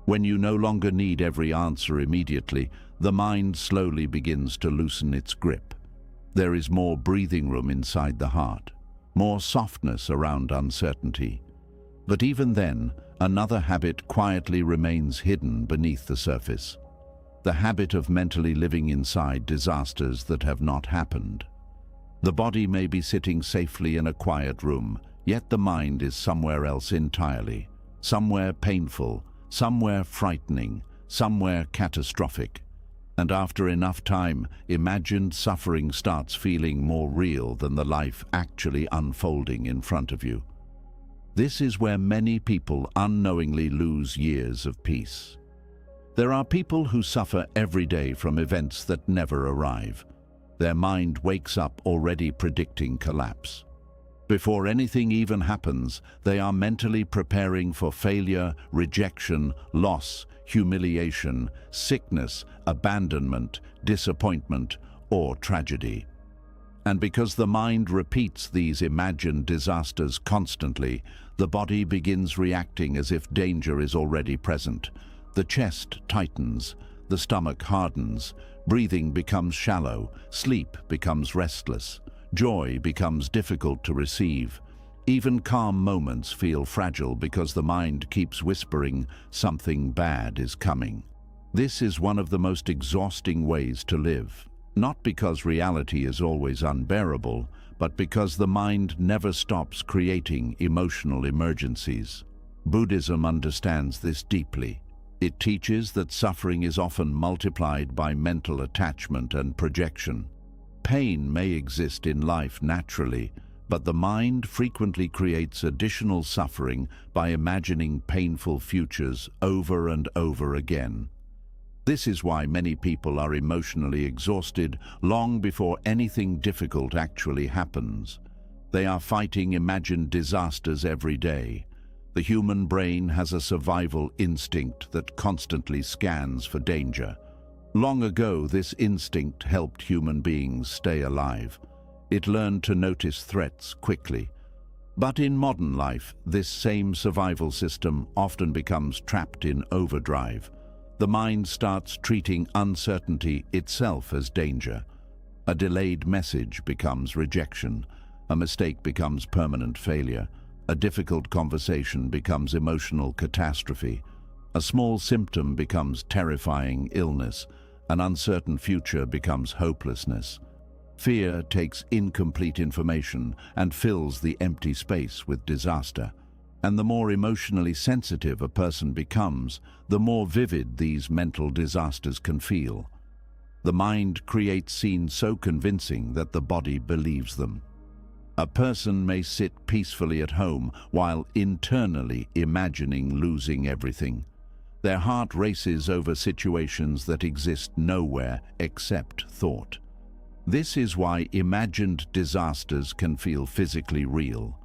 Speaker 1: When you no longer need every answer immediately, the mind slowly begins to loosen its grip. There is more breathing room inside the heart. more softness around uncertainty. But even then, another habit quietly remains hidden beneath the surface. The habit of mentally living inside disasters that have not happened. The body may be sitting safely in a quiet room, yet the mind is somewhere else entirely. Somewhere painful, somewhere frightening, somewhere catastrophic. And after enough time, imagined suffering starts feeling more real than the life actually unfolding in front of you. This is where many people unknowingly lose years of peace. There are people who suffer every day from events that never arrive. Their mind wakes up already predicting collapse. Before anything even happens, they are mentally preparing for failure, rejection, loss, humiliation, sickness, abandonment, disappointment, or tragedy. And because the mind repeats these imagined disasters constantly, the body begins reacting as if danger is already present. The chest tightens, the stomach hardens, breathing becomes shallow, sleep becomes restless, joy becomes difficult to receive. Even calm moments feel fragile because the mind keeps whispering something bad is coming. This is one of the most exhausting ways to live, not because reality is always unbearable, but because the mind never stops creating emotional emergencies. Buddhism understands this deeply. It teaches that suffering is often multiplied by mental attachment and projection. Pain may exist in life naturally, but the mind frequently creates additional suffering by imagining painful futures over and over again. This is why many people are emotionally exhausted long before anything difficult actually happens. They are fighting imagined disasters every day. The human brain has a survival instinct that constantly scans for danger. Long ago, this instinct helped human beings stay alive. It learned to notice threats quickly. But in modern life, this same survival system often becomes trapped in overdrive. The mind starts treating uncertainty itself as danger. A delayed message becomes rejection. A mistake becomes permanent failure. A difficult conversation becomes emotional catastrophe. A small symptom becomes terrifying illness. An uncertain future becomes hopelessness. Fear takes incomplete information and fills the empty space with disaster. And the more emotionally sensitive a person becomes, the more vivid these mental disasters can feel. The mind creates scenes so convincing that the body believes them. A person may sit peacefully at home while internally imagining losing everything. Their heart races over situations that exist nowhere except thought. This is why imagined disasters can feel physically real.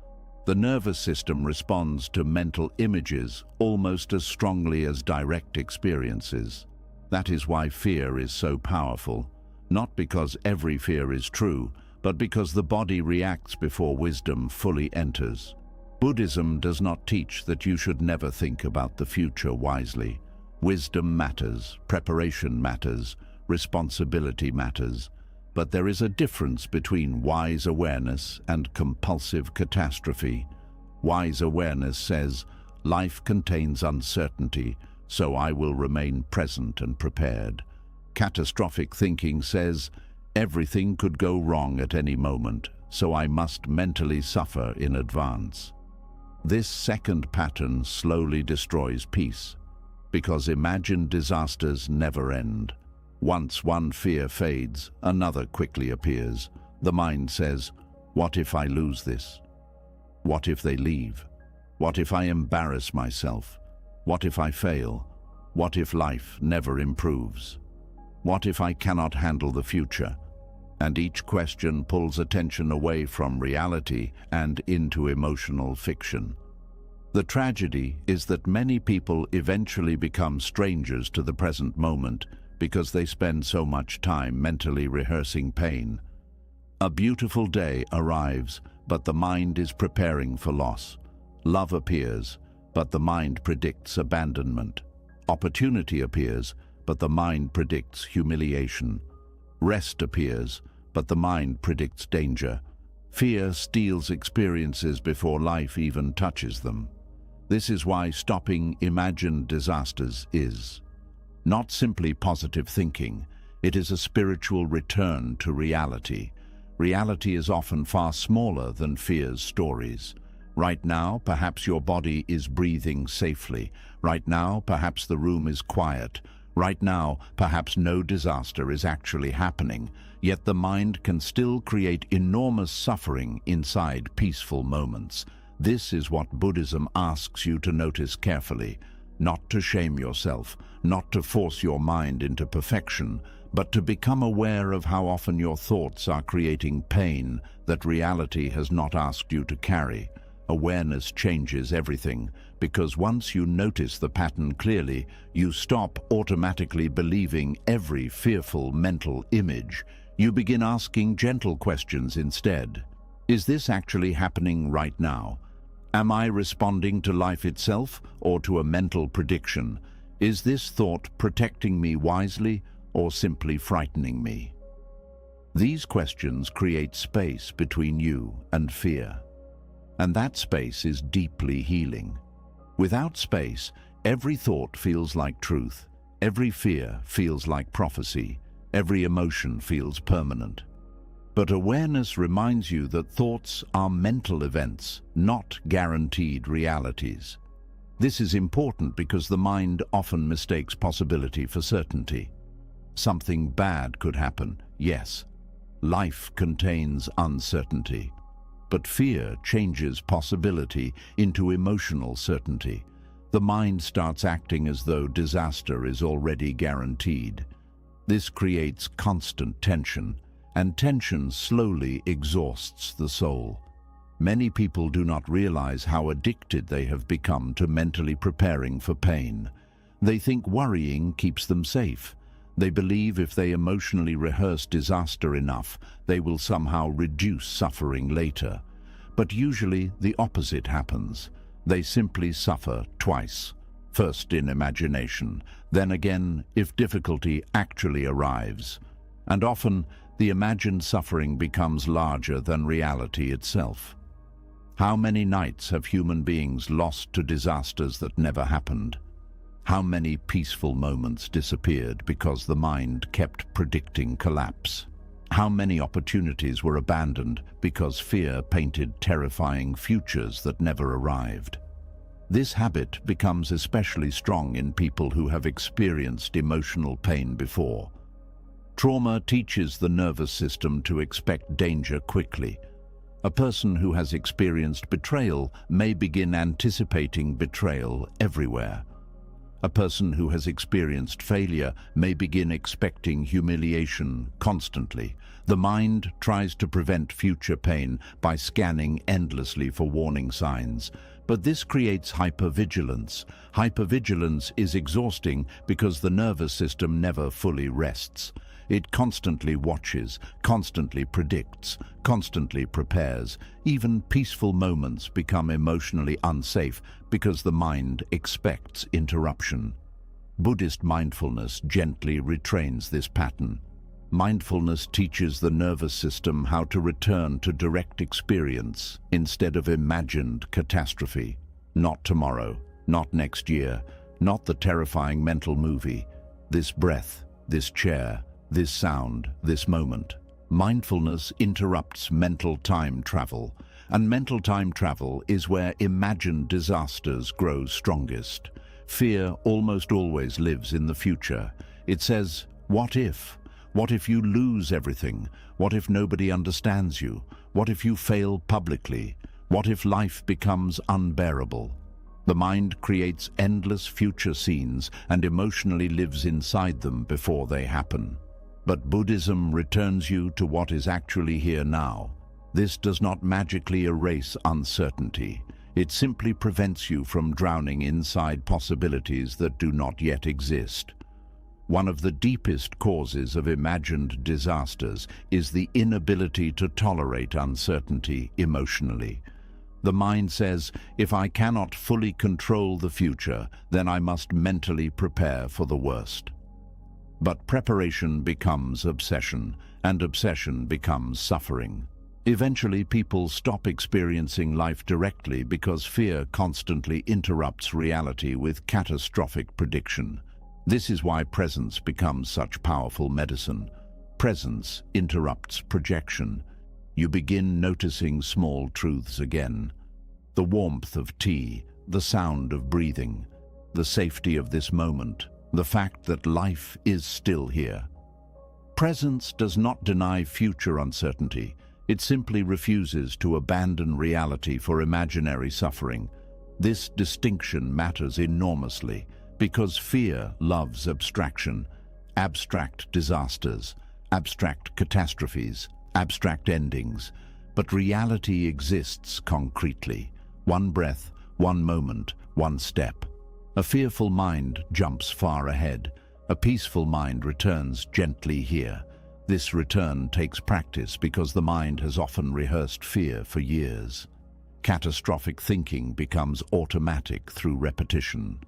Speaker 1: The nervous system responds to mental images almost as strongly as direct experiences. That is why fear is so powerful, not because every fear is true, but because the body reacts before wisdom fully enters. Buddhism does not teach that you should never think about the future wisely. Wisdom matters, preparation matters, responsibility matters, but there is a difference between wise awareness and compulsive catastrophe. Wise awareness says, life contains uncertainty, so I will remain present and prepared. Catastrophic thinking says, everything could go wrong at any moment, so I must mentally suffer in advance. This second pattern slowly destroys peace, because imagined disasters never end. Once one fear fades, another quickly appears. The mind says, what if I lose this? What if they leave? What if I embarrass myself? What if I fail? What if life never improves? What if I cannot handle the future? And each question pulls attention away from reality and into emotional fiction. The tragedy is that many people eventually become strangers to the present moment because they spend so much time mentally rehearsing pain. A beautiful day arrives, but the mind is preparing for loss. Love appears, but the mind predicts abandonment. Opportunity appears, but the mind predicts humiliation. Rest appears, but the mind predicts danger. Fear steals experiences before life even touches them. This is why stopping imagined disasters is not simply positive thinking, it is a spiritual return to reality. Reality is often far smaller than fear's stories. Right now, perhaps your body is breathing safely. Right now, perhaps the room is quiet. Right now, perhaps no disaster is actually happening. Yet the mind can still create enormous suffering inside peaceful moments. This is what Buddhism asks you to notice carefully. Not to shame yourself, not to force your mind into perfection, but to become aware of how often your thoughts are creating pain that reality has not asked you to carry. Awareness changes everything, because once you notice the pattern clearly, you stop automatically believing every fearful mental image. You begin asking gentle questions instead. Is this actually happening right now? Am I responding to life itself or to a mental prediction? Is this thought protecting me wisely or simply frightening me? These questions create space between you and fear. And that space is deeply healing. Without space, every thought feels like truth, every fear feels like prophecy, every emotion feels permanent. But awareness reminds you that thoughts are mental events, not guaranteed realities. This is important because the mind often mistakes possibility for certainty. Something bad could happen, yes. Life contains uncertainty. But fear changes possibility into emotional certainty. The mind starts acting as though disaster is already guaranteed. This creates constant tension, and tension slowly exhausts the soul. Many people do not realize how addicted they have become to mentally preparing for pain. They think worrying keeps them safe. They believe if they emotionally rehearse disaster enough, they will somehow reduce suffering later. But usually the opposite happens. They simply suffer twice. First in imagination, then again if difficulty actually arrives. And often, the imagined suffering becomes larger than reality itself. How many nights have human beings lost to disasters that never happened? How many peaceful moments disappeared because the mind kept predicting collapse? How many opportunities were abandoned because fear painted terrifying futures that never arrived? This habit becomes especially strong in people who have experienced emotional pain before. Trauma teaches the nervous system to expect danger quickly. A person who has experienced betrayal may begin anticipating betrayal everywhere. A person who has experienced failure may begin expecting humiliation constantly. The mind tries to prevent future pain by scanning endlessly for warning signs. But this creates hypervigilance. Hypervigilance is exhausting because the nervous system never fully rests. It constantly watches, constantly predicts, constantly prepares. Even peaceful moments become emotionally unsafe because the mind expects interruption. Buddhist mindfulness gently retrains this pattern. Mindfulness teaches the nervous system how to return to direct experience instead of imagined catastrophe. Not tomorrow, not next year, not the terrifying mental movie. This breath, this chair, this sound, this moment. Mindfulness interrupts mental time travel, and mental time travel is where imagined disasters grow strongest. Fear almost always lives in the future. It says, what if? What if you lose everything? What if nobody understands you? What if you fail publicly? What if life becomes unbearable? The mind creates endless future scenes and emotionally lives inside them before they happen. But Buddhism returns you to what is actually here now. This does not magically erase uncertainty. It simply prevents you from drowning inside possibilities that do not yet exist. One of the deepest causes of imagined disasters is the inability to tolerate uncertainty emotionally. The mind says, if I cannot fully control the future, then I must mentally prepare for the worst. But preparation becomes obsession, and obsession becomes suffering. Eventually, people stop experiencing life directly because fear constantly interrupts reality with catastrophic prediction. This is why presence becomes such powerful medicine. Presence interrupts projection. You begin noticing small truths again. The warmth of tea, the sound of breathing, the safety of this moment, the fact that life is still here. Presence does not deny future uncertainty. It simply refuses to abandon reality for imaginary suffering. This distinction matters enormously because fear loves abstraction, abstract disasters, abstract catastrophes, abstract endings. But reality exists concretely. One breath, one moment, one step. A fearful mind jumps far ahead. A peaceful mind returns gently here. This return takes practice because the mind has often rehearsed fear for years. Catastrophic thinking becomes automatic through repetition.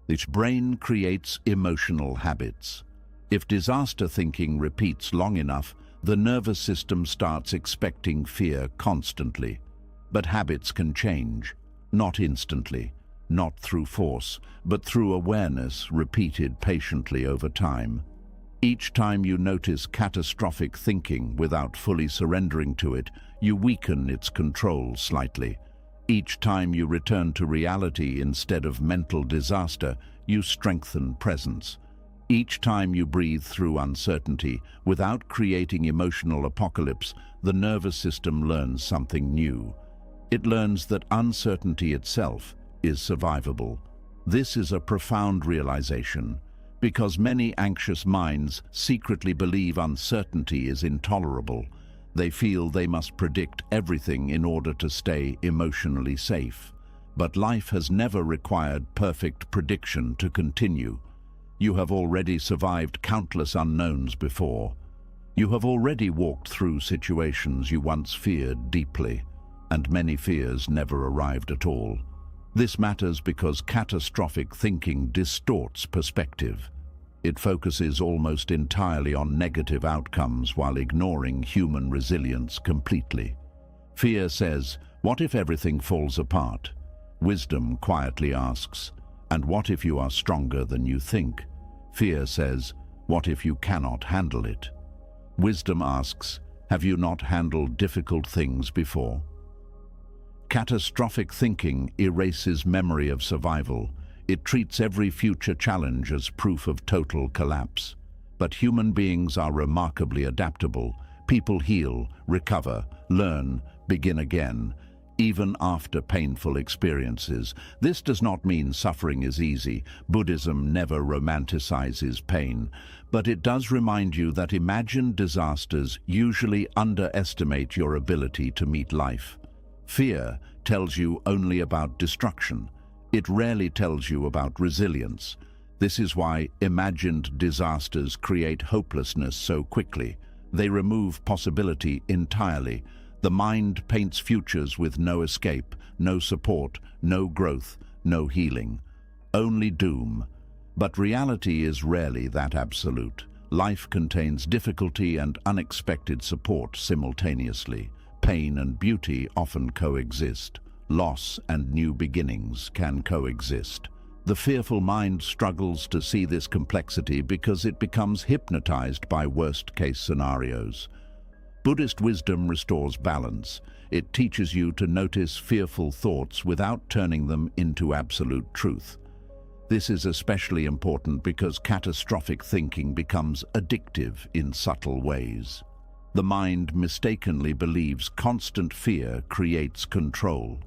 Speaker 1: Its brain creates emotional habits. If disaster thinking repeats long enough, the nervous system starts expecting fear constantly. But habits can change, not instantly, not through force, but through awareness repeated patiently over time. Each time you notice catastrophic thinking without fully surrendering to it, you weaken its control slightly. Each time you return to reality instead of mental disaster, you strengthen presence. Each time you breathe through uncertainty without creating emotional apocalypse, the nervous system learns something new. It learns that uncertainty itself is survivable. This is a profound realization, because many anxious minds secretly believe uncertainty is intolerable. They feel they must predict everything in order to stay emotionally safe. But life has never required perfect prediction to continue. You have already survived countless unknowns before. You have already walked through situations you once feared deeply, and many fears never arrived at all. This matters because catastrophic thinking distorts perspective. It focuses almost entirely on negative outcomes while ignoring human resilience completely. Fear says, "What if everything falls apart?" Wisdom quietly asks, "And what if you are stronger than you think?" Fear says, "What if you cannot handle it?" Wisdom asks, "Have you not handled difficult things before?" Catastrophic thinking erases memory of survival. It treats every future challenge as proof of total collapse. But human beings are remarkably adaptable. People heal, recover, learn, begin again, even after painful experiences. This does not mean suffering is easy. Buddhism never romanticizes pain. But it does remind you that imagined disasters usually underestimate your ability to meet life. Fear tells you only about destruction. It rarely tells you about resilience. This is why imagined disasters create hopelessness so quickly. They remove possibility entirely. The mind paints futures with no escape, no support, no growth, no healing. Only doom. But reality is rarely that absolute. Life contains difficulty and unexpected support simultaneously. Pain and beauty often coexist. Loss and new beginnings can coexist. The fearful mind struggles to see this complexity because it becomes hypnotized by worst-case scenarios. Buddhist wisdom restores balance. It teaches you to notice fearful thoughts without turning them into absolute truth. This is especially important because catastrophic thinking becomes addictive in subtle ways. The mind mistakenly believes constant fear creates control.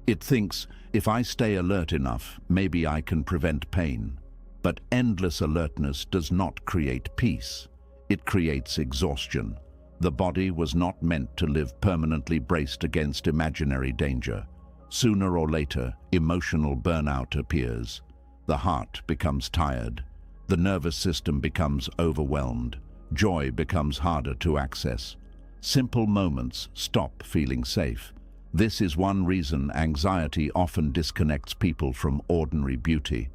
Speaker 1: It thinks, if I stay alert enough, maybe I can prevent pain. But endless alertness does not create peace. It creates exhaustion. The body was not meant to live permanently braced against imaginary danger. Sooner or later, emotional burnout appears. The heart becomes tired. The nervous system becomes overwhelmed. Joy becomes harder to access. Simple moments stop feeling safe. This is one reason anxiety often disconnects people from ordinary beauty.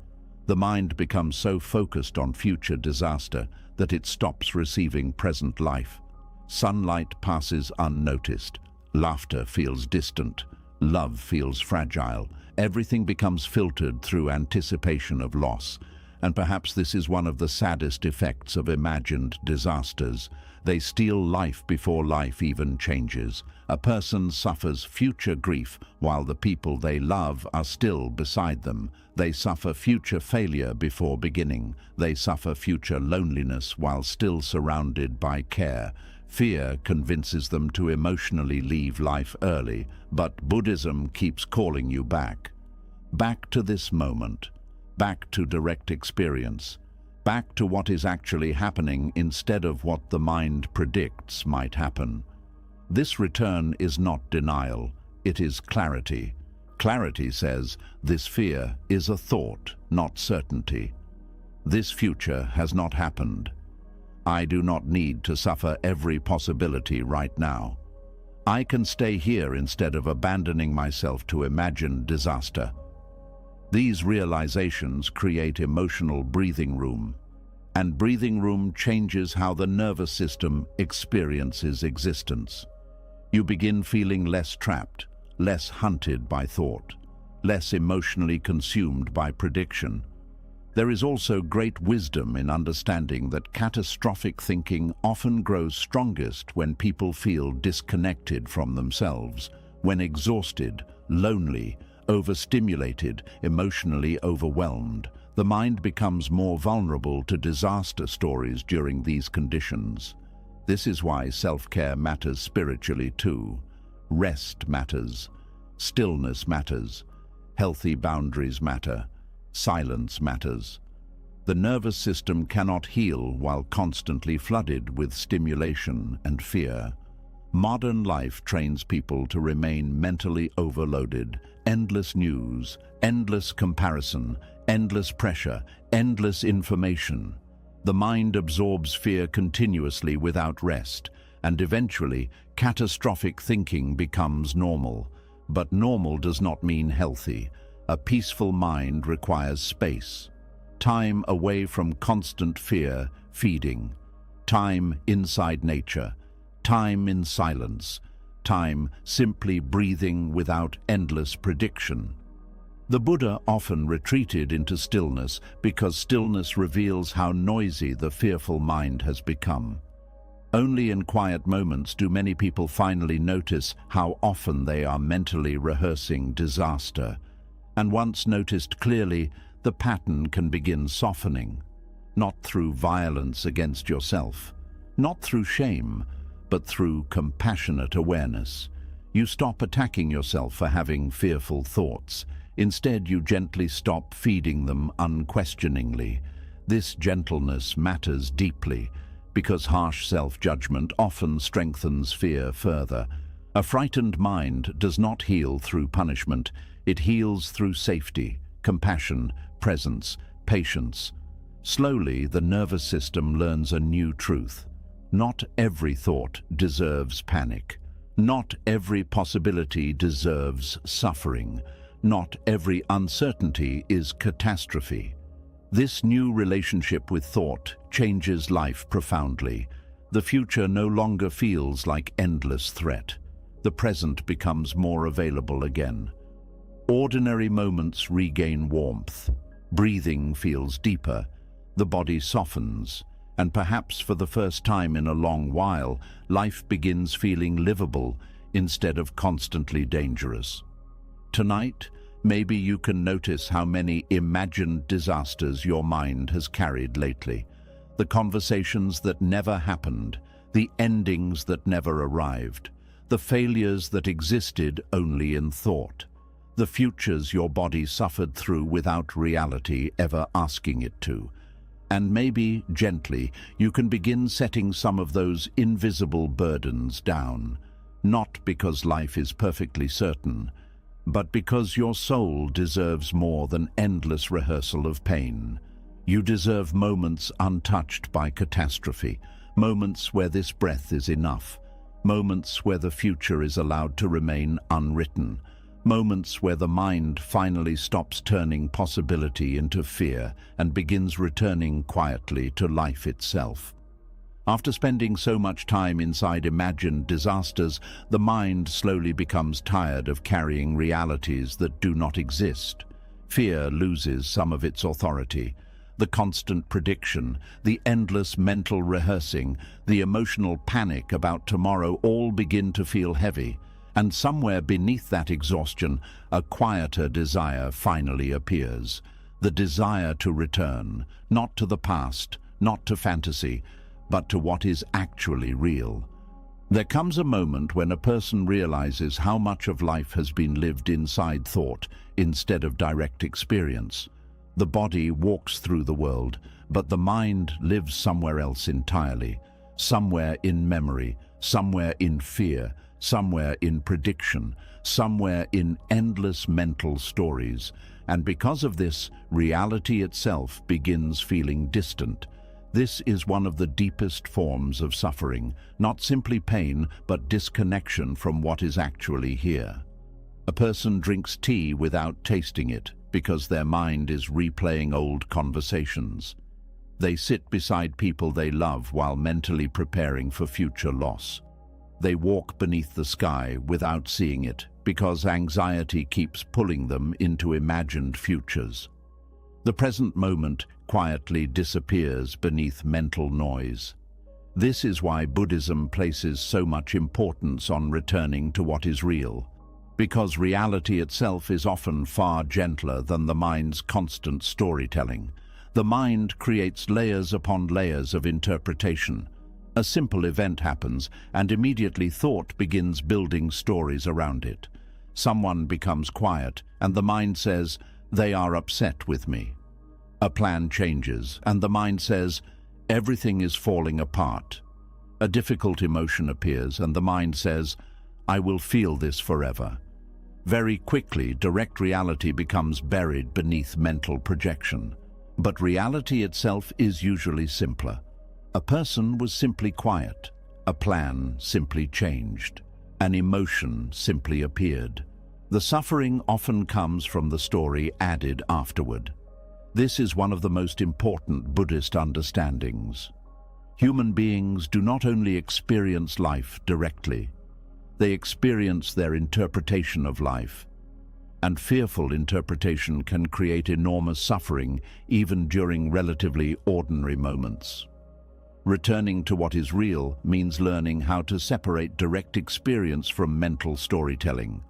Speaker 1: The mind becomes so focused on future disaster that it stops receiving present life. Sunlight passes unnoticed. Laughter feels distant. Love feels fragile. Everything becomes filtered through anticipation of loss. And perhaps this is one of the saddest effects of imagined disasters. They steal life before life even changes. A person suffers future grief while the people they love are still beside them. They suffer future failure before beginning. They suffer future loneliness while still surrounded by care. Fear convinces them to emotionally leave life early, but Buddhism keeps calling you back. Back to this moment. Back to direct experience. Back to what is actually happening instead of what the mind predicts might happen. This return is not denial, it is clarity. Clarity says, this fear is a thought, not certainty. This future has not happened. I do not need to suffer every possibility right now. I can stay here instead of abandoning myself to imagined disaster. These realizations create emotional breathing room, and breathing room changes how the nervous system experiences existence. You begin feeling less trapped, less hunted by thought, less emotionally consumed by prediction. There is also great wisdom in understanding that catastrophic thinking often grows strongest when people feel disconnected from themselves, when exhausted, lonely, overstimulated, emotionally overwhelmed. The mind becomes more vulnerable to disaster stories during these conditions. This is why self-care matters spiritually too. Rest matters. Stillness matters. Healthy boundaries matter. Silence matters. The nervous system cannot heal while constantly flooded with stimulation and fear. Modern life trains people to remain mentally overloaded. Endless news, endless comparison, endless pressure, endless information. The mind absorbs fear continuously without rest, and eventually, catastrophic thinking becomes normal. But normal does not mean healthy. A peaceful mind requires space. Time away from constant fear, feeding. Time inside nature. Time in silence. Time simply breathing without endless prediction. The Buddha often retreated into stillness because stillness reveals how noisy the fearful mind has become. Only in quiet moments do many people finally notice how often they are mentally rehearsing disaster. And once noticed clearly, the pattern can begin softening. Not through violence against yourself, not through shame, but through compassionate awareness. You stop attacking yourself for having fearful thoughts. Instead, you gently stop feeding them unquestioningly. This gentleness matters deeply, because harsh self-judgment often strengthens fear further. A frightened mind does not heal through punishment. It heals through safety, compassion, presence, patience. Slowly, the nervous system learns a new truth. Not every thought deserves panic. Not every possibility deserves suffering. Not every uncertainty is catastrophe. This new relationship with thought changes life profoundly. The future no longer feels like endless threat. The present becomes more available again. Ordinary moments regain warmth. Breathing feels deeper. The body softens. And perhaps for the first time in a long while, life begins feeling livable instead of constantly dangerous. Tonight, maybe you can notice how many imagined disasters your mind has carried lately. The conversations that never happened, the endings that never arrived, the failures that existed only in thought, the futures your body suffered through without reality ever asking it to. And maybe, gently, you can begin setting some of those invisible burdens down, not because life is perfectly certain, but because your soul deserves more than endless rehearsal of pain. You deserve moments untouched by catastrophe, moments where this breath is enough, moments where the future is allowed to remain unwritten, moments where the mind finally stops turning possibility into fear and begins returning quietly to life itself. After spending so much time inside imagined disasters, the mind slowly becomes tired of carrying realities that do not exist. Fear loses some of its authority. The constant prediction, the endless mental rehearsing, the emotional panic about tomorrow all begin to feel heavy. And somewhere beneath that exhaustion, a quieter desire finally appears. The desire to return, not to the past, not to fantasy, but to what is actually real. There comes a moment when a person realizes how much of life has been lived inside thought instead of direct experience. The body walks through the world, but the mind lives somewhere else entirely, somewhere in memory, somewhere in fear, somewhere in prediction, somewhere in endless mental stories. And because of this, reality itself begins feeling distant. This is one of the deepest forms of suffering, not simply pain, but disconnection from what is actually here. A person drinks tea without tasting it because their mind is replaying old conversations. They sit beside people they love while mentally preparing for future loss. They walk beneath the sky without seeing it because anxiety keeps pulling them into imagined futures. The present moment quietly disappears beneath mental noise. This is why Buddhism places so much importance on returning to what is real, because reality itself is often far gentler than the mind's constant storytelling. The mind creates layers upon layers of interpretation. A simple event happens, and immediately thought begins building stories around it. Someone becomes quiet, and the mind says, "They are upset with me." A plan changes, and the mind says, "Everything is falling apart." A difficult emotion appears, and the mind says, "I will feel this forever." Very quickly, direct reality becomes buried beneath mental projection. But reality itself is usually simpler. A person was simply quiet. A plan simply changed. An emotion simply appeared. The suffering often comes from the story added afterward. This is one of the most important Buddhist understandings. Human beings do not only experience life directly, they experience their interpretation of life. And fearful interpretation can create enormous suffering even during relatively ordinary moments. Returning to what is real means learning how to separate direct experience from mental storytelling.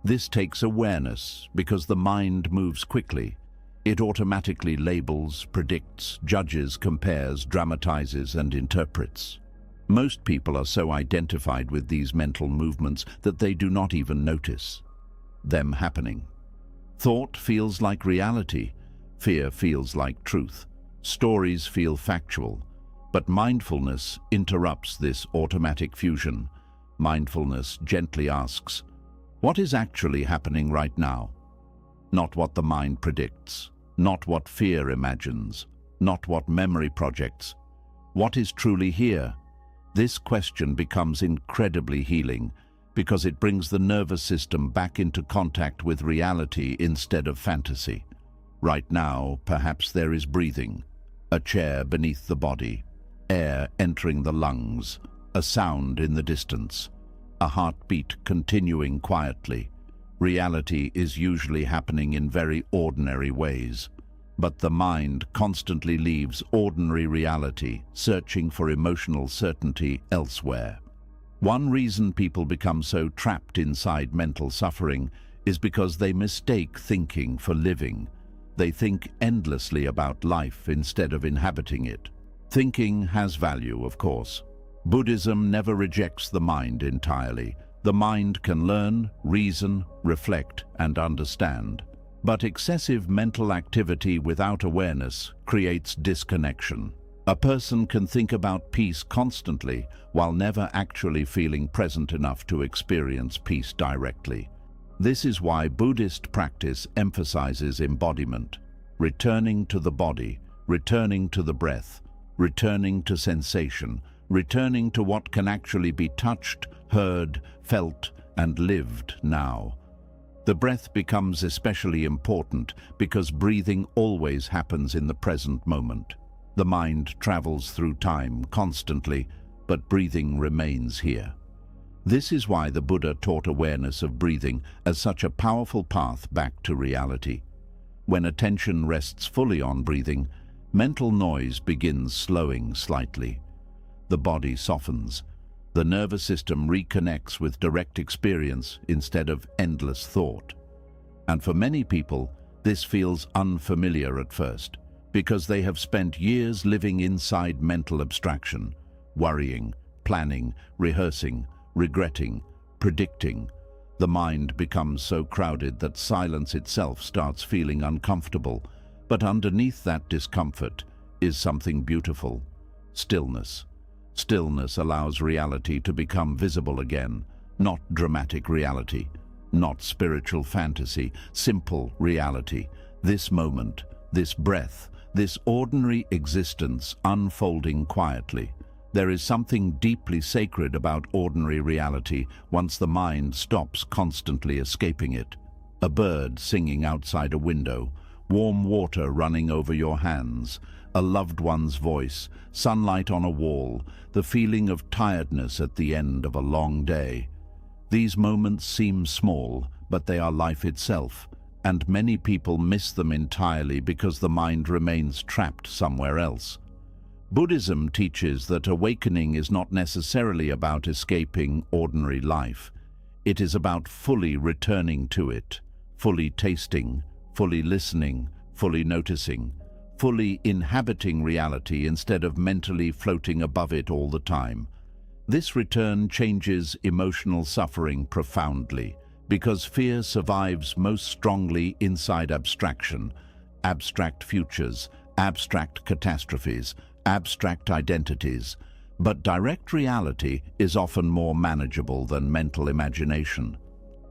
Speaker 1: This takes awareness because the mind moves quickly. It automatically labels, predicts, judges, compares, dramatizes, and interprets. Most people are so identified with these mental movements that they do not even notice them happening. Thought feels like reality. Fear feels like truth. Stories feel factual. But mindfulness interrupts this automatic fusion. Mindfulness gently asks, what is actually happening right now? Not what the mind predicts, not what fear imagines, not what memory projects. What is truly here? This question becomes incredibly healing because it brings the nervous system back into contact with reality instead of fantasy. Right now, perhaps there is breathing, a chair beneath the body, air entering the lungs, a sound in the distance, a heartbeat continuing quietly. Reality is usually happening in very ordinary ways, but the mind constantly leaves ordinary reality, searching for emotional certainty elsewhere. One reason people become so trapped inside mental suffering is because they mistake thinking for living. They think endlessly about life instead of inhabiting it. Thinking has value, of course. Buddhism never rejects the mind entirely. The mind can learn, reason, reflect, and understand. But excessive mental activity without awareness creates disconnection. A person can think about peace constantly while never actually feeling present enough to experience peace directly. This is why Buddhist practice emphasizes embodiment, returning to the body, returning to the breath, returning to sensation, returning to what can actually be touched, heard, felt, and lived now. The breath becomes especially important because breathing always happens in the present moment. The mind travels through time constantly, but breathing remains here. This is why the Buddha taught awareness of breathing as such a powerful path back to reality. When attention rests fully on breathing, mental noise begins slowing slightly. The body softens. The nervous system reconnects with direct experience instead of endless thought. And for many people, this feels unfamiliar at first, because they have spent years living inside mental abstraction, worrying, planning, rehearsing, regretting, predicting. The mind becomes so crowded that silence itself starts feeling uncomfortable, but underneath that discomfort is something beautiful: stillness. Stillness allows reality to become visible again, not dramatic reality, not spiritual fantasy, simple reality. This moment, this breath, this ordinary existence unfolding quietly. There is something deeply sacred about ordinary reality once the mind stops constantly escaping it. A bird singing outside a window, warm water running over your hands, a loved one's voice, sunlight on a wall, the feeling of tiredness at the end of a long day. These moments seem small, but they are life itself, and many people miss them entirely because the mind remains trapped somewhere else. Buddhism teaches that awakening is not necessarily about escaping ordinary life. It is about fully returning to it, fully tasting, fully listening, fully noticing, fully inhabiting reality instead of mentally floating above it all the time. This return changes emotional suffering profoundly, because fear survives most strongly inside abstraction, abstract futures, abstract catastrophes, abstract identities. But direct reality is often more manageable than mental imagination.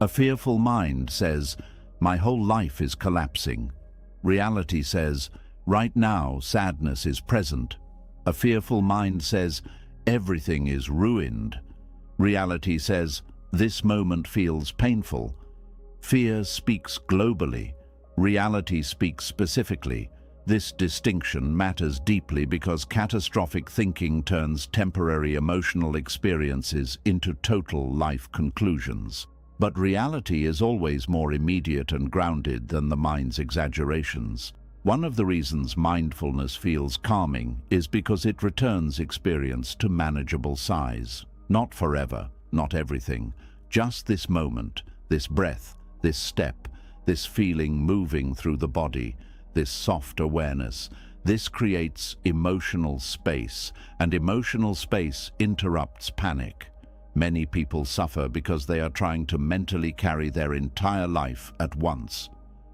Speaker 1: A fearful mind says, "My whole life is collapsing." Reality says, "Right now, sadness is present." A fearful mind says, "Everything is ruined." Reality says, "This moment feels painful." Fear speaks globally. Reality speaks specifically. This distinction matters deeply because catastrophic thinking turns temporary emotional experiences into total life conclusions. But reality is always more immediate and grounded than the mind's exaggerations. One of the reasons mindfulness feels calming is because it returns experience to manageable size. Not forever, not everything, just this moment, this breath, this step, this feeling moving through the body, this soft awareness. This creates emotional space, and emotional space interrupts panic. Many people suffer because they are trying to mentally carry their entire life at once.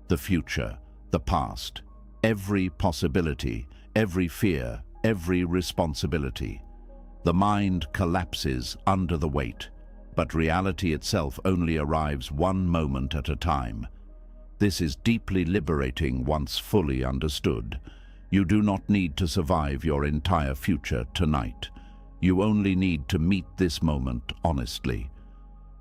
Speaker 1: The future, the past, every possibility, every fear, every responsibility. The mind collapses under the weight, but reality itself only arrives one moment at a time. This is deeply liberating once fully understood. You do not need to survive your entire future tonight. You only need to meet this moment honestly.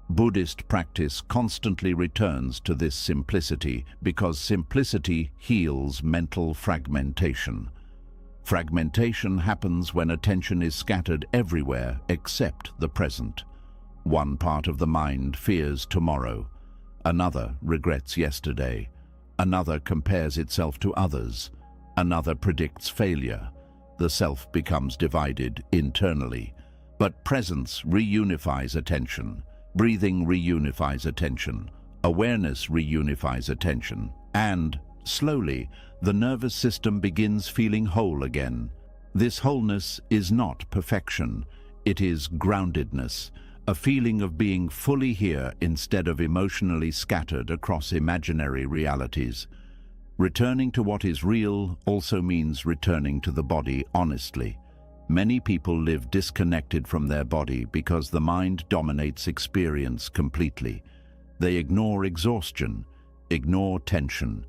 Speaker 1: Buddhist practice constantly returns to this simplicity because simplicity heals mental fragmentation. Fragmentation happens when attention is scattered everywhere except the present. One part of the mind fears tomorrow. Another regrets yesterday. Another compares itself to others. Another predicts failure. The self becomes divided internally. But presence reunifies attention. Breathing reunifies attention. Awareness reunifies attention. And, slowly, the nervous system begins feeling whole again. This wholeness is not perfection. It is groundedness. A feeling of being fully here instead of emotionally scattered across imaginary realities. Returning to what is real also means returning to the body honestly. Many people live disconnected from their body because the mind dominates experience completely. They ignore exhaustion, ignore tension,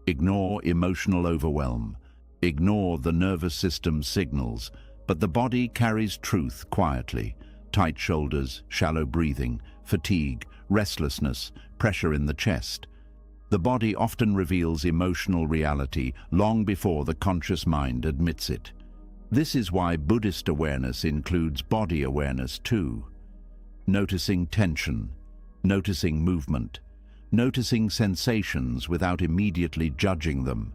Speaker 1: ignore emotional overwhelm, ignore the nervous system signals, but the body carries truth quietly. Tight shoulders, shallow breathing, fatigue, restlessness, pressure in the chest. The body often reveals emotional reality long before the conscious mind admits it. This is why Buddhist awareness includes body awareness too. Noticing tension, noticing movement, noticing sensations without immediately judging them.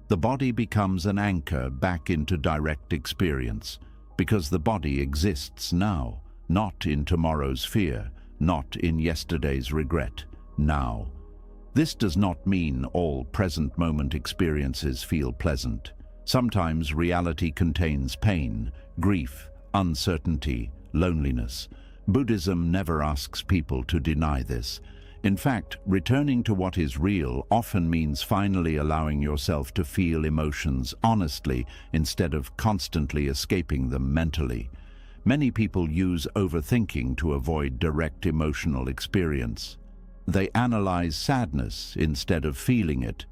Speaker 1: The body becomes an anchor back into direct experience, because the body exists now, not in tomorrow's fear, not in yesterday's regret, now. This does not mean all present moment experiences feel pleasant. Sometimes reality contains pain, grief, uncertainty, loneliness. Buddhism never asks people to deny this. In fact, returning to what is real often means finally allowing yourself to feel emotions honestly instead of constantly escaping them mentally. Many people use overthinking to avoid direct emotional experience. They analyze sadness instead of feeling it,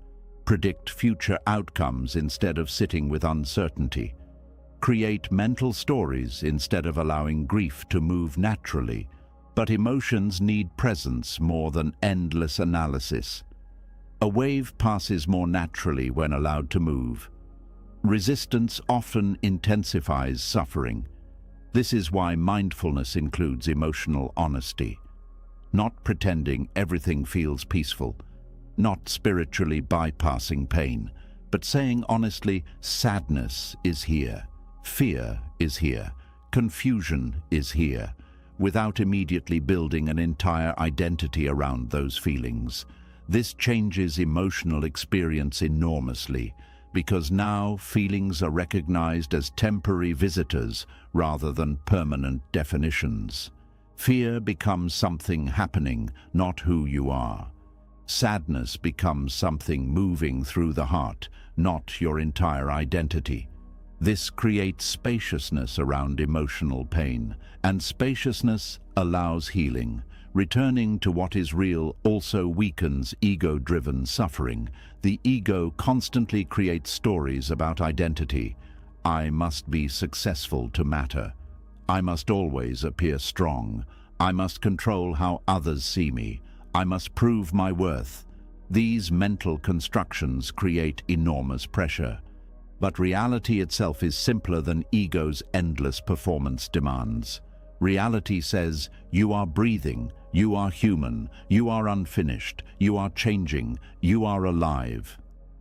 Speaker 1: predict future outcomes instead of sitting with uncertainty, create mental stories instead of allowing grief to move naturally. But emotions need presence more than endless analysis. A wave passes more naturally when allowed to move. Resistance often intensifies suffering. This is why mindfulness includes emotional honesty. Not pretending everything feels peaceful, not spiritually bypassing pain, but saying honestly, sadness is here, fear is here, confusion is here, without immediately building an entire identity around those feelings. This changes emotional experience enormously, because now feelings are recognized as temporary visitors rather than permanent definitions. Fear becomes something happening, not who you are. Sadness becomes something moving through the heart, not your entire identity. This creates spaciousness around emotional pain, and spaciousness allows healing. Returning to what is real also weakens ego-driven suffering. The ego constantly creates stories about identity. I must be successful to matter. I must always appear strong. I must control how others see me. I must prove my worth. These mental constructions create enormous pressure. But reality itself is simpler than ego's endless performance demands. Reality says, you are breathing, you are human, you are unfinished, you are changing, you are alive.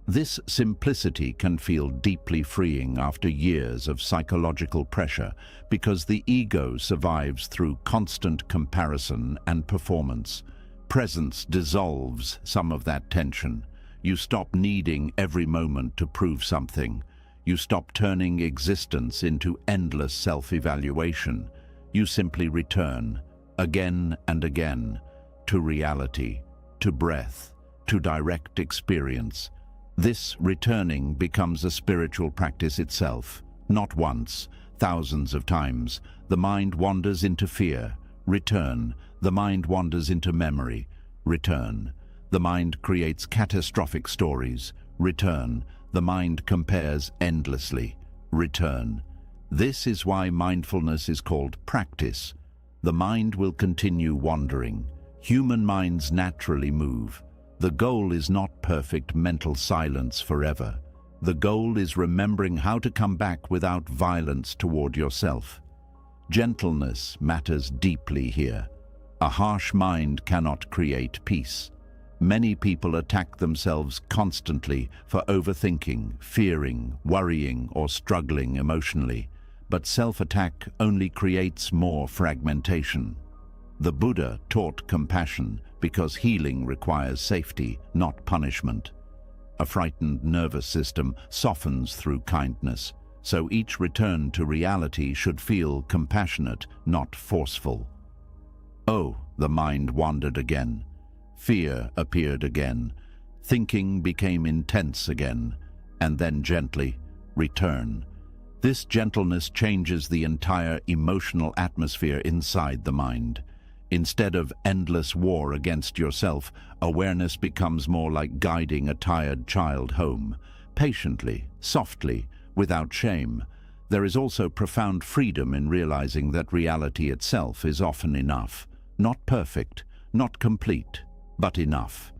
Speaker 1: This simplicity can feel deeply freeing after years of psychological pressure, because the ego survives through constant comparison and performance. Presence dissolves some of that tension. You stop needing every moment to prove something. You stop turning existence into endless self-evaluation. You simply return, again and again, to reality, to breath, to direct experience. This returning becomes a spiritual practice itself. Not once, thousands of times. The mind wanders into fear. Return. The mind wanders into memory. Return. The mind creates catastrophic stories. Return. The mind compares endlessly. Return. This is why mindfulness is called practice. The mind will continue wandering. Human minds naturally move. The goal is not perfect mental silence forever. The goal is remembering how to come back without violence toward yourself. Gentleness matters deeply here. A harsh mind cannot create peace. Many people attack themselves constantly for overthinking, fearing, worrying, or struggling emotionally. But self-attack only creates more fragmentation. The Buddha taught compassion because healing requires safety, not punishment. A frightened nervous system softens through kindness, so each return to reality should feel compassionate, not forceful. Oh, the mind wandered again. Fear appeared again. Thinking became intense again, and then gently, return. This gentleness changes the entire emotional atmosphere inside the mind. Instead of endless war against yourself, awareness becomes more like guiding a tired child home, patiently, softly, without shame. There is also profound freedom in realizing that reality itself is often enough. Not perfect, not complete, but enough.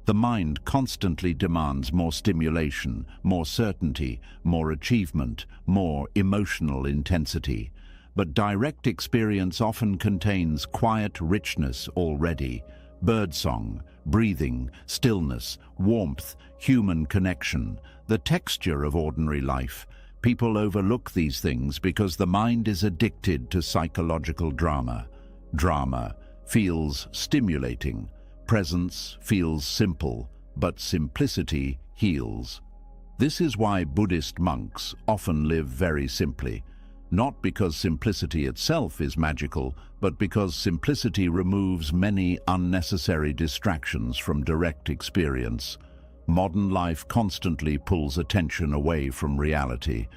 Speaker 1: The mind constantly demands more stimulation, more certainty, more achievement, more emotional intensity. But direct experience often contains quiet richness already: birdsong, breathing, stillness, warmth, human connection, the texture of ordinary life. People overlook these things because the mind is addicted to psychological drama. Drama feels stimulating. Presence feels simple, but simplicity heals. This is why Buddhist monks often live very simply. Not because simplicity itself is magical, but because simplicity removes many unnecessary distractions from direct experience. Modern life constantly pulls attention away from reality.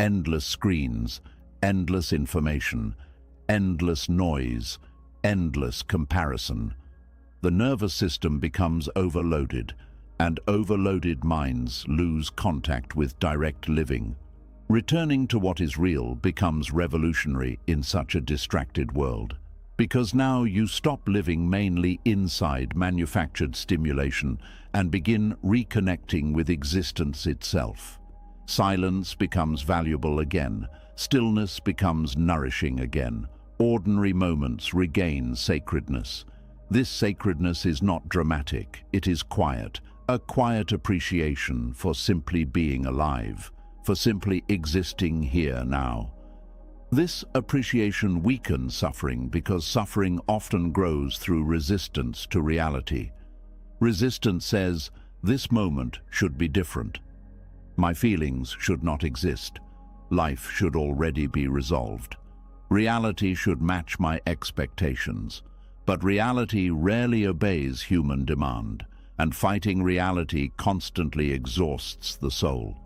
Speaker 1: Endless screens, endless information, endless noise, endless comparison. The nervous system becomes overloaded, and overloaded minds lose contact with direct living. Returning to what is real becomes revolutionary in such a distracted world, because now you stop living mainly inside manufactured stimulation and begin reconnecting with existence itself. Silence becomes valuable again, stillness becomes nourishing again, ordinary moments regain sacredness. This sacredness is not dramatic, it is quiet, a quiet appreciation for simply being alive, for simply existing here now. This appreciation weakens suffering because suffering often grows through resistance to reality. Resistance says, this moment should be different. My feelings should not exist. Life should already be resolved. Reality should match my expectations. But reality rarely obeys human demand, and fighting reality constantly exhausts the soul.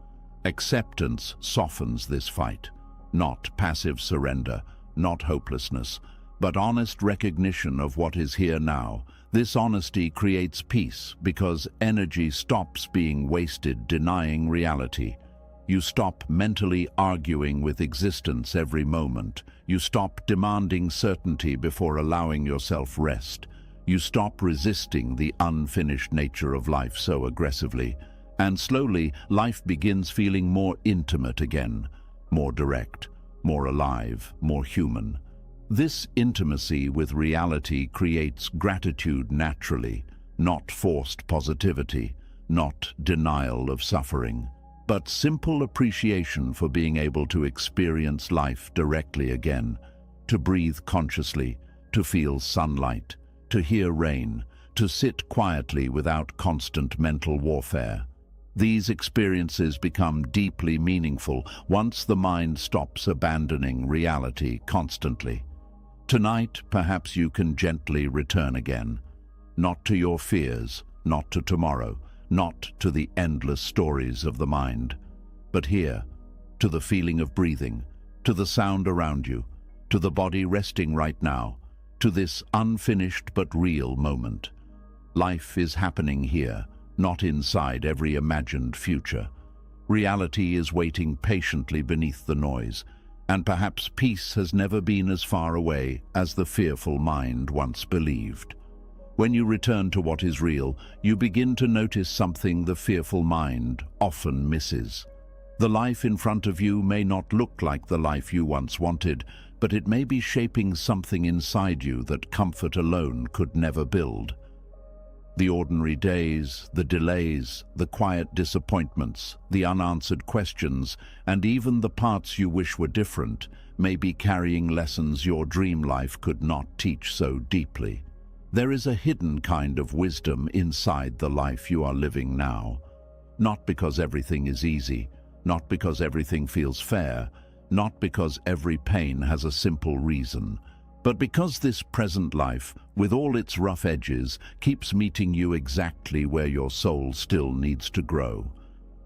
Speaker 1: Acceptance softens this fight, not passive surrender, not hopelessness, but honest recognition of what is here now. This honesty creates peace because energy stops being wasted denying reality. You stop mentally arguing with existence every moment. You stop demanding certainty before allowing yourself rest. You stop resisting the unfinished nature of life so aggressively. And slowly, life begins feeling more intimate again, more direct, more alive, more human. This intimacy with reality creates gratitude naturally, not forced positivity, not denial of suffering, but simple appreciation for being able to experience life directly again, to breathe consciously, to feel sunlight, to hear rain, to sit quietly without constant mental warfare. These experiences become deeply meaningful once the mind stops abandoning reality constantly. Tonight, perhaps you can gently return again, not to your fears, not to tomorrow, not to the endless stories of the mind, but here, to the feeling of breathing, to the sound around you, to the body resting right now, to this unfinished but real moment. Life is happening here, not inside every imagined future. Reality is waiting patiently beneath the noise, and perhaps peace has never been as far away as the fearful mind once believed. When you return to what is real, you begin to notice something the fearful mind often misses. The life in front of you may not look like the life you once wanted, but it may be shaping something inside you that comfort alone could never build. The ordinary days, the delays, the quiet disappointments, the unanswered questions, and even the parts you wish were different, may be carrying lessons your dream life could not teach so deeply. There is a hidden kind of wisdom inside the life you are living now. Not because everything is easy, not because everything feels fair, not because every pain has a simple reason, but because this present life, with all its rough edges, keeps meeting you exactly where your soul still needs to grow.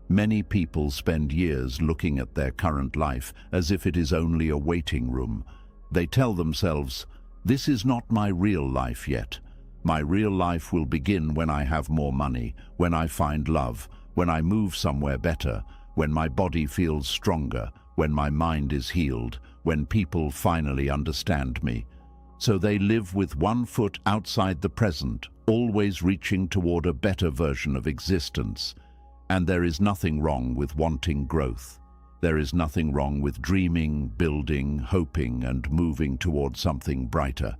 Speaker 1: Many people spend years looking at their current life as if it is only a waiting room. They tell themselves, "This is not my real life yet. My real life will begin when I have more money, when I find love, when I move somewhere better, when my body feels stronger, when my mind is healed, when people finally understand me." So they live with one foot outside the present, always reaching toward a better version of existence. And there is nothing wrong with wanting growth. There is nothing wrong with dreaming, building, hoping, and moving toward something brighter.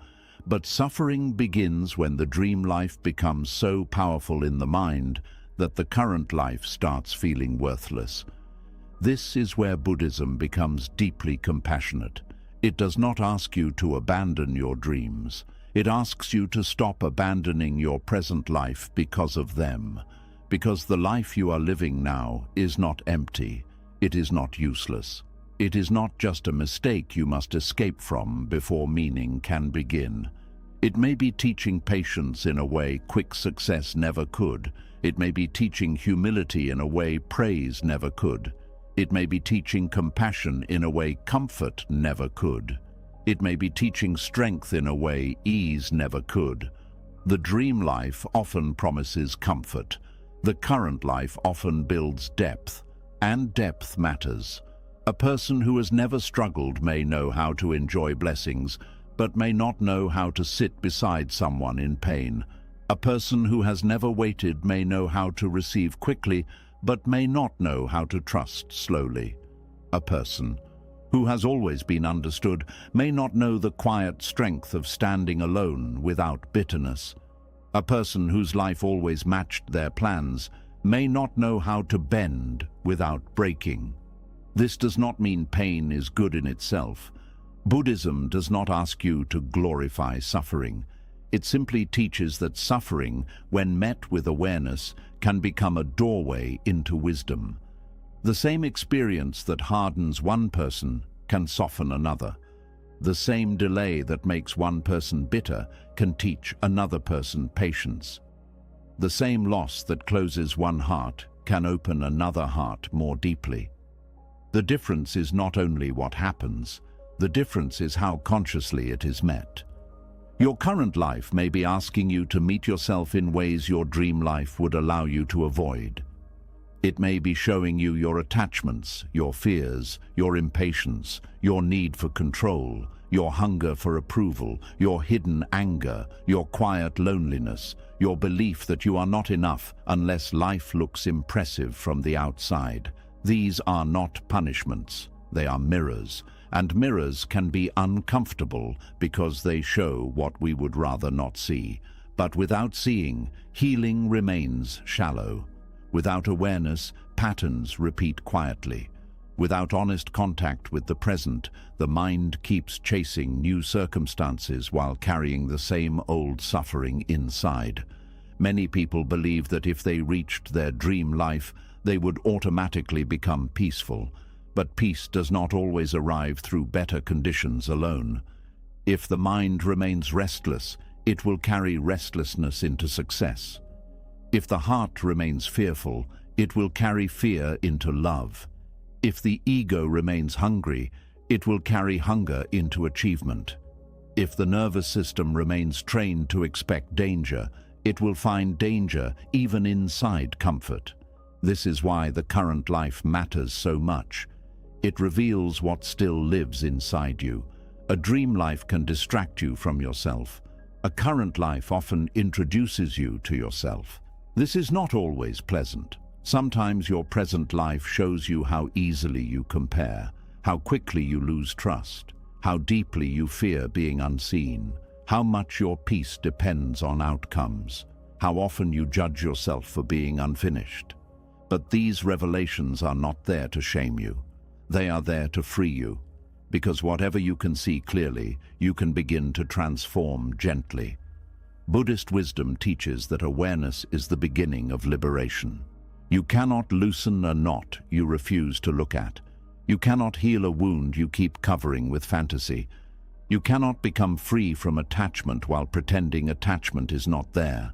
Speaker 1: But suffering begins when the dream life becomes so powerful in the mind that the current life starts feeling worthless. This is where Buddhism becomes deeply compassionate. It does not ask you to abandon your dreams. It asks you to stop abandoning your present life because of them. Because the life you are living now is not empty. It is not useless. It is not just a mistake you must escape from before meaning can begin. It may be teaching patience in a way quick success never could. It may be teaching humility in a way praise never could. It may be teaching compassion in a way comfort never could. It may be teaching strength in a way ease never could. The dream life often promises comfort. The current life often builds depth, and depth matters. A person who has never struggled may know how to enjoy blessings, but may not know how to sit beside someone in pain. A person who has never waited may know how to receive quickly, but may not know how to trust slowly. A person who has always been understood may not know the quiet strength of standing alone without bitterness. A person whose life always matched their plans may not know how to bend without breaking. This does not mean pain is good in itself. Buddhism does not ask you to glorify suffering. It simply teaches that suffering, when met with awareness, can become a doorway into wisdom. The same experience that hardens one person can soften another. The same delay that makes one person bitter can teach another person patience. The same loss that closes one heart can open another heart more deeply. The difference is not only what happens, the difference is how consciously it is met. Your current life may be asking you to meet yourself in ways your dream life would allow you to avoid. It may be showing you your attachments, your fears, your impatience, your need for control, your hunger for approval, your hidden anger, your quiet loneliness, your belief that you are not enough unless life looks impressive from the outside. These are not punishments, they are mirrors. And mirrors can be uncomfortable because they show what we would rather not see. But without seeing, healing remains shallow. Without awareness, patterns repeat quietly. Without honest contact with the present, the mind keeps chasing new circumstances while carrying the same old suffering inside. Many people believe that if they reached their dream life, they would automatically become peaceful. But peace does not always arrive through better conditions alone. If the mind remains restless, it will carry restlessness into success. If the heart remains fearful, it will carry fear into love. If the ego remains hungry, it will carry hunger into achievement. If the nervous system remains trained to expect danger, it will find danger even inside comfort. This is why the current life matters so much. It reveals what still lives inside you. A dream life can distract you from yourself. A current life often introduces you to yourself. This is not always pleasant. Sometimes your present life shows you how easily you compare, how quickly you lose trust, how deeply you fear being unseen, how much your peace depends on outcomes, how often you judge yourself for being unfinished. But these revelations are not there to shame you. They are there to free you, because whatever you can see clearly, you can begin to transform gently. Buddhist wisdom teaches that awareness is the beginning of liberation. You cannot loosen a knot you refuse to look at. You cannot heal a wound you keep covering with fantasy. You cannot become free from attachment while pretending attachment is not there.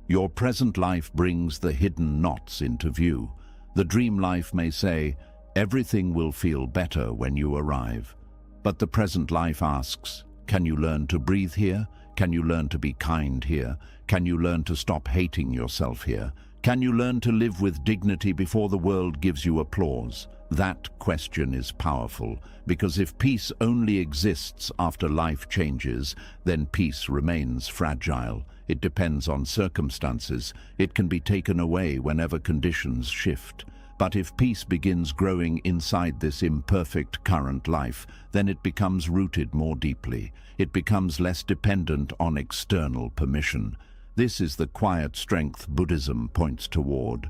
Speaker 1: Your present life brings the hidden knots into view. The dream life may say, everything will feel better when you arrive. But the present life asks, can you learn to breathe here? Can you learn to be kind here? Can you learn to stop hating yourself here? Can you learn to live with dignity before the world gives you applause? That question is powerful, because if peace only exists after life changes, then peace remains fragile. It depends on circumstances. It can be taken away whenever conditions shift. But if peace begins growing inside this imperfect current life, then it becomes rooted more deeply. It becomes less dependent on external permission. This is the quiet strength Buddhism points toward.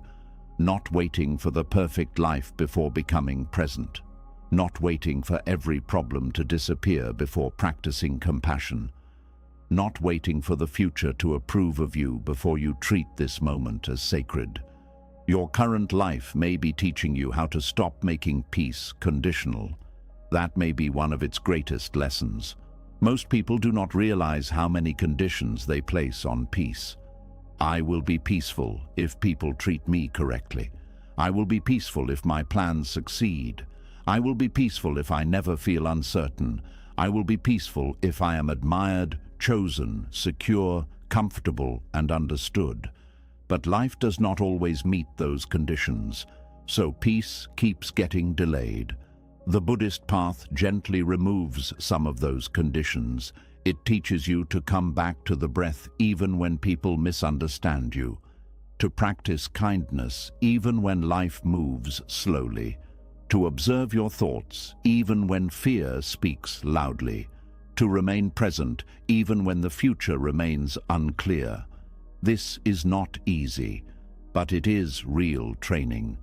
Speaker 1: Not waiting for the perfect life before becoming present. Not waiting for every problem to disappear before practicing compassion. Not waiting for the future to approve of you before you treat this moment as sacred. Your current life may be teaching you how to stop making peace conditional. That may be one of its greatest lessons. Most people do not realize how many conditions they place on peace. I will be peaceful if people treat me correctly. I will be peaceful if my plans succeed. I will be peaceful if I never feel uncertain. I will be peaceful if I am admired, chosen, secure, comfortable, and understood. But life does not always meet those conditions, so peace keeps getting delayed. The Buddhist path gently removes some of those conditions. It teaches you to come back to the breath even when people misunderstand you, to practice kindness even when life moves slowly, to observe your thoughts even when fear speaks loudly, to remain present even when the future remains unclear. This is not easy, but it is real training.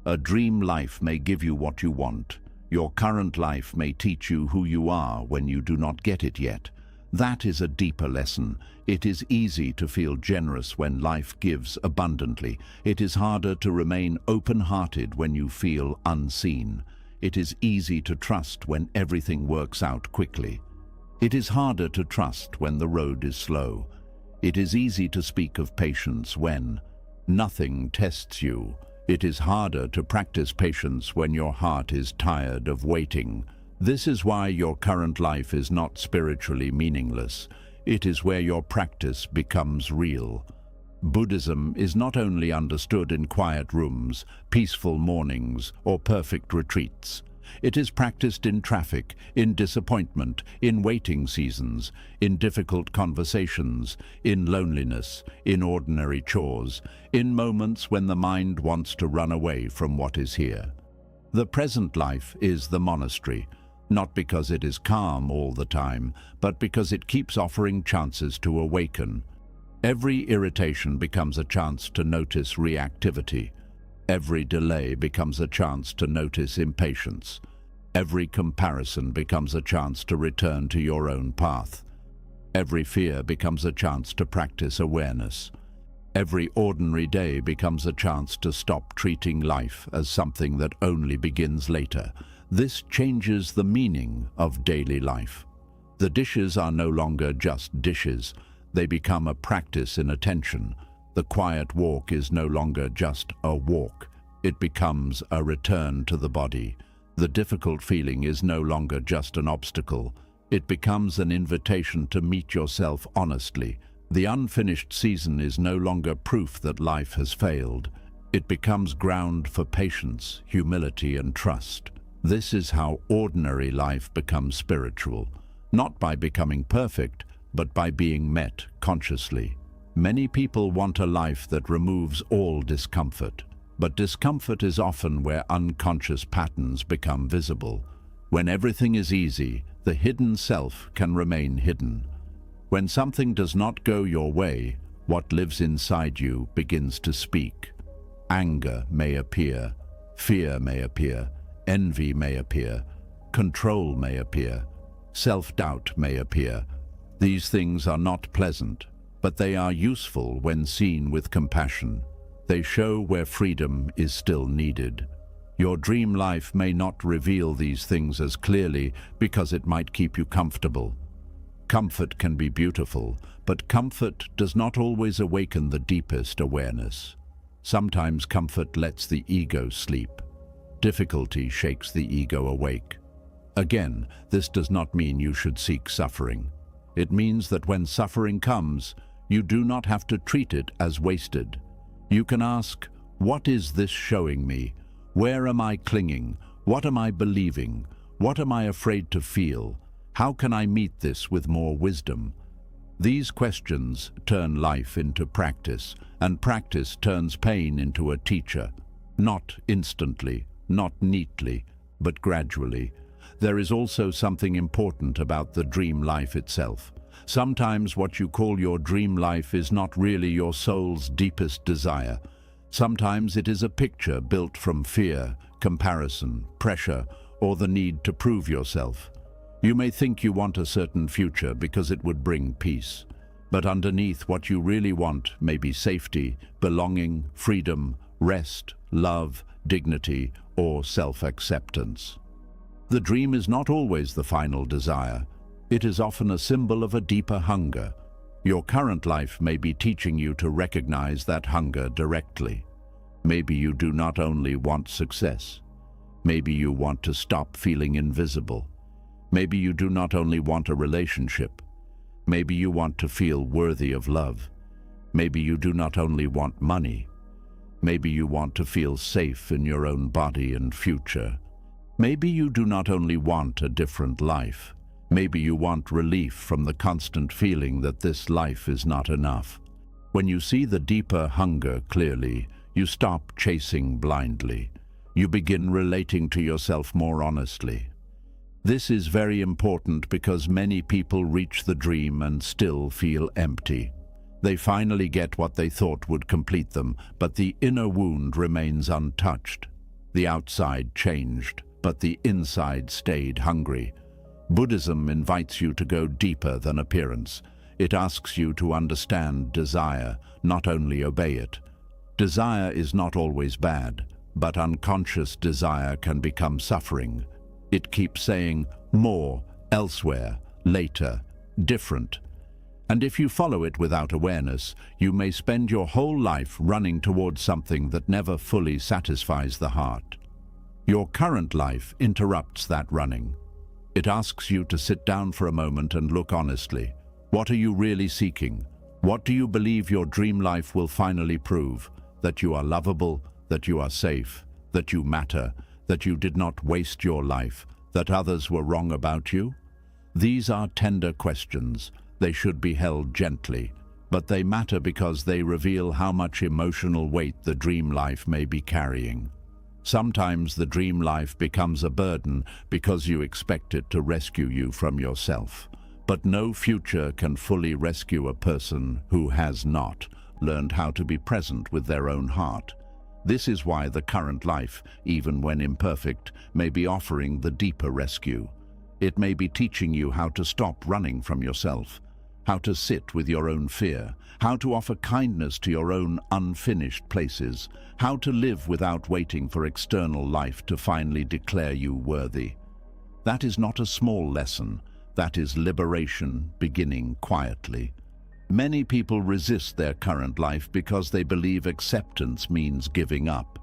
Speaker 1: A dream life may give you what you want. Your current life may teach you who you are when you do not get it yet. That is a deeper lesson. It is easy to feel generous when life gives abundantly. It is harder to remain open-hearted when you feel unseen. It is easy to trust when everything works out quickly. It is harder to trust when the road is slow. It is easy to speak of patience when nothing tests you. It is harder to practice patience when your heart is tired of waiting. This is why your current life is not spiritually meaningless. It is where your practice becomes real. Buddhism is not only understood in quiet rooms, peaceful mornings, or perfect retreats. It is practiced in traffic, in disappointment, in waiting seasons, in difficult conversations, in loneliness, in ordinary chores, in moments when the mind wants to run away from what is here. The present life is the monastery, not because it is calm all the time, but because it keeps offering chances to awaken. Every irritation becomes a chance to notice reactivity. Every delay becomes a chance to notice impatience. Every comparison becomes a chance to return to your own path. Every fear becomes a chance to practice awareness. Every ordinary day becomes a chance to stop treating life as something that only begins later. This changes the meaning of daily life. The dishes are no longer just dishes. They become a practice in attention. The quiet walk is no longer just a walk. It becomes a return to the body. The difficult feeling is no longer just an obstacle. It becomes an invitation to meet yourself honestly. The unfinished season is no longer proof that life has failed. It becomes ground for patience, humility, and trust. This is how ordinary life becomes spiritual, not by becoming perfect, but by being met consciously. Many people want a life that removes all discomfort, but discomfort is often where unconscious patterns become visible. When everything is easy, the hidden self can remain hidden. When something does not go your way, what lives inside you begins to speak. Anger may appear, fear may appear, envy may appear, control may appear, self-doubt may appear. These things are not pleasant, but they are useful when seen with compassion. They show where freedom is still needed. Your dream life may not reveal these things as clearly because it might keep you comfortable. Comfort can be beautiful, but comfort does not always awaken the deepest awareness. Sometimes comfort lets the ego sleep. Difficulty shakes the ego awake. Again, this does not mean you should seek suffering. It means that when suffering comes, you do not have to treat it as wasted. You can ask, what is this showing me? Where am I clinging? What am I believing? What am I afraid to feel? How can I meet this with more wisdom? These questions turn life into practice, and practice turns pain into a teacher. Not instantly, not neatly, but gradually. There is also something important about the dream life itself. Sometimes what you call your dream life is not really your soul's deepest desire. Sometimes it is a picture built from fear, comparison, pressure, or the need to prove yourself. You may think you want a certain future because it would bring peace. But underneath, what you really want may be safety, belonging, freedom, rest, love, dignity, or self-acceptance. The dream is not always the final desire. It is often a symbol of a deeper hunger. Your current life may be teaching you to recognize that hunger directly. Maybe you do not only want success. Maybe you want to stop feeling invisible. Maybe you do not only want a relationship. Maybe you want to feel worthy of love. Maybe you do not only want money. Maybe you want to feel safe in your own body and future. Maybe you do not only want a different life. Maybe you want relief from the constant feeling that this life is not enough. When you see the deeper hunger clearly, you stop chasing blindly. You begin relating to yourself more honestly. This is very important because many people reach the dream and still feel empty. They finally get what they thought would complete them, but the inner wound remains untouched. The outside changed, but the inside stayed hungry. Buddhism invites you to go deeper than appearance. It asks you to understand desire, not only obey it. Desire is not always bad, but unconscious desire can become suffering. It keeps saying, more, elsewhere, later, different. And if you follow it without awareness, you may spend your whole life running towards something that never fully satisfies the heart. Your current life interrupts that running. It asks you to sit down for a moment and look honestly. What are you really seeking? What do you believe your dream life will finally prove? That you are lovable, that you are safe, that you matter, that you did not waste your life, that others were wrong about you? These are tender questions. They should be held gently, but they matter because they reveal how much emotional weight the dream life may be carrying. Sometimes the dream life becomes a burden because you expect it to rescue you from yourself. But no future can fully rescue a person who has not learned how to be present with their own heart. This is why the current life, even when imperfect, may be offering the deeper rescue. It may be teaching you how to stop running from yourself, how to sit with your own fear, how to offer kindness to your own unfinished places, how to live without waiting for external life to finally declare you worthy. That is not a small lesson. That is liberation beginning quietly. Many people resist their current life because they believe acceptance means giving up.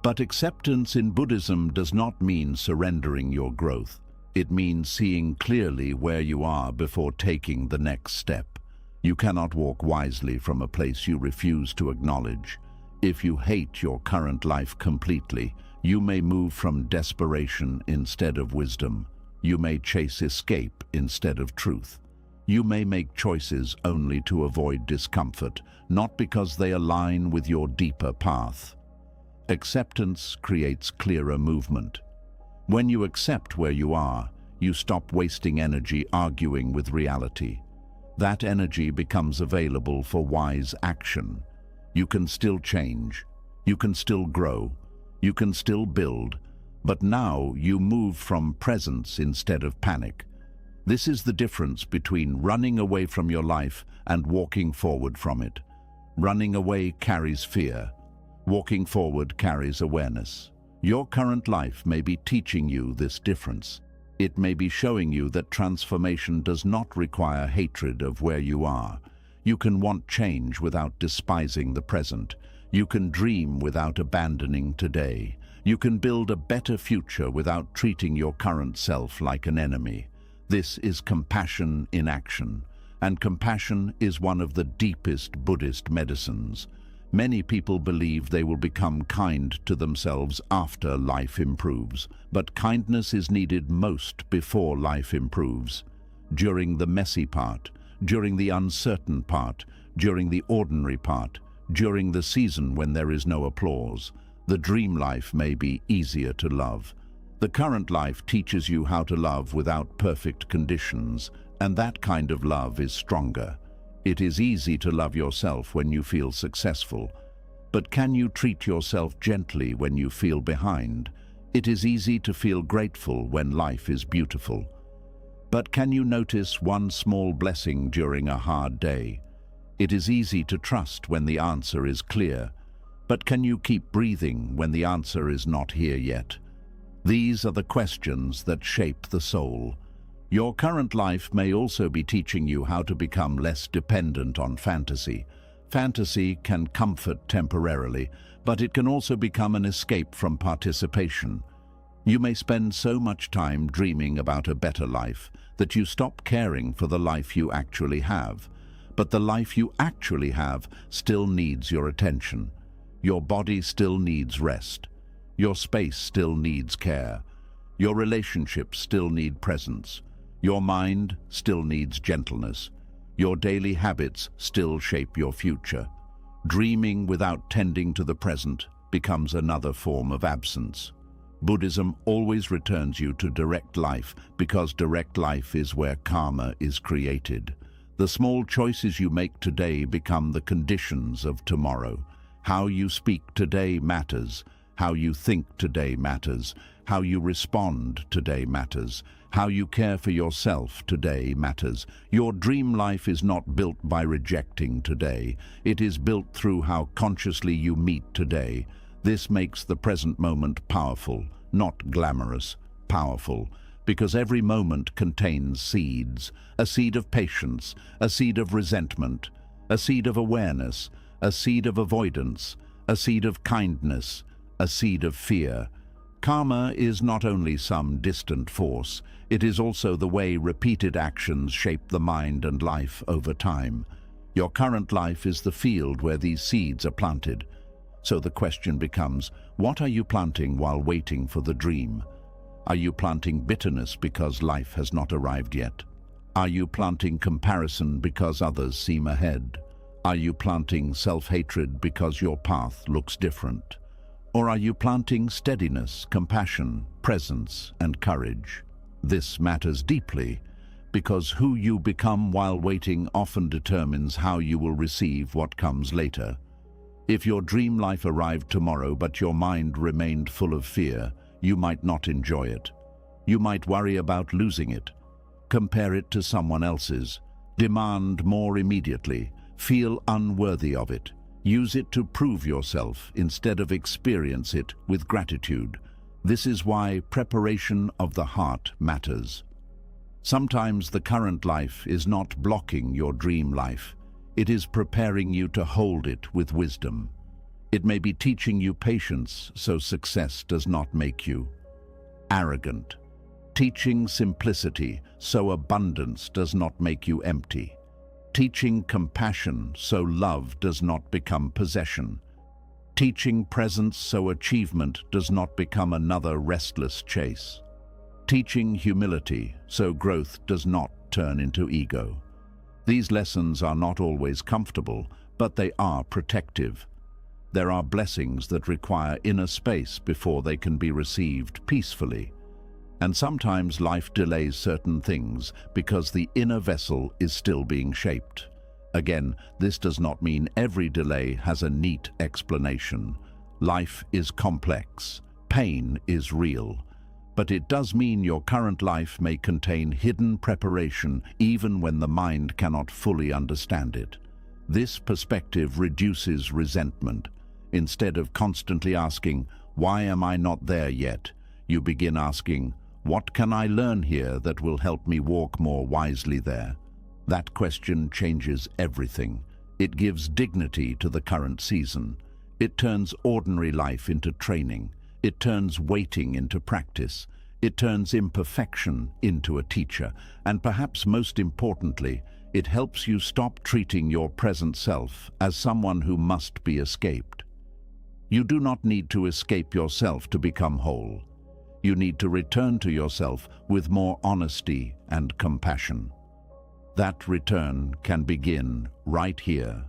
Speaker 1: But acceptance in Buddhism does not mean surrendering your growth. It means seeing clearly where you are before taking the next step. You cannot walk wisely from a place you refuse to acknowledge. If you hate your current life completely, you may move from desperation instead of wisdom. You may chase escape instead of truth. You may make choices only to avoid discomfort, not because they align with your deeper path. Acceptance creates clearer movement. When you accept where you are, you stop wasting energy arguing with reality. That energy becomes available for wise action. You can still change. You can still grow. You can still build. But now you move from presence instead of panic. This is the difference between running away from your life and walking forward from it. Running away carries fear. Walking forward carries awareness. Your current life may be teaching you this difference. It may be showing you that transformation does not require hatred of where you are. You can want change without despising the present. You can dream without abandoning today. You can build a better future without treating your current self like an enemy. This is compassion in action, and compassion is one of the deepest Buddhist medicines. Many people believe they will become kind to themselves after life improves, but kindness is needed most before life improves. During the messy part, during the uncertain part, during the ordinary part, during the season when there is no applause. The dream life may be easier to love. The current life teaches you how to love without perfect conditions, and that kind of love is stronger. It is easy to love yourself when you feel successful, but can you treat yourself gently when you feel behind? It is easy to feel grateful when life is beautiful. But can you notice one small blessing during a hard day? It is easy to trust when the answer is clear, but can you keep breathing when the answer is not here yet? These are the questions that shape the soul. Your current life may also be teaching you how to become less dependent on fantasy. Fantasy can comfort temporarily, but it can also become an escape from participation. You may spend so much time dreaming about a better life that you stop caring for the life you actually have. But the life you actually have still needs your attention. Your body still needs rest. Your space still needs care. Your relationships still need presence. Your mind still needs gentleness. Your daily habits still shape your future. Dreaming without tending to the present becomes another form of absence. Buddhism always returns you to direct life because direct life is where karma is created. The small choices you make today become the conditions of tomorrow. How you speak today matters. How you think today matters. How you respond today matters. How you care for yourself today matters. Your dream life is not built by rejecting today. It is built through how consciously you meet today. This makes the present moment powerful, not glamorous, powerful, because every moment contains seeds, a seed of patience, a seed of resentment, a seed of awareness, a seed of avoidance, a seed of kindness, a seed of fear. Karma is not only some distant force, it is also the way repeated actions shape the mind and life over time. Your current life is the field where these seeds are planted. So the question becomes, what are you planting while waiting for the dream? Are you planting bitterness because life has not arrived yet? Are you planting comparison because others seem ahead? Are you planting self-hatred because your path looks different? Or are you planting steadiness, compassion, presence, and courage? This matters deeply because who you become while waiting often determines how you will receive what comes later. If your dream life arrived tomorrow but your mind remained full of fear, you might not enjoy it. You might worry about losing it. Compare it to someone else's. Demand more immediately. Feel unworthy of it. Use it to prove yourself instead of experience it with gratitude. This is why preparation of the heart matters. Sometimes the current life is not blocking your dream life. It is preparing you to hold it with wisdom. It may be teaching you patience so success does not make you arrogant. Teaching simplicity so abundance does not make you empty. Teaching compassion so love does not become possession. Teaching presence so achievement does not become another restless chase. Teaching humility so growth does not turn into ego. These lessons are not always comfortable, but they are protective. There are blessings that require inner space before they can be received peacefully. And sometimes life delays certain things because the inner vessel is still being shaped. Again, this does not mean every delay has a neat explanation. Life is complex. Pain is real. But it does mean your current life may contain hidden preparation even when the mind cannot fully understand it. This perspective reduces resentment. Instead of constantly asking, "Why am I not there yet?" you begin asking, "What can I learn here that will help me walk more wisely there?" That question changes everything. It gives dignity to the current season. It turns ordinary life into training. It turns waiting into practice. It turns imperfection into a teacher. And perhaps most importantly, it helps you stop treating your present self as someone who must be escaped. You do not need to escape yourself to become whole. You need to return to yourself with more honesty and compassion. That return can begin right here,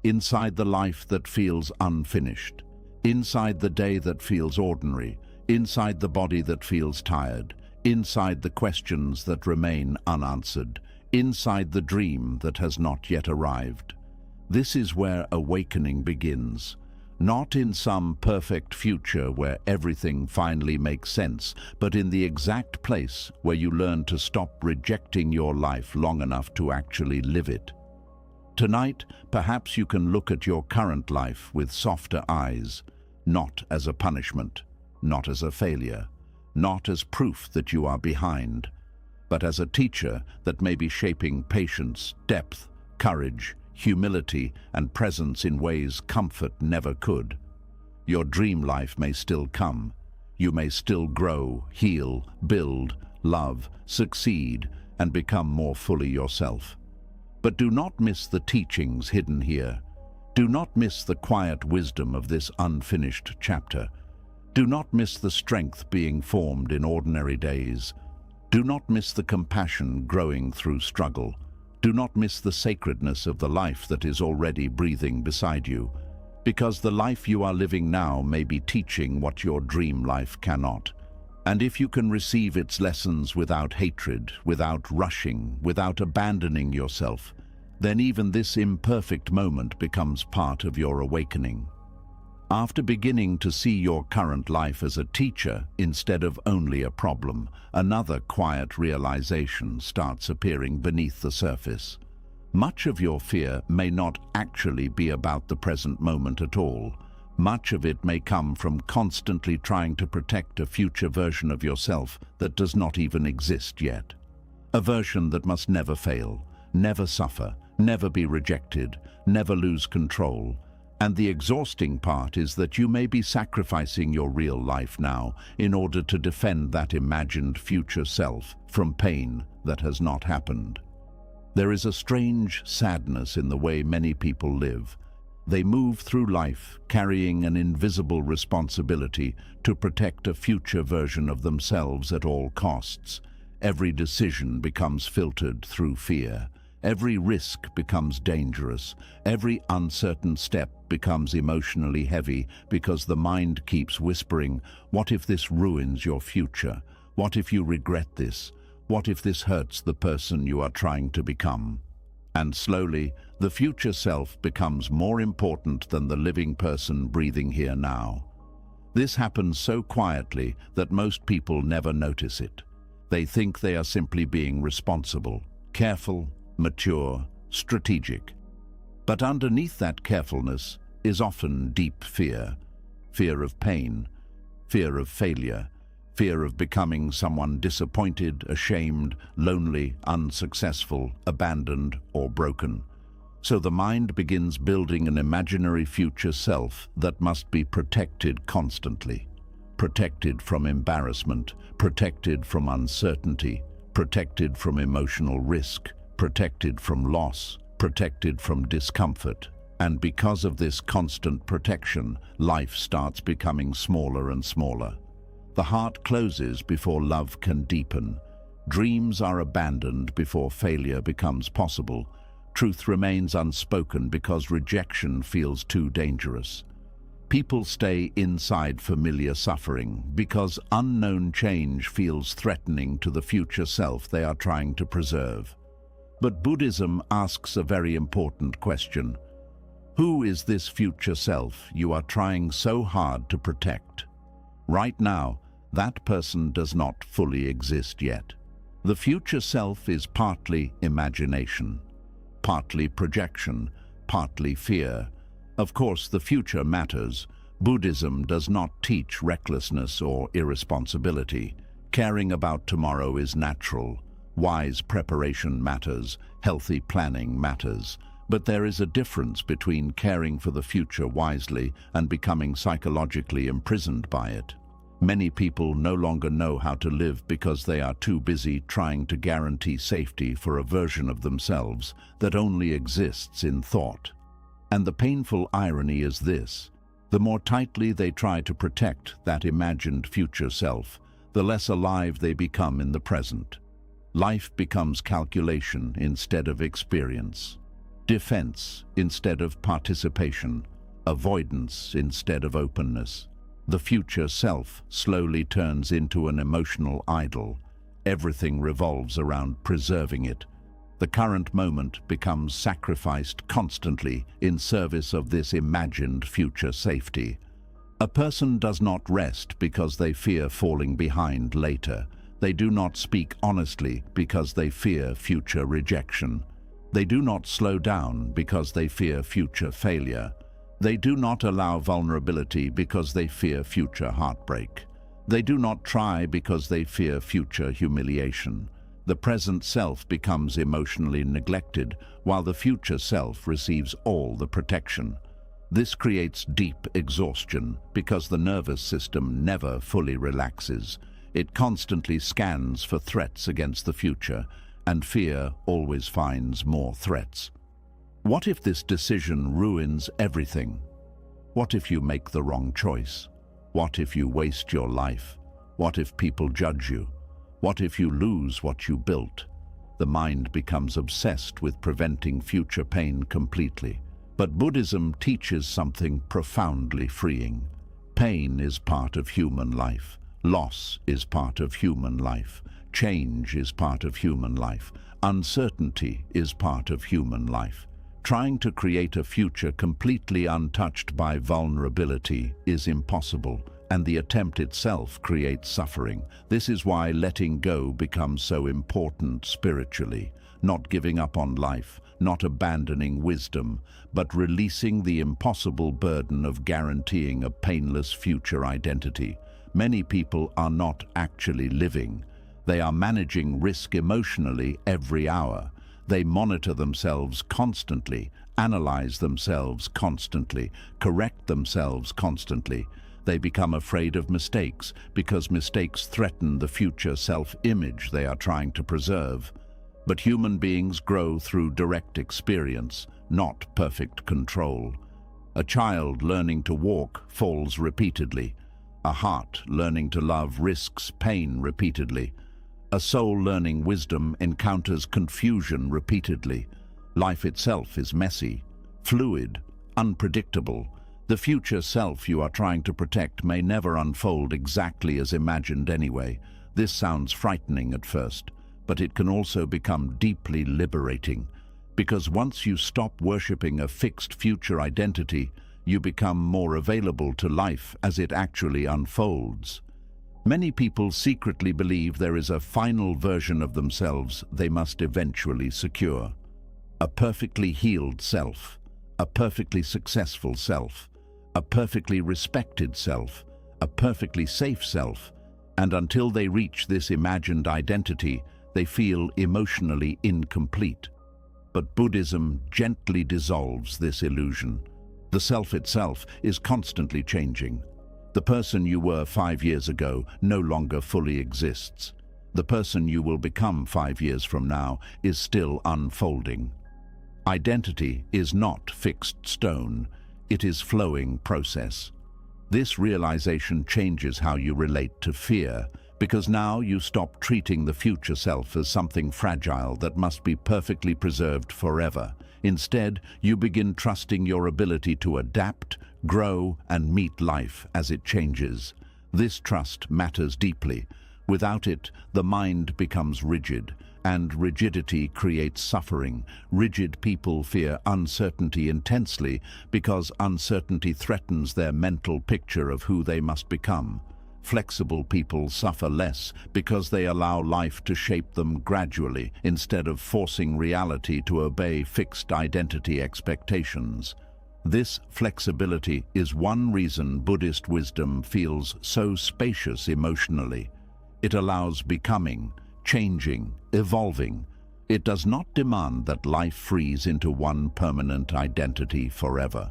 Speaker 1: inside the life that feels unfinished, inside the day that feels ordinary, inside the body that feels tired, inside the questions that remain unanswered, inside the dream that has not yet arrived. This is where awakening begins. Not in some perfect future where everything finally makes sense, but in the exact place where you learn to stop rejecting your life long enough to actually live it. Tonight, perhaps you can look at your current life with softer eyes, not as a punishment, not as a failure, not as proof that you are behind, but as a teacher that may be shaping patience, depth, courage, humility, and presence in ways comfort never could. Your dream life may still come. You may still grow, heal, build, love, succeed, and become more fully yourself. But do not miss the teachings hidden here. Do not miss the quiet wisdom of this unfinished chapter. Do not miss the strength being formed in ordinary days. Do not miss the compassion growing through struggle. Do not miss the sacredness of the life that is already breathing beside you, because the life you are living now may be teaching what your dream life cannot. And if you can receive its lessons without hatred, without rushing, without abandoning yourself, then even this imperfect moment becomes part of your awakening. After beginning to see your current life as a teacher instead of only a problem, another quiet realization starts appearing beneath the surface. Much of your fear may not actually be about the present moment at all. Much of it may come from constantly trying to protect a future version of yourself that does not even exist yet. A version that must never fail, never suffer, never be rejected, never lose control. And the exhausting part is that you may be sacrificing your real life now in order to defend that imagined future self from pain that has not happened. There is a strange sadness in the way many people live. They move through life carrying an invisible responsibility to protect a future version of themselves at all costs. Every decision becomes filtered through fear. Every risk becomes dangerous. Every uncertain step becomes emotionally heavy because the mind keeps whispering, what if this ruins your future? What if you regret this? What if this hurts the person you are trying to become? And slowly, the future self becomes more important than the living person breathing here now. This happens so quietly that most people never notice it. They think they are simply being responsible, careful, mature, strategic. But underneath that carefulness is often deep fear. Fear of pain, fear of failure, fear of becoming someone disappointed, ashamed, lonely, unsuccessful, abandoned, or broken. So the mind begins building an imaginary future self that must be protected constantly. Protected from embarrassment, protected from uncertainty, protected from emotional risk, protected from loss, protected from discomfort. And because of this constant protection, life starts becoming smaller and smaller. The heart closes before love can deepen. Dreams are abandoned before failure becomes possible. Truth remains unspoken because rejection feels too dangerous. People stay inside familiar suffering because unknown change feels threatening to the future self they are trying to preserve. But Buddhism asks a very important question. Who is this future self you are trying so hard to protect? Right now, that person does not fully exist yet. The future self is partly imagination, partly projection, partly fear. Of course, the future matters. Buddhism does not teach recklessness or irresponsibility. Caring about tomorrow is natural. Wise preparation matters. Healthy planning matters. But there is a difference between caring for the future wisely and becoming psychologically imprisoned by it. Many people no longer know how to live because they are too busy trying to guarantee safety for a version of themselves that only exists in thought. And the painful irony is this: the more tightly they try to protect that imagined future self, the less alive they become in the present. Life becomes calculation instead of experience, defense instead of participation, avoidance instead of openness. The future self slowly turns into an emotional idol. Everything revolves around preserving it. The current moment becomes sacrificed constantly in service of this imagined future safety. A person does not rest because they fear falling behind later. They do not speak honestly because they fear future rejection. They do not slow down because they fear future failure. They do not allow vulnerability because they fear future heartbreak. They do not try because they fear future humiliation. The present self becomes emotionally neglected, while the future self receives all the protection. This creates deep exhaustion because the nervous system never fully relaxes. It constantly scans for threats against the future, and fear always finds more threats. What if this decision ruins everything? What if you make the wrong choice? What if you waste your life? What if people judge you? What if you lose what you built? The mind becomes obsessed with preventing future pain completely. But Buddhism teaches something profoundly freeing. Pain is part of human life. Loss is part of human life. Change is part of human life. Uncertainty is part of human life. Trying to create a future completely untouched by vulnerability is impossible, and the attempt itself creates suffering. This is why letting go becomes so important spiritually. Not giving up on life, not abandoning wisdom, but releasing the impossible burden of guaranteeing a painless future identity. Many people are not actually living. They are managing risk emotionally every hour. They monitor themselves constantly, analyze themselves constantly, correct themselves constantly. They become afraid of mistakes because mistakes threaten the future self-image they are trying to preserve. But human beings grow through direct experience, not perfect control. A child learning to walk falls repeatedly. A heart learning to love risks pain repeatedly. A soul learning wisdom encounters confusion repeatedly. Life itself is messy, fluid, unpredictable. The future self you are trying to protect may never unfold exactly as imagined anyway. This sounds frightening at first, but it can also become deeply liberating. Because once you stop worshipping a fixed future identity, you become more available to life as it actually unfolds. Many people secretly believe there is a final version of themselves they must eventually secure. A perfectly healed self, a perfectly successful self, a perfectly respected self, a perfectly safe self, and until they reach this imagined identity, they feel emotionally incomplete. But Buddhism gently dissolves this illusion. The self itself is constantly changing. The person you were 5 years ago no longer fully exists. The person you will become 5 years from now is still unfolding. Identity is not fixed stone. It is flowing process. This realization changes how you relate to fear, because now you stop treating the future self as something fragile that must be perfectly preserved forever. Instead, you begin trusting your ability to adapt, grow, and meet life as it changes. This trust matters deeply. Without it, the mind becomes rigid, and rigidity creates suffering. Rigid people fear uncertainty intensely because uncertainty threatens their mental picture of who they must become. Flexible people suffer less because they allow life to shape them gradually instead of forcing reality to obey fixed identity expectations. This flexibility is one reason Buddhist wisdom feels so spacious emotionally. It allows becoming, changing, evolving. It does not demand that life freeze into one permanent identity forever.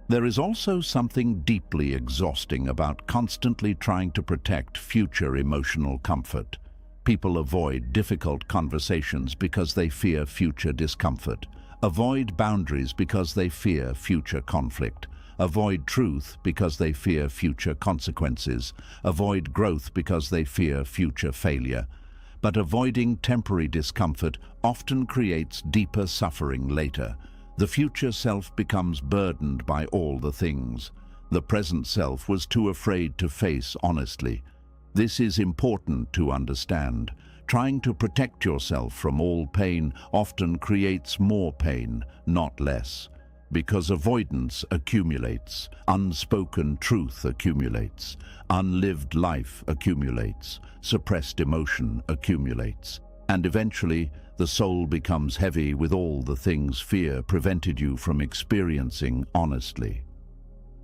Speaker 1: There is also something deeply exhausting about constantly trying to protect future emotional comfort. People avoid difficult conversations because they fear future discomfort. Avoid boundaries because they fear future conflict. Avoid truth because they fear future consequences. Avoid growth because they fear future failure. but avoiding temporary discomfort often creates deeper suffering later. The future self becomes burdened by all the things the present self was too afraid to face honestly. This is important to understand. Trying to protect yourself from all pain often creates more pain, not less. Because avoidance accumulates, unspoken truth accumulates, unlived life accumulates, suppressed emotion accumulates, and eventually the soul becomes heavy with all the things fear prevented you from experiencing honestly.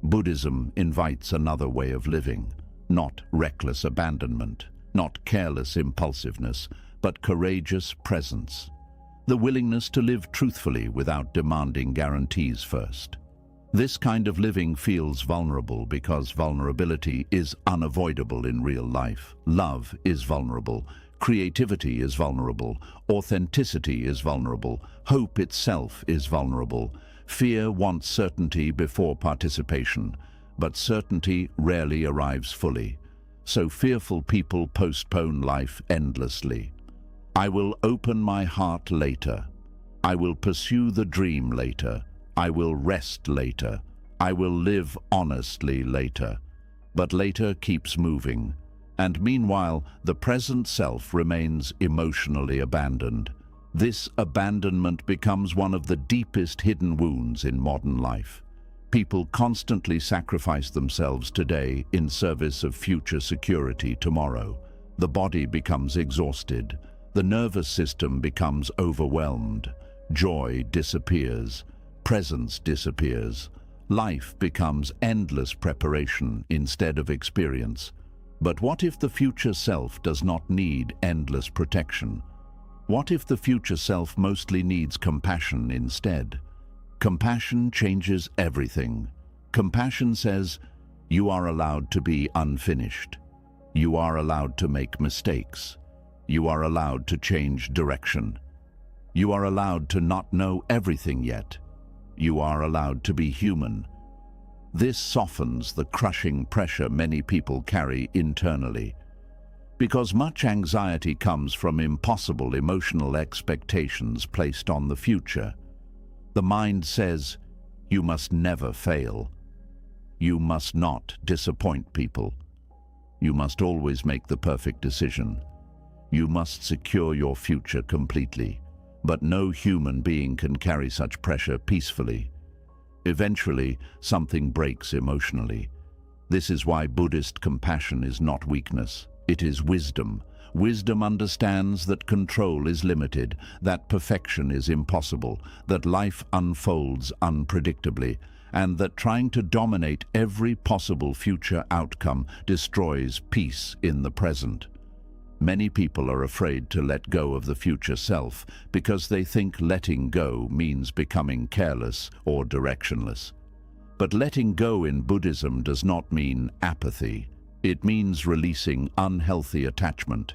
Speaker 1: Buddhism invites another way of living, not reckless abandonment, not careless impulsiveness, but courageous presence. The willingness to live truthfully without demanding guarantees first. This kind of living feels vulnerable because vulnerability is unavoidable in real life. Love is vulnerable, creativity is vulnerable, authenticity is vulnerable, hope itself is vulnerable. Fear wants certainty before participation, but certainty rarely arrives fully. So fearful people postpone life endlessly. I will open my heart later. I will pursue the dream later. I will rest later. I will live honestly later. But later keeps moving, and meanwhile the present self remains emotionally abandoned. This abandonment becomes one of the deepest hidden wounds in modern life. People constantly sacrifice themselves today in service of future security tomorrow. The body becomes exhausted. The nervous system becomes overwhelmed. Joy disappears. Presence disappears. Life becomes endless preparation instead of experience. But what if the future self does not need endless protection? What if the future self mostly needs compassion instead? Compassion changes everything. Compassion says, you are allowed to be unfinished. You are allowed to make mistakes. You are allowed to change direction. You are allowed to not know everything yet. You are allowed to be human. This softens the crushing pressure many people carry internally. Because much anxiety comes from impossible emotional expectations placed on the future. The mind says, you must never fail. You must not disappoint people. You must always make the perfect decision. You must secure your future completely. But no human being can carry such pressure peacefully. Eventually, something breaks emotionally. This is why Buddhist compassion is not weakness. It is wisdom. Wisdom understands that control is limited, that perfection is impossible, that life unfolds unpredictably, and that trying to dominate every possible future outcome destroys peace in the present. Many people are afraid to let go of the future self because they think letting go means becoming careless or directionless. But letting go in Buddhism does not mean apathy. It means releasing unhealthy attachment.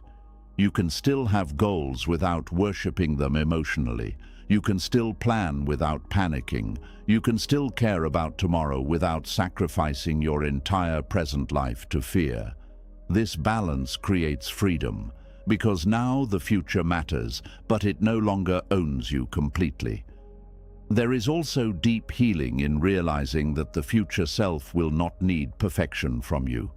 Speaker 1: You can still have goals without worshipping them emotionally. You can still plan without panicking. You can still care about tomorrow without sacrificing your entire present life to fear. This balance creates freedom, because now the future matters, but it no longer owns you completely. There is also deep healing in realizing that the future self will not need perfection from you.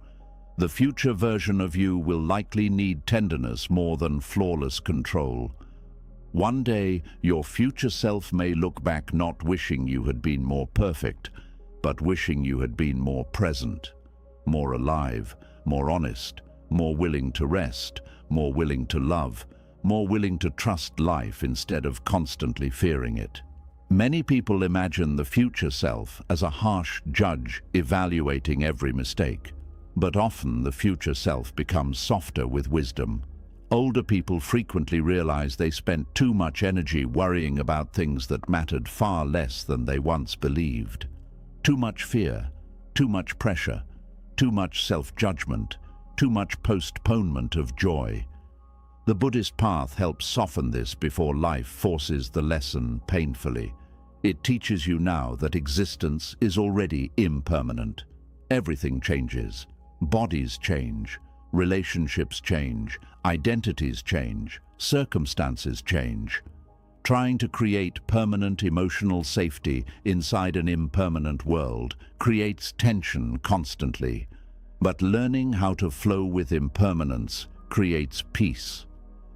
Speaker 1: The future version of you will likely need tenderness more than flawless control. One day, your future self may look back not wishing you had been more perfect, but wishing you had been more present, more alive, more honest, more willing to rest, more willing to love, more willing to trust life instead of constantly fearing it. Many people imagine the future self as a harsh judge evaluating every mistake. But often the future self becomes softer with wisdom. Older people frequently realize they spent too much energy worrying about things that mattered far less than they once believed. Too much fear, too much pressure, too much self-judgment, too much postponement of joy. The Buddhist path helps soften this before life forces the lesson painfully. It teaches you now that existence is already impermanent. Everything changes. Bodies change, Relationships change, identities change, circumstances change. Trying to create permanent emotional safety inside an impermanent world creates tension constantly. But learning how to flow with impermanence creates peace.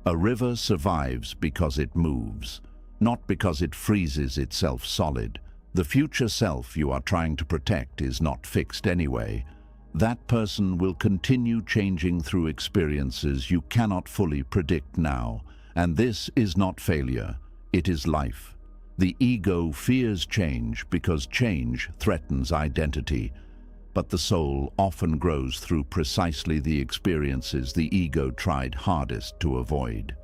Speaker 1: A river survives because it moves, not because it freezes itself solid. The future self you are trying to protect is not fixed anyway. That person will continue changing through experiences you cannot fully predict now. And this is not failure, it is life. The ego fears change because change threatens identity. But the soul often grows through precisely the experiences the ego tried hardest to avoid.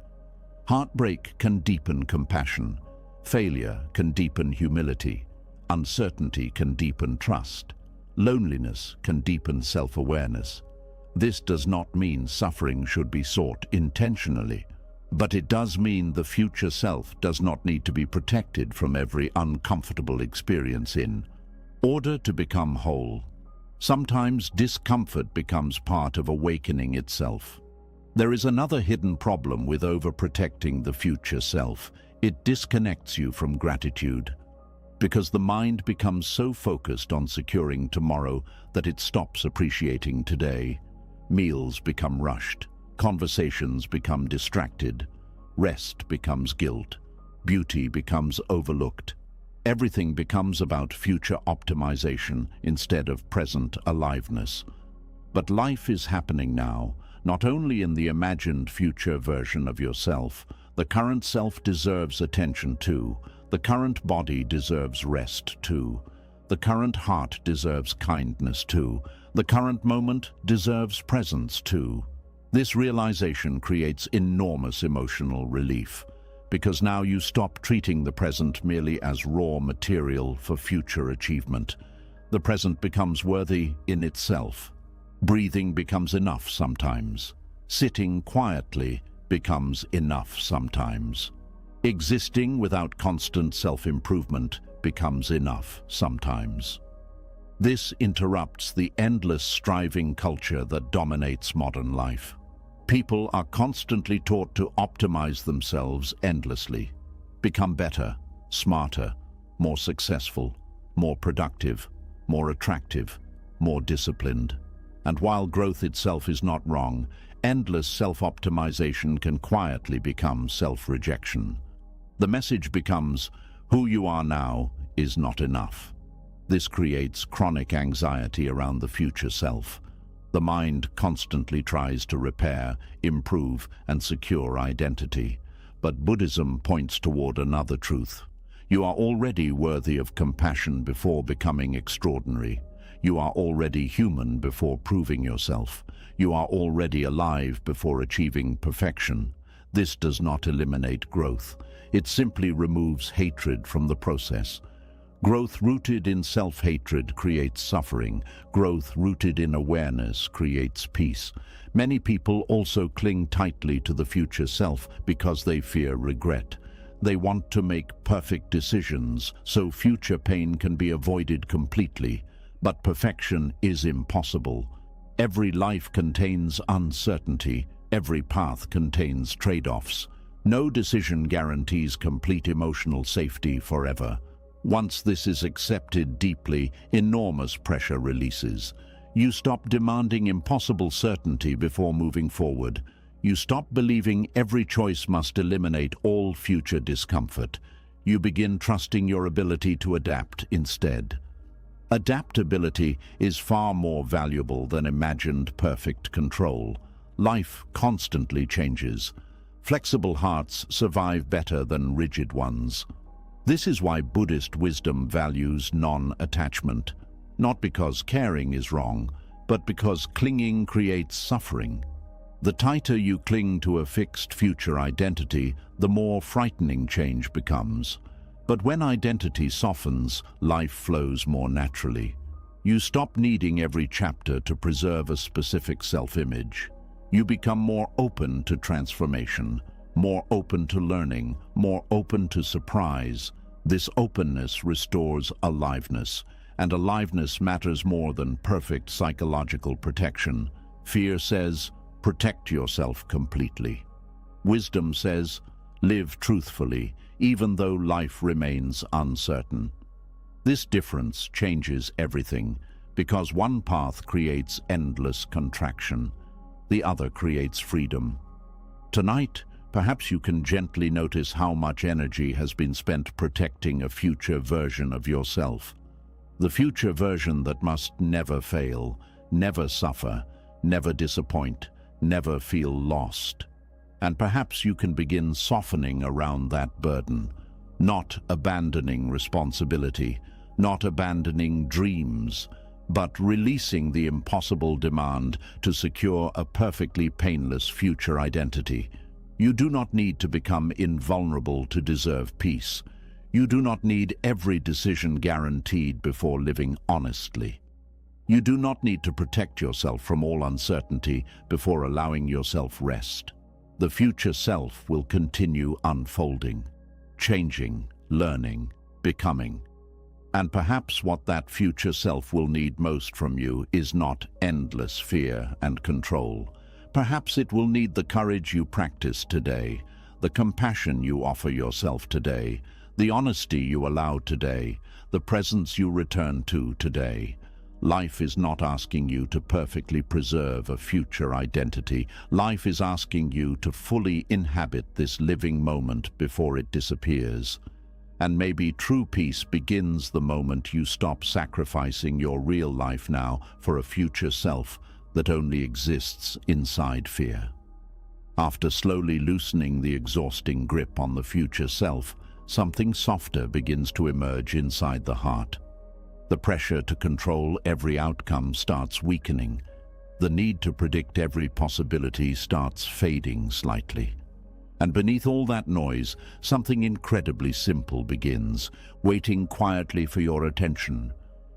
Speaker 1: Heartbreak can deepen compassion. Failure can deepen humility. Uncertainty can deepen trust. Loneliness can deepen self-awareness. This does not mean suffering should be sought intentionally, but it does mean the future self does not need to be protected from every uncomfortable experience in order to become whole. Sometimes discomfort becomes part of awakening itself. There is another hidden problem with overprotecting the future self. It disconnects you from gratitude, because the mind becomes so focused on securing tomorrow that it stops appreciating today. Meals become rushed, conversations become distracted, rest becomes guilt, beauty becomes overlooked. Everything becomes about future optimization instead of present aliveness. But life is happening now, not only in the imagined future version of yourself. The current self deserves attention too. The current body deserves rest too. The current heart deserves kindness too. The current moment deserves presence too. This realization creates enormous emotional relief, because now you stop treating the present merely as raw material for future achievement. The present becomes worthy in itself. Breathing becomes enough sometimes. Sitting quietly becomes enough sometimes. Existing without constant self-improvement becomes enough sometimes. This interrupts the endless striving culture that dominates modern life. People are constantly taught to optimize themselves endlessly, become better, smarter, more successful, more productive, more attractive, more disciplined. And while growth itself is not wrong, endless self-optimization can quietly become self-rejection. The message becomes, who you are now is not enough. This creates chronic anxiety around the future self. The mind constantly tries to repair, improve, and secure identity. But Buddhism points toward another truth. You are already worthy of compassion before becoming extraordinary. You are already human before proving yourself. You are already alive before achieving perfection. This does not eliminate growth. It simply removes hatred from the process. Growth rooted in self-hatred creates suffering. Growth rooted in awareness creates peace. Many people also cling tightly to the future self because they fear regret. They want to make perfect decisions so future pain can be avoided completely. But perfection is impossible. Every life contains uncertainty. Every path contains trade-offs. No decision guarantees complete emotional safety forever. Once this is accepted deeply, enormous pressure releases. You stop demanding impossible certainty before moving forward. You stop believing every choice must eliminate all future discomfort. You begin trusting your ability to adapt instead. Adaptability is far more valuable than imagined perfect control. Life constantly changes. Flexible hearts survive better than rigid ones. This is why Buddhist wisdom values non-attachment, not because caring is wrong, but because clinging creates suffering. The tighter you cling to a fixed future identity, the more frightening change becomes. But when identity softens, life flows more naturally. You stop needing every chapter to preserve a specific self-image. You become more open to transformation, more open to learning, more open to surprise. This openness restores aliveness, and aliveness matters more than perfect psychological protection. Fear says, protect yourself completely. Wisdom says, live truthfully, even though life remains uncertain. This difference changes everything, because one path creates endless contraction, the other creates freedom. Tonight, perhaps you can gently notice how much energy has been spent protecting a future version of yourself. The future version that must never fail, never suffer, never disappoint, never feel lost. And perhaps you can begin softening around that burden, not abandoning responsibility, not abandoning dreams, but releasing the impossible demand to secure a perfectly painless future identity. You do not need to become invulnerable to deserve peace. You do not need every decision guaranteed before living honestly. You do not need to protect yourself from all uncertainty before allowing yourself rest. The future self will continue unfolding, changing, learning, becoming. And perhaps what that future self will need most from you is not endless fear and control. Perhaps it will need the courage you practice today, the compassion you offer yourself today, the honesty you allow today, the presence you return to today. Life is not asking you to perfectly preserve a future identity. Life is asking you to fully inhabit this living moment before it disappears. And maybe true peace begins the moment you stop sacrificing your real life now for a future self that only exists inside fear. After slowly loosening the exhausting grip on the future self, something softer begins to emerge inside the heart. The pressure to control every outcome starts weakening. The need to predict every possibility starts fading slightly. And beneath all that noise, something incredibly simple begins, waiting quietly for your attention.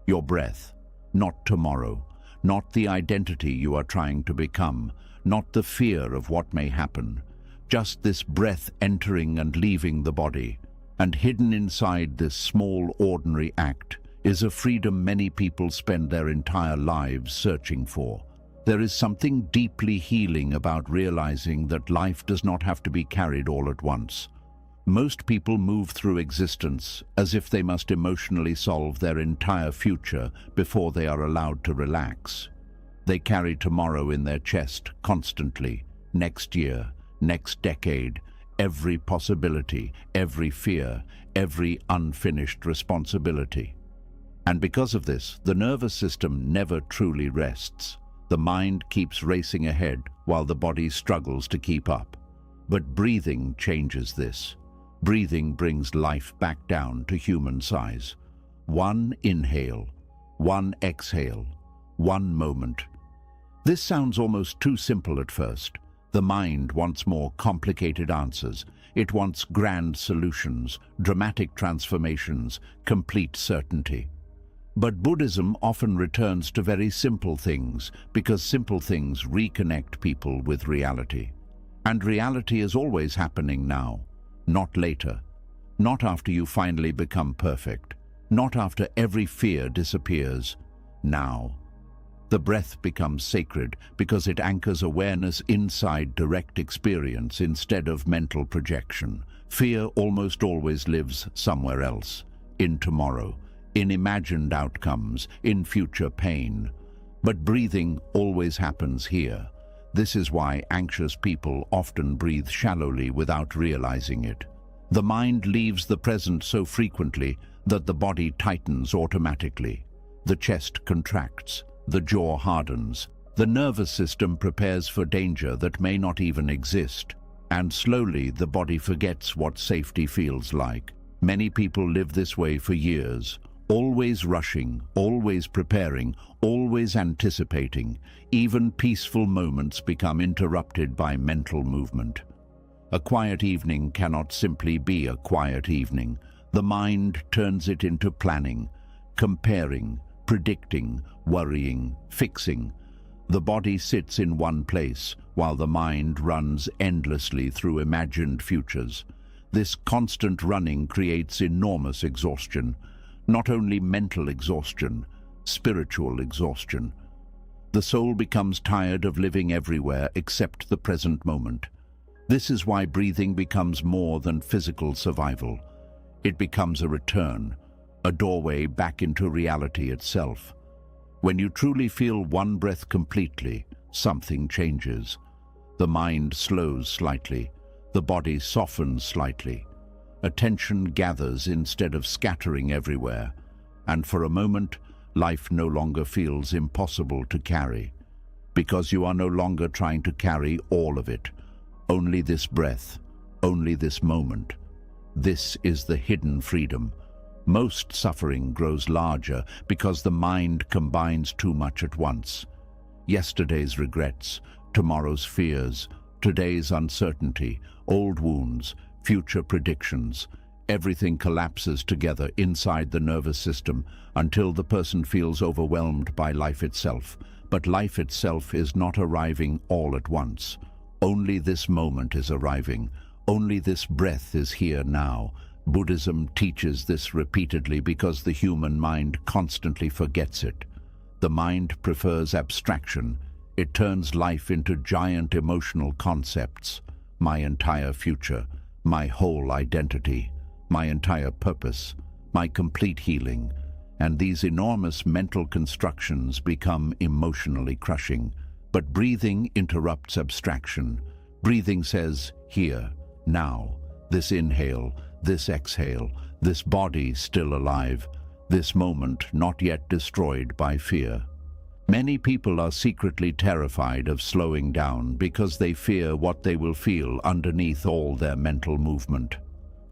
Speaker 1: Your breath, not tomorrow, not the identity you are trying to become, not the fear of what may happen, just this breath entering and leaving the body. And hidden inside this small, ordinary act is a freedom many people spend their entire lives searching for. There is something deeply healing about realizing that life does not have to be carried all at once. Most people move through existence as if they must emotionally solve their entire future before they are allowed to relax. They carry tomorrow in their chest constantly, next year, next decade, every possibility, every fear, every unfinished responsibility. And because of this, the nervous system never truly rests. The mind keeps racing ahead while the body struggles to keep up. But breathing changes this. Breathing brings life back down to human size. One inhale, one exhale, one moment. This sounds almost too simple at first. The mind wants more complicated answers. It wants grand solutions, dramatic transformations, complete certainty. But Buddhism often returns to very simple things because simple things reconnect people with reality. And reality is always happening now, not later, not after you finally become perfect, not after every fear disappears, now. The breath becomes sacred because it anchors awareness inside direct experience instead of mental projection. Fear almost always lives somewhere else, in tomorrow, in imagined outcomes, in future pain. But breathing always happens here. This is why anxious people often breathe shallowly without realizing it. The mind leaves the present so frequently that the body tightens automatically. The chest contracts, the jaw hardens. The nervous system prepares for danger that may not even exist. And slowly the body forgets what safety feels like. Many people live this way for years. Always rushing, always preparing, always anticipating. Even peaceful moments become interrupted by mental movement. A quiet evening cannot simply be a quiet evening. The mind turns it into planning, comparing, predicting, worrying, fixing. The body sits in one place while the mind runs endlessly through imagined futures. This constant running creates enormous exhaustion. Not only mental exhaustion, spiritual exhaustion. The soul becomes tired of living everywhere except the present moment. This is why breathing becomes more than physical survival. It becomes a return, a doorway back into reality itself. When you truly feel one breath completely, something changes. The mind slows slightly, the body softens slightly. Attention gathers instead of scattering everywhere, and for a moment, life no longer feels impossible to carry, because you are no longer trying to carry all of it. Only this breath, only this moment. This is the hidden freedom. Most suffering grows larger because the mind combines too much at once. Yesterday's regrets, tomorrow's fears, today's uncertainty, old wounds, future predictions. Everything collapses together inside the nervous system until the person feels overwhelmed by life itself. But life itself is not arriving all at once. Only this moment is arriving. Only this breath is here now. Buddhism teaches this repeatedly because the human mind constantly forgets it. The mind prefers abstraction. It turns life into giant emotional concepts. My entire future, my whole identity, my entire purpose, my complete healing. And these enormous mental constructions become emotionally crushing. But breathing interrupts abstraction. Breathing says, here, now, this inhale, this exhale, this body still alive, this moment not yet destroyed by fear. Many people are secretly terrified of slowing down because they fear what they will feel underneath all their mental movement.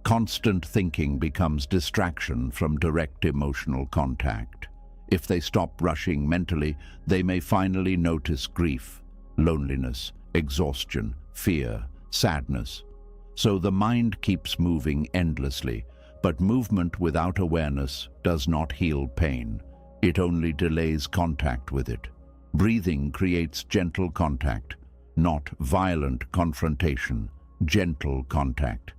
Speaker 1: Constant thinking becomes distraction from direct emotional contact. If they stop rushing mentally, they may finally notice grief, loneliness, exhaustion, fear, sadness. So the mind keeps moving endlessly, but movement without awareness does not heal pain. It only delays contact with it. Breathing creates gentle contact, not violent confrontation, gentle contact.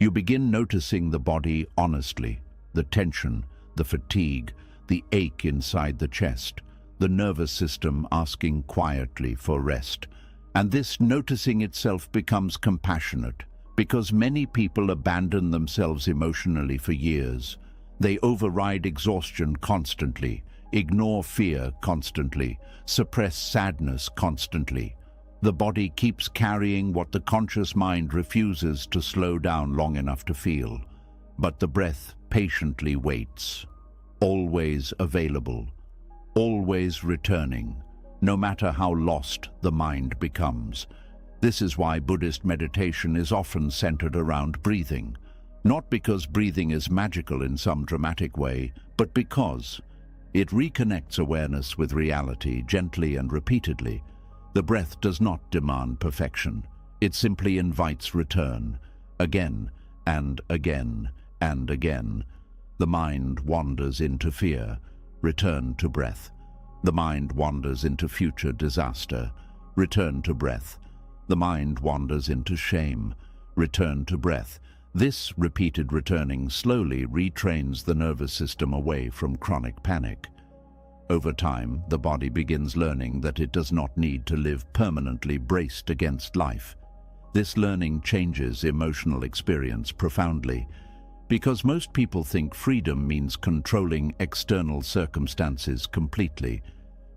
Speaker 1: You begin noticing the body honestly, the tension, the fatigue, the ache inside the chest, the nervous system asking quietly for rest. And this noticing itself becomes compassionate, because many people abandon themselves emotionally for years. They override exhaustion constantly, ignore fear constantly, suppress sadness constantly. The body keeps carrying what the conscious mind refuses to slow down long enough to feel. But the breath patiently waits, always available, always returning, no matter how lost the mind becomes. This is why Buddhist meditation is often centered around breathing. Not because breathing is magical in some dramatic way, but because it reconnects awareness with reality gently and repeatedly. The breath does not demand perfection. It simply invites return, again and again and again. The mind wanders into fear, return to breath. The mind wanders into future disaster, return to breath. The mind wanders into shame, return to breath. This repeated returning slowly retrains the nervous system away from chronic panic. Over time, the body begins learning that it does not need to live permanently braced against life. This learning changes emotional experience profoundly, because most people think freedom means controlling external circumstances completely.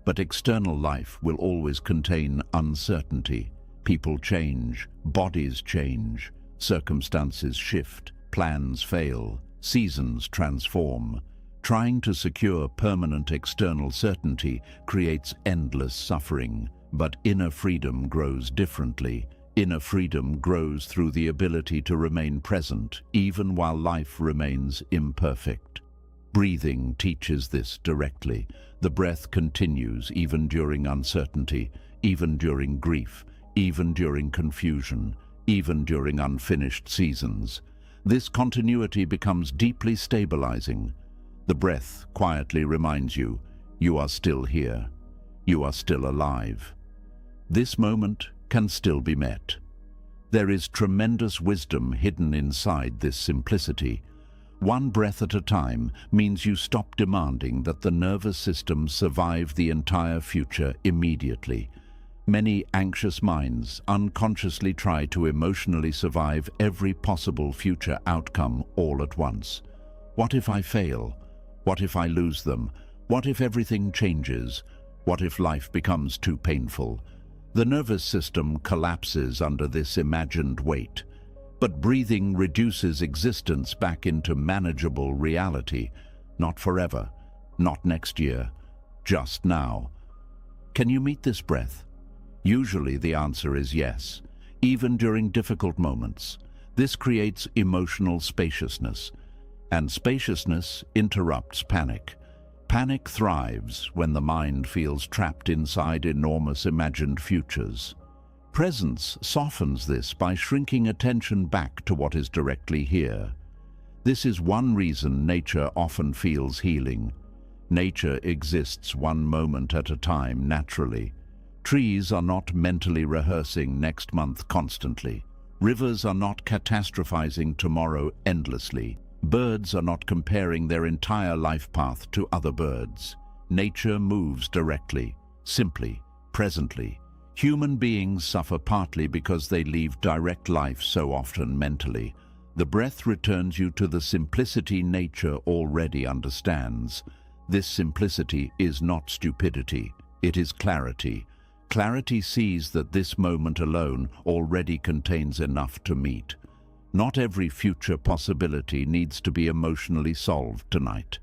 Speaker 1: But external life will always contain uncertainty. People change, bodies change, circumstances shift, plans fail, seasons transform. Trying to secure permanent external certainty creates endless suffering, but inner freedom grows differently. Inner freedom grows through the ability to remain present, even while life remains imperfect. Breathing teaches this directly. The breath continues even during uncertainty, even during grief, even during confusion, even during unfinished seasons. This continuity becomes deeply stabilizing. The breath quietly reminds you, you are still here. You are still alive. This moment can still be met. There is tremendous wisdom hidden inside this simplicity. One breath at a time means you stop demanding that the nervous system survive the entire future immediately. Many anxious minds unconsciously try to emotionally survive every possible future outcome all at once. What if I fail? What if I lose them? What if everything changes? What if life becomes too painful? The nervous system collapses under this imagined weight. But breathing reduces existence back into manageable reality. Not forever, not next year, just now. Can you meet this breath? Usually the answer is yes, even during difficult moments. This creates emotional spaciousness, and spaciousness interrupts panic. Panic thrives when the mind feels trapped inside enormous imagined futures. Presence softens this by shrinking attention back to what is directly here. This is one reason nature often feels healing. Nature exists one moment at a time naturally. Trees are not mentally rehearsing next month constantly. Rivers are not catastrophizing tomorrow endlessly. Birds are not comparing their entire life path to other birds. Nature moves directly, simply, presently. Human beings suffer partly because they leave direct life so often mentally. The breath returns you to the simplicity nature already understands. This simplicity is not stupidity, it is clarity. Clarity sees that this moment alone already contains enough to meet. Not every future possibility needs to be emotionally solved tonight.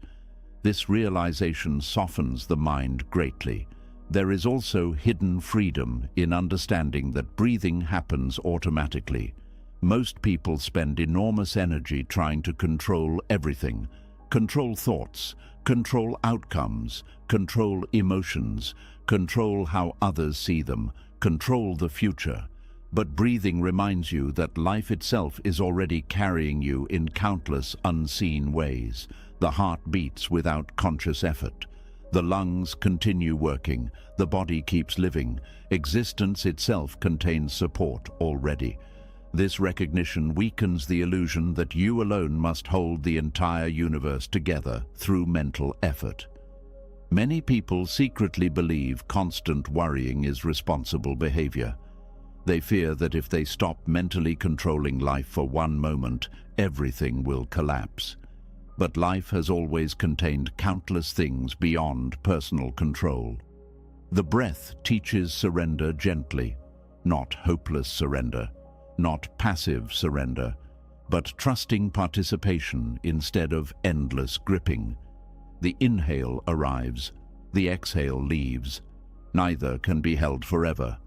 Speaker 1: This realization softens the mind greatly. There is also hidden freedom in understanding that breathing happens automatically. Most people spend enormous energy trying to control everything. Control thoughts, control outcomes, control emotions, control how others see them, control the future. But breathing reminds you that life itself is already carrying you in countless unseen ways. The heart beats without conscious effort. The lungs continue working, the body keeps living. Existence itself contains support already. This recognition weakens the illusion that you alone must hold the entire universe together through mental effort. Many people secretly believe constant worrying is responsible behavior. They fear that if they stop mentally controlling life for one moment, everything will collapse. But life has always contained countless things beyond personal control. The breath teaches surrender gently, not hopeless surrender, not passive surrender, but trusting participation instead of endless gripping. The inhale arrives, the exhale leaves. Neither can be held forever.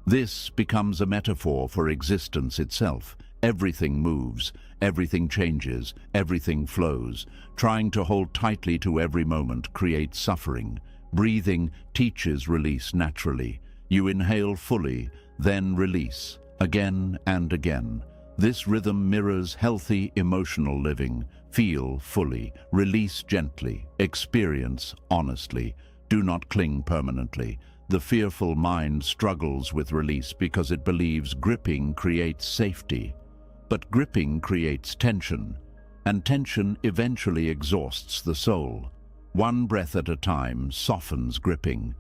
Speaker 1: This becomes a metaphor for existence itself. Everything moves, everything changes, everything flows. Trying to hold tightly to every moment creates suffering. Breathing teaches release naturally. You inhale fully, then release, again and again. This rhythm mirrors healthy emotional living. Feel fully, release gently, experience honestly. Do not cling permanently. The fearful mind struggles with release because it believes gripping creates safety. But gripping creates tension, and tension eventually exhausts the soul. One breath at a time softens gripping.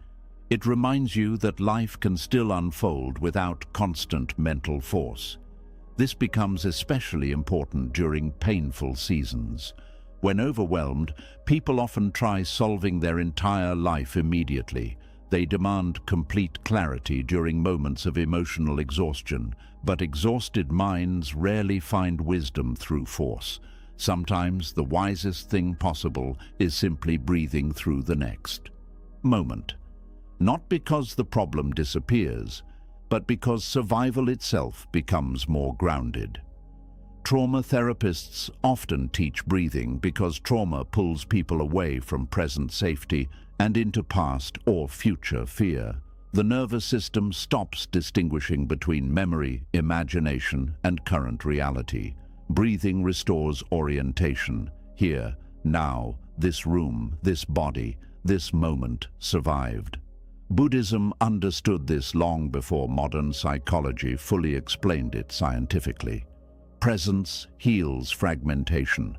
Speaker 1: It reminds you that life can still unfold without constant mental force. This becomes especially important during painful seasons. When overwhelmed, people often try solving their entire life immediately. They demand complete clarity during moments of emotional exhaustion, but exhausted minds rarely find wisdom through force. Sometimes the wisest thing possible is simply breathing through the next moment. Not because the problem disappears, but because survival itself becomes more grounded. Trauma therapists often teach breathing because trauma pulls people away from present safety and into past or future fear. The nervous system stops distinguishing between memory, imagination, and current reality. Breathing restores orientation. Here, now, this room, this body, this moment survived. Buddhism understood this long before modern psychology fully explained it scientifically. Presence heals fragmentation.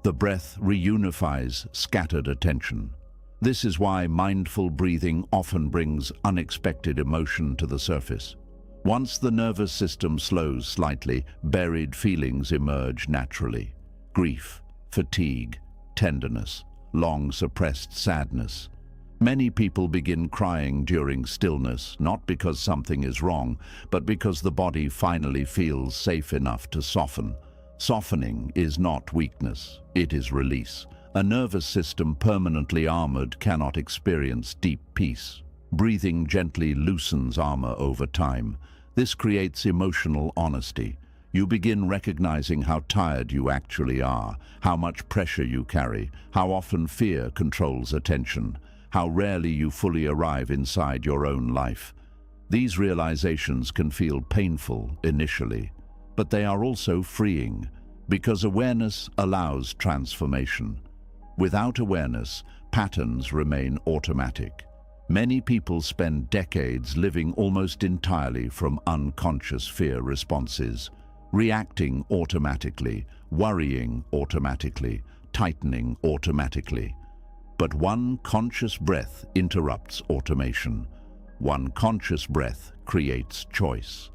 Speaker 1: The breath reunifies scattered attention. This is why mindful breathing often brings unexpected emotion to the surface. Once the nervous system slows slightly, buried feelings emerge naturally. Grief, fatigue, tenderness, long-suppressed sadness. Many people begin crying during stillness, not because something is wrong, but because the body finally feels safe enough to soften. Softening is not weakness, it is release. A nervous system permanently armored cannot experience deep peace. Breathing gently loosens armor over time. This creates emotional honesty. You begin recognizing how tired you actually are, how much pressure you carry, how often fear controls attention, how rarely you fully arrive inside your own life. These realizations can feel painful initially, but they are also freeing, because awareness allows transformation. Without awareness, patterns remain automatic. Many people spend decades living almost entirely from unconscious fear responses, reacting automatically, worrying automatically, tightening automatically. But one conscious breath interrupts automation. One conscious breath creates choice.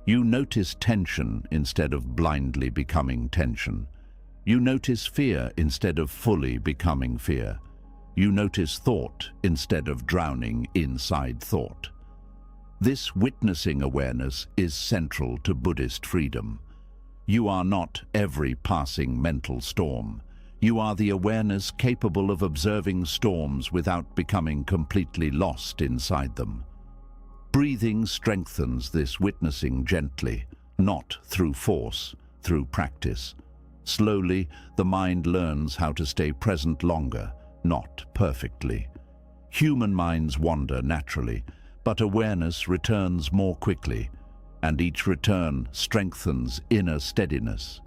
Speaker 1: You notice tension instead of blindly becoming tension. You notice fear instead of fully becoming fear. You notice thought instead of drowning inside thought. This witnessing awareness is central to Buddhist freedom. You are not every passing mental storm. You are the awareness capable of observing storms without becoming completely lost inside them. Breathing strengthens this witnessing gently, not through force, through practice. Slowly, the mind learns how to stay present longer, not perfectly. Human minds wander naturally, but awareness returns more quickly, and each return strengthens inner steadiness.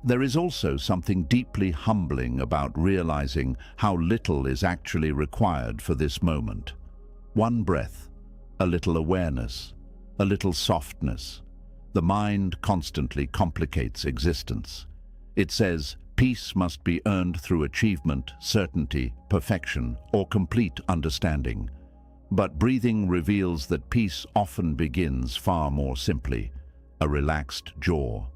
Speaker 1: There is also something deeply humbling about realizing how little is actually required for this moment. One breath, a little awareness, a little softness. The mind constantly complicates existence. It says peace must be earned through achievement, certainty, perfection, or complete understanding. But breathing reveals that peace often begins far more simply. A relaxed jaw,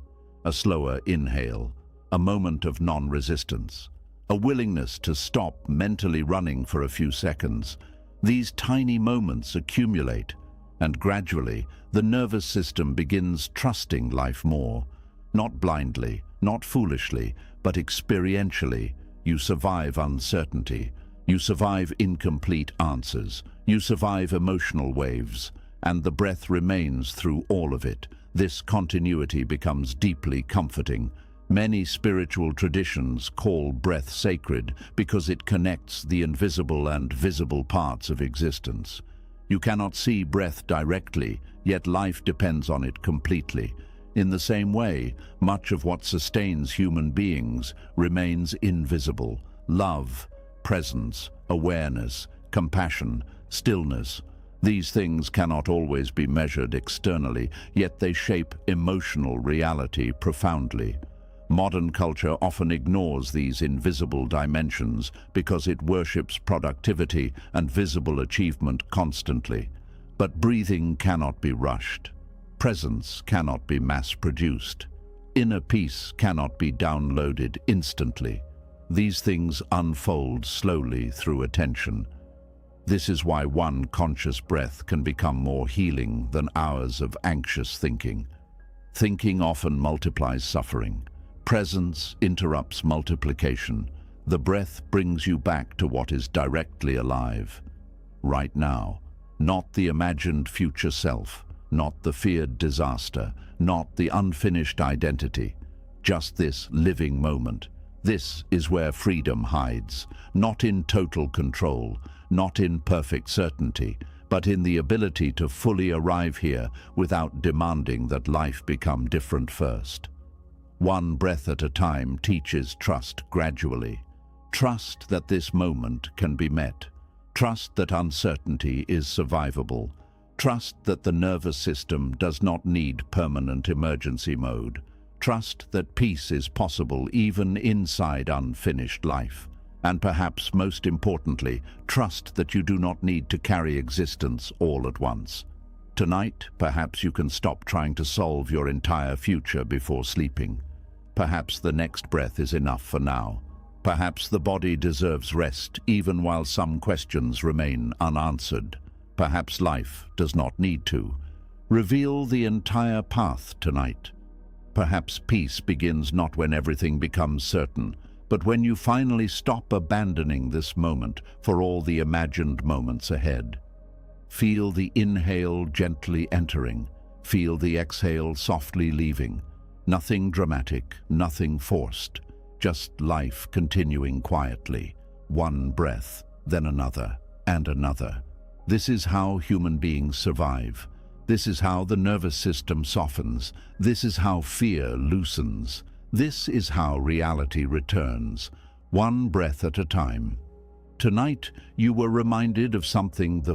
Speaker 1: a slower inhale, a moment of non-resistance, a willingness to stop mentally running for a few seconds. These tiny moments accumulate, and gradually the nervous system begins trusting life more. Not blindly, not foolishly, but experientially. You survive uncertainty. You survive incomplete answers. You survive emotional waves, and the breath remains through all of it. This continuity becomes deeply comforting. Many spiritual traditions call breath sacred because it connects the invisible and visible parts of existence. You cannot see breath directly, yet life depends on it completely. In the same way, much of what sustains human beings remains invisible. Love, presence, awareness, compassion, stillness. These things cannot always be measured externally, yet they shape emotional reality profoundly. Modern culture often ignores these invisible dimensions because it worships productivity and visible achievement constantly. But breathing cannot be rushed. Presence cannot be mass-produced. Inner peace cannot be downloaded instantly. These things unfold slowly through attention. This is why one conscious breath can become more healing than hours of anxious thinking. Thinking often multiplies suffering. Presence interrupts multiplication. The breath brings you back to what is directly alive. Right now, not the imagined future self, not the feared disaster, not the unfinished identity, just this living moment. This is where freedom hides, not in total control, not in perfect certainty, but in the ability to fully arrive here without demanding that life become different first. One breath at a time teaches trust gradually. Trust that this moment can be met. Trust that uncertainty is survivable. Trust that the nervous system does not need permanent emergency mode. Trust that peace is possible even inside unfinished life. And perhaps most importantly, trust that you do not need to carry existence all at once. Tonight, perhaps you can stop trying to solve your entire future before sleeping. Perhaps the next breath is enough for now. Perhaps the body deserves rest even while some questions remain unanswered. Perhaps life does not need to. Reveal the entire path tonight. Perhaps peace begins not when everything becomes certain, but when you finally stop abandoning this moment for all the imagined moments ahead. Feel the inhale gently entering. Feel the exhale softly leaving. Nothing dramatic, nothing forced. Just life continuing quietly. One breath, then another, and another. This is how human beings survive. This is how the nervous system softens. This is how fear loosens. This is how reality returns, one breath at a time. Tonight, you were reminded of something the